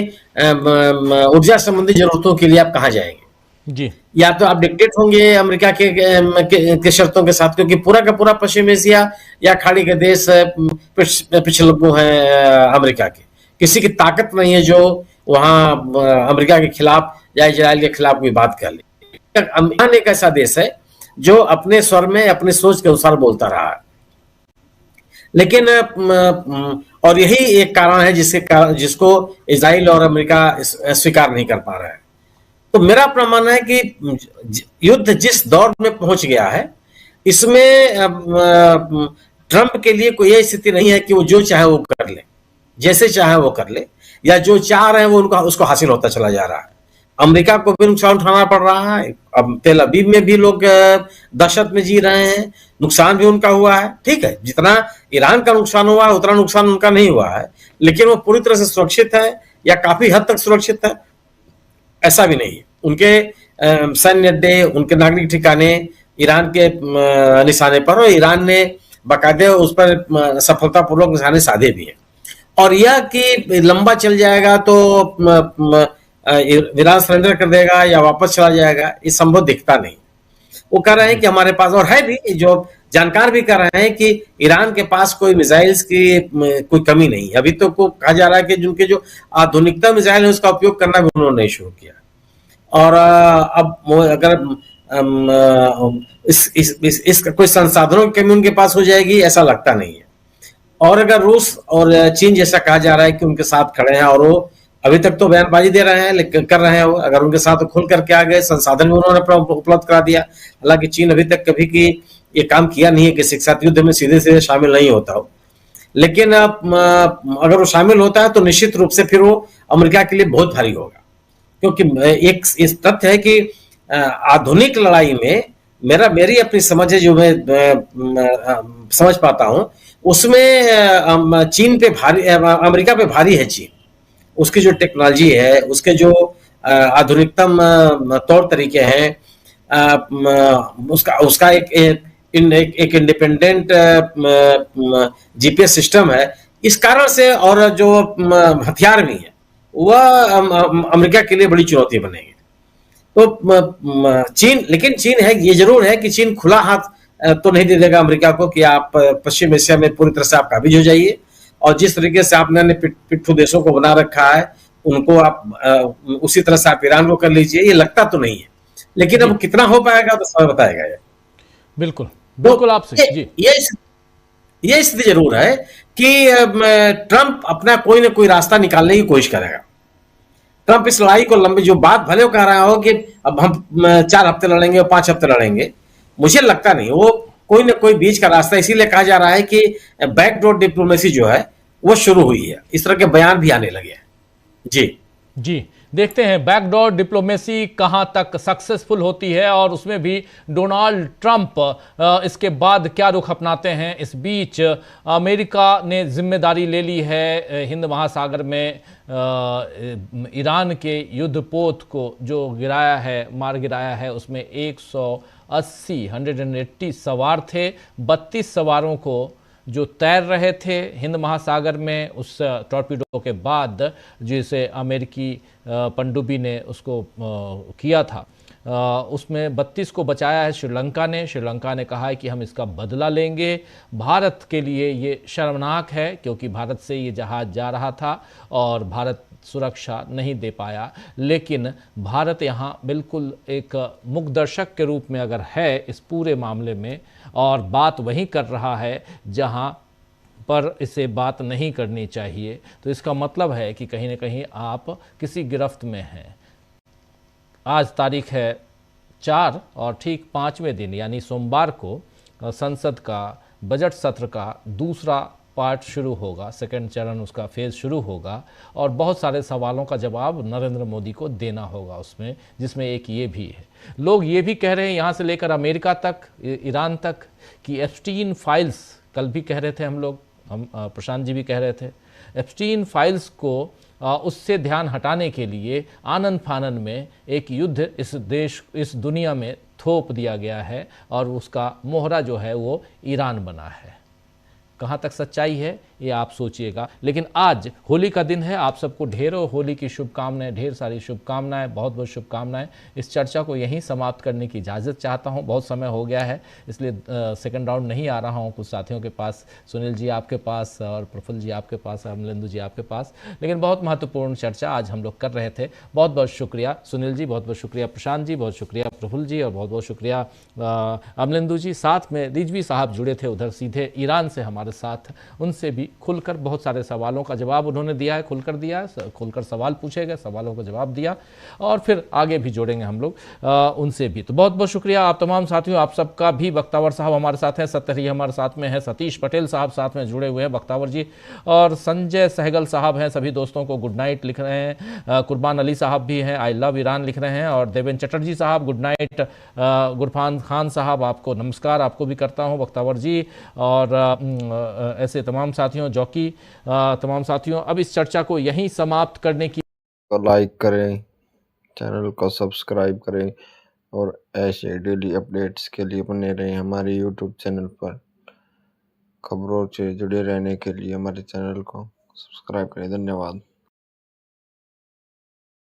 ऊर्जा संबंधी जरूरतों के लिए आप कहां जाएंगे? जी, या तो आप डिक्टेट होंगे अमेरिका के शर्तों के साथ, क्योंकि पूरा का पूरा पश्चिम एशिया या खाड़ी के देश पिछलग्गू हैं अमेरिका के, किसी की ताकत नहीं है जो वहां अमेरिका के खिलाफ या इजराइल के खिलाफ कोई बात कर ले। ईरान एक ऐसा देश है जो अपने स्वर में अपनी सोच के अनुसार बोलता रहा है, लेकिन और यही एक कारण है जिसको इजराइल और अमेरिका स्वीकार नहीं कर पा रहा है। तो मेरा अपना मानना है कि युद्ध जिस दौर में पहुंच गया है, इसमें ट्रंप के लिए कोई यह स्थिति नहीं है कि वो जो चाहे वो कर ले, जैसे चाहे वो कर ले, या जो चाह रहे हैं वो उसको हासिल होता चला जा रहा है। अमेरिका को भी नुकसान उठाना पड़ रहा है, अब तेल अवीव में भी लोग दहशत में जी रहे हैं, नुकसान भी उनका हुआ है। ठीक है, जितना ईरान का नुकसान हुआ है उतना नुकसान उनका नहीं हुआ है, लेकिन वो पूरी तरह से सुरक्षित है या काफी हद तक सुरक्षित है ऐसा भी नहीं है। उनके सैन्य अड्डे, उनके नागरिक ठिकाने ईरान के निशाने पर, और ईरान ने बाकायदे उस पर सफलतापूर्वक निशाने साधे भी हैं। और यह कि लंबा चल जाएगा तो ईरान सरेंडर कर देगा या वापस चला जाएगा, ये संभव दिखता नहीं। वो कह रहे हैं कि हमारे पास, और है भी, जो जानकार भी कर रहे हैं कि ईरान के पास कोई मिसाइल्स की कोई कमी नहीं है। अभी तो को कहा जा रहा है कि जिनके जो आधुनिकता मिसाइल है उसका उपयोग करना भी उन्होंने नहीं शुरू किया। और अब अगर इसका कोई संसाधनों की कमी उनके पास हो जाएगी ऐसा लगता नहीं है। और अगर रूस और चीन जैसा कहा जा रहा है कि उनके साथ खड़े हैं, और वो अभी तक तो बयानबाजी दे रहे हैं लेकिन कर रहे हैं, वो अगर उनके साथ खुल करके आ गए, संसाधन भी उन्होंने उपलब्ध करा दिया। हालांकि चीन अभी तक कभी की ये काम किया नहीं है कि किसी के साथ युद्ध में सीधे सीधे शामिल नहीं होता हो, लेकिन अगर वो शामिल होता है तो निश्चित रूप से फिर वो अमेरिका के लिए बहुत भारी होगा। क्योंकि एक इस तथ्य है कि आधुनिक लड़ाई में मेरी अपनी समझ है, जो मैं समझ पाता हूं, उसमें चीन पे भारी, अमेरिका पे भारी है चीन। उसकी जो टेक्नोलॉजी है, उसके जो आधुनिकतम तौर तरीके हैं, उसका एक इंडिपेंडेंट जीपीएस सिस्टम है, इस कारण से, और जो हथियार भी है वह अमेरिका के लिए बड़ी चुनौती बनेगी। तो चीन, लेकिन चीन है, ये जरूर है कि चीन खुला हाथ तो नहीं दे देगा अमेरिका को कि आप पश्चिम एशिया में पूरी तरह से आप काबिज हो जाइए, और जिस तरीके से आपने पिट्ठू देशों को बना रखा है उनको आप उसी तरह से आप ईरान को कर लीजिए। ये लगता तो नहीं है, लेकिन अब कितना हो पाएगा तो समय बताएगा ये। बिल्कुल बिल्कुल आपसे जी, ये स्थिति जरूर है कि ट्रंप अपना कोई ना कोई रास्ता निकालने की कोशिश करेगा। ट्रंप इस लड़ाई को लंबी, जो बात भले वो कह रहा हो कि अब हम 4 हफ्ते लड़ेंगे और 5 हफ्ते लड़ेंगे, मुझे लगता नहीं। वो कोई ना कोई बीच का रास्ता, इसीलिए कहा जा रहा है कि बैकडोर डिप्लोमेसी जो है वो शुरू हुई है, इस तरह के बयान भी आने लगे हैं। जी देखते हैं बैकडोर डिप्लोमेसी कहां तक सक्सेसफुल होती है, और उसमें भी डोनाल्ड ट्रंप इसके बाद क्या रुख अपनाते हैं। इस बीच अमेरिका ने जिम्मेदारी ले ली है हिंद महासागर में ईरान के युद्धपोत को जो मार गिराया है, उसमें 180 सवार थे। 32 सवारों को जो तैर रहे थे हिंद महासागर में उस टॉर्पीडो के बाद, जिसे अमेरिकी पनडुब्बी ने उसको किया था, उसमें 32 को बचाया है श्रीलंका ने। श्रीलंका ने कहा है कि हम इसका बदला लेंगे। भारत के लिए ये शर्मनाक है क्योंकि भारत से ये जहाज़ जा रहा था और भारत सुरक्षा नहीं दे पाया। लेकिन भारत यहाँ बिल्कुल एक मुखदर्शक के रूप में अगर है इस पूरे मामले में, और बात वहीं कर रहा है जहाँ पर इसे बात नहीं करनी चाहिए, तो इसका मतलब है कि कहीं ना कहीं आप किसी गिरफ्त में हैं। आज तारीख है 4 और ठीक 5वें दिन यानी सोमवार को संसद का बजट सत्र का दूसरा पार्ट शुरू होगा, सेकंड चरण उसका फेज़ शुरू होगा और बहुत सारे सवालों का जवाब नरेंद्र मोदी को देना होगा उसमें, जिसमें एक ये भी है। लोग ये भी कह रहे हैं यहाँ से लेकर अमेरिका तक, ईरान तक, कि एप्स्टीन फाइल्स, कल भी कह रहे थे हम लोग, हम प्रशांत जी भी कह रहे थे, एप्स्टीन फाइल्स को उससे ध्यान हटाने के लिए आनन फानन में एक युद्ध इस दुनिया में थोप दिया गया है और उसका मोहरा जो है वो ईरान बना है। कहाँ तक सच्चाई है ये आप सोचिएगा। लेकिन आज होली का दिन है, आप सबको ढेरों होली की शुभकामनाएं, ढेर सारी शुभकामनाएं, बहुत बहुत शुभकामनाएं। इस चर्चा को यहीं समाप्त करने की इजाज़त चाहता हूं, बहुत समय हो गया है इसलिए सेकंड राउंड नहीं आ रहा हूं कुछ साथियों के पास, सुनील जी आपके पास और प्रफुल्ल जी आपके पास, अमलेंदु जी आपके पास, लेकिन बहुत महत्वपूर्ण चर्चा आज हम लोग कर रहे थे। बहुत बहुत शुक्रिया सुनील जी, बहुत बहुत शुक्रिया प्रशांत जी, बहुत शुक्रिया प्रफुल्ल जी और बहुत बहुत शुक्रिया अमलेंदु जी। साथ में रिजवी साहब जुड़े थे उधर सीधे ईरान से हमारे साथ, उनसे भी खुलकर बहुत सारे सवालों का जवाब उन्होंने दिया है, खुलकर दिया है, खुलकर सवाल पूछे गए, सवालों का जवाब दिया और फिर आगे भी जोड़ेंगे हम लोग उनसे भी। तो बहुत बहुत शुक्रिया आप तमाम साथियों, आप सबका भी। बख्तावर साहब हमारे साथ हैं, सत्यहरी हमारे साथ में है, सतीश पटेल साहब साथ में जुड़े हुए हैं, बख्तावर जी, और संजय सहगल साहब हैं, सभी दोस्तों को गुड नाइट लिख रहे हैं। कुर्बान अली साहब भी हैं, आई लव ईरान लिख रहे हैं, और देवेंद्र चटर्जी साहब गुड नाइट। गुरफान खान साहब आपको नमस्कार, आपको भी करता हूँ बख्तावर जी, और ऐसे तमाम साथियों, जॉकी, तमाम साथियों। अब इस चर्चा को यहीं समाप्त करने की, लाइक करें, चैनल को सब्सक्राइब करें और ऐसे डेली अपडेट्स के लिए बने रहें हमारे यूट्यूब चैनल पर। खबरों से जुड़े रहने के लिए हमारे चैनल को सब्सक्राइब करें। धन्यवाद।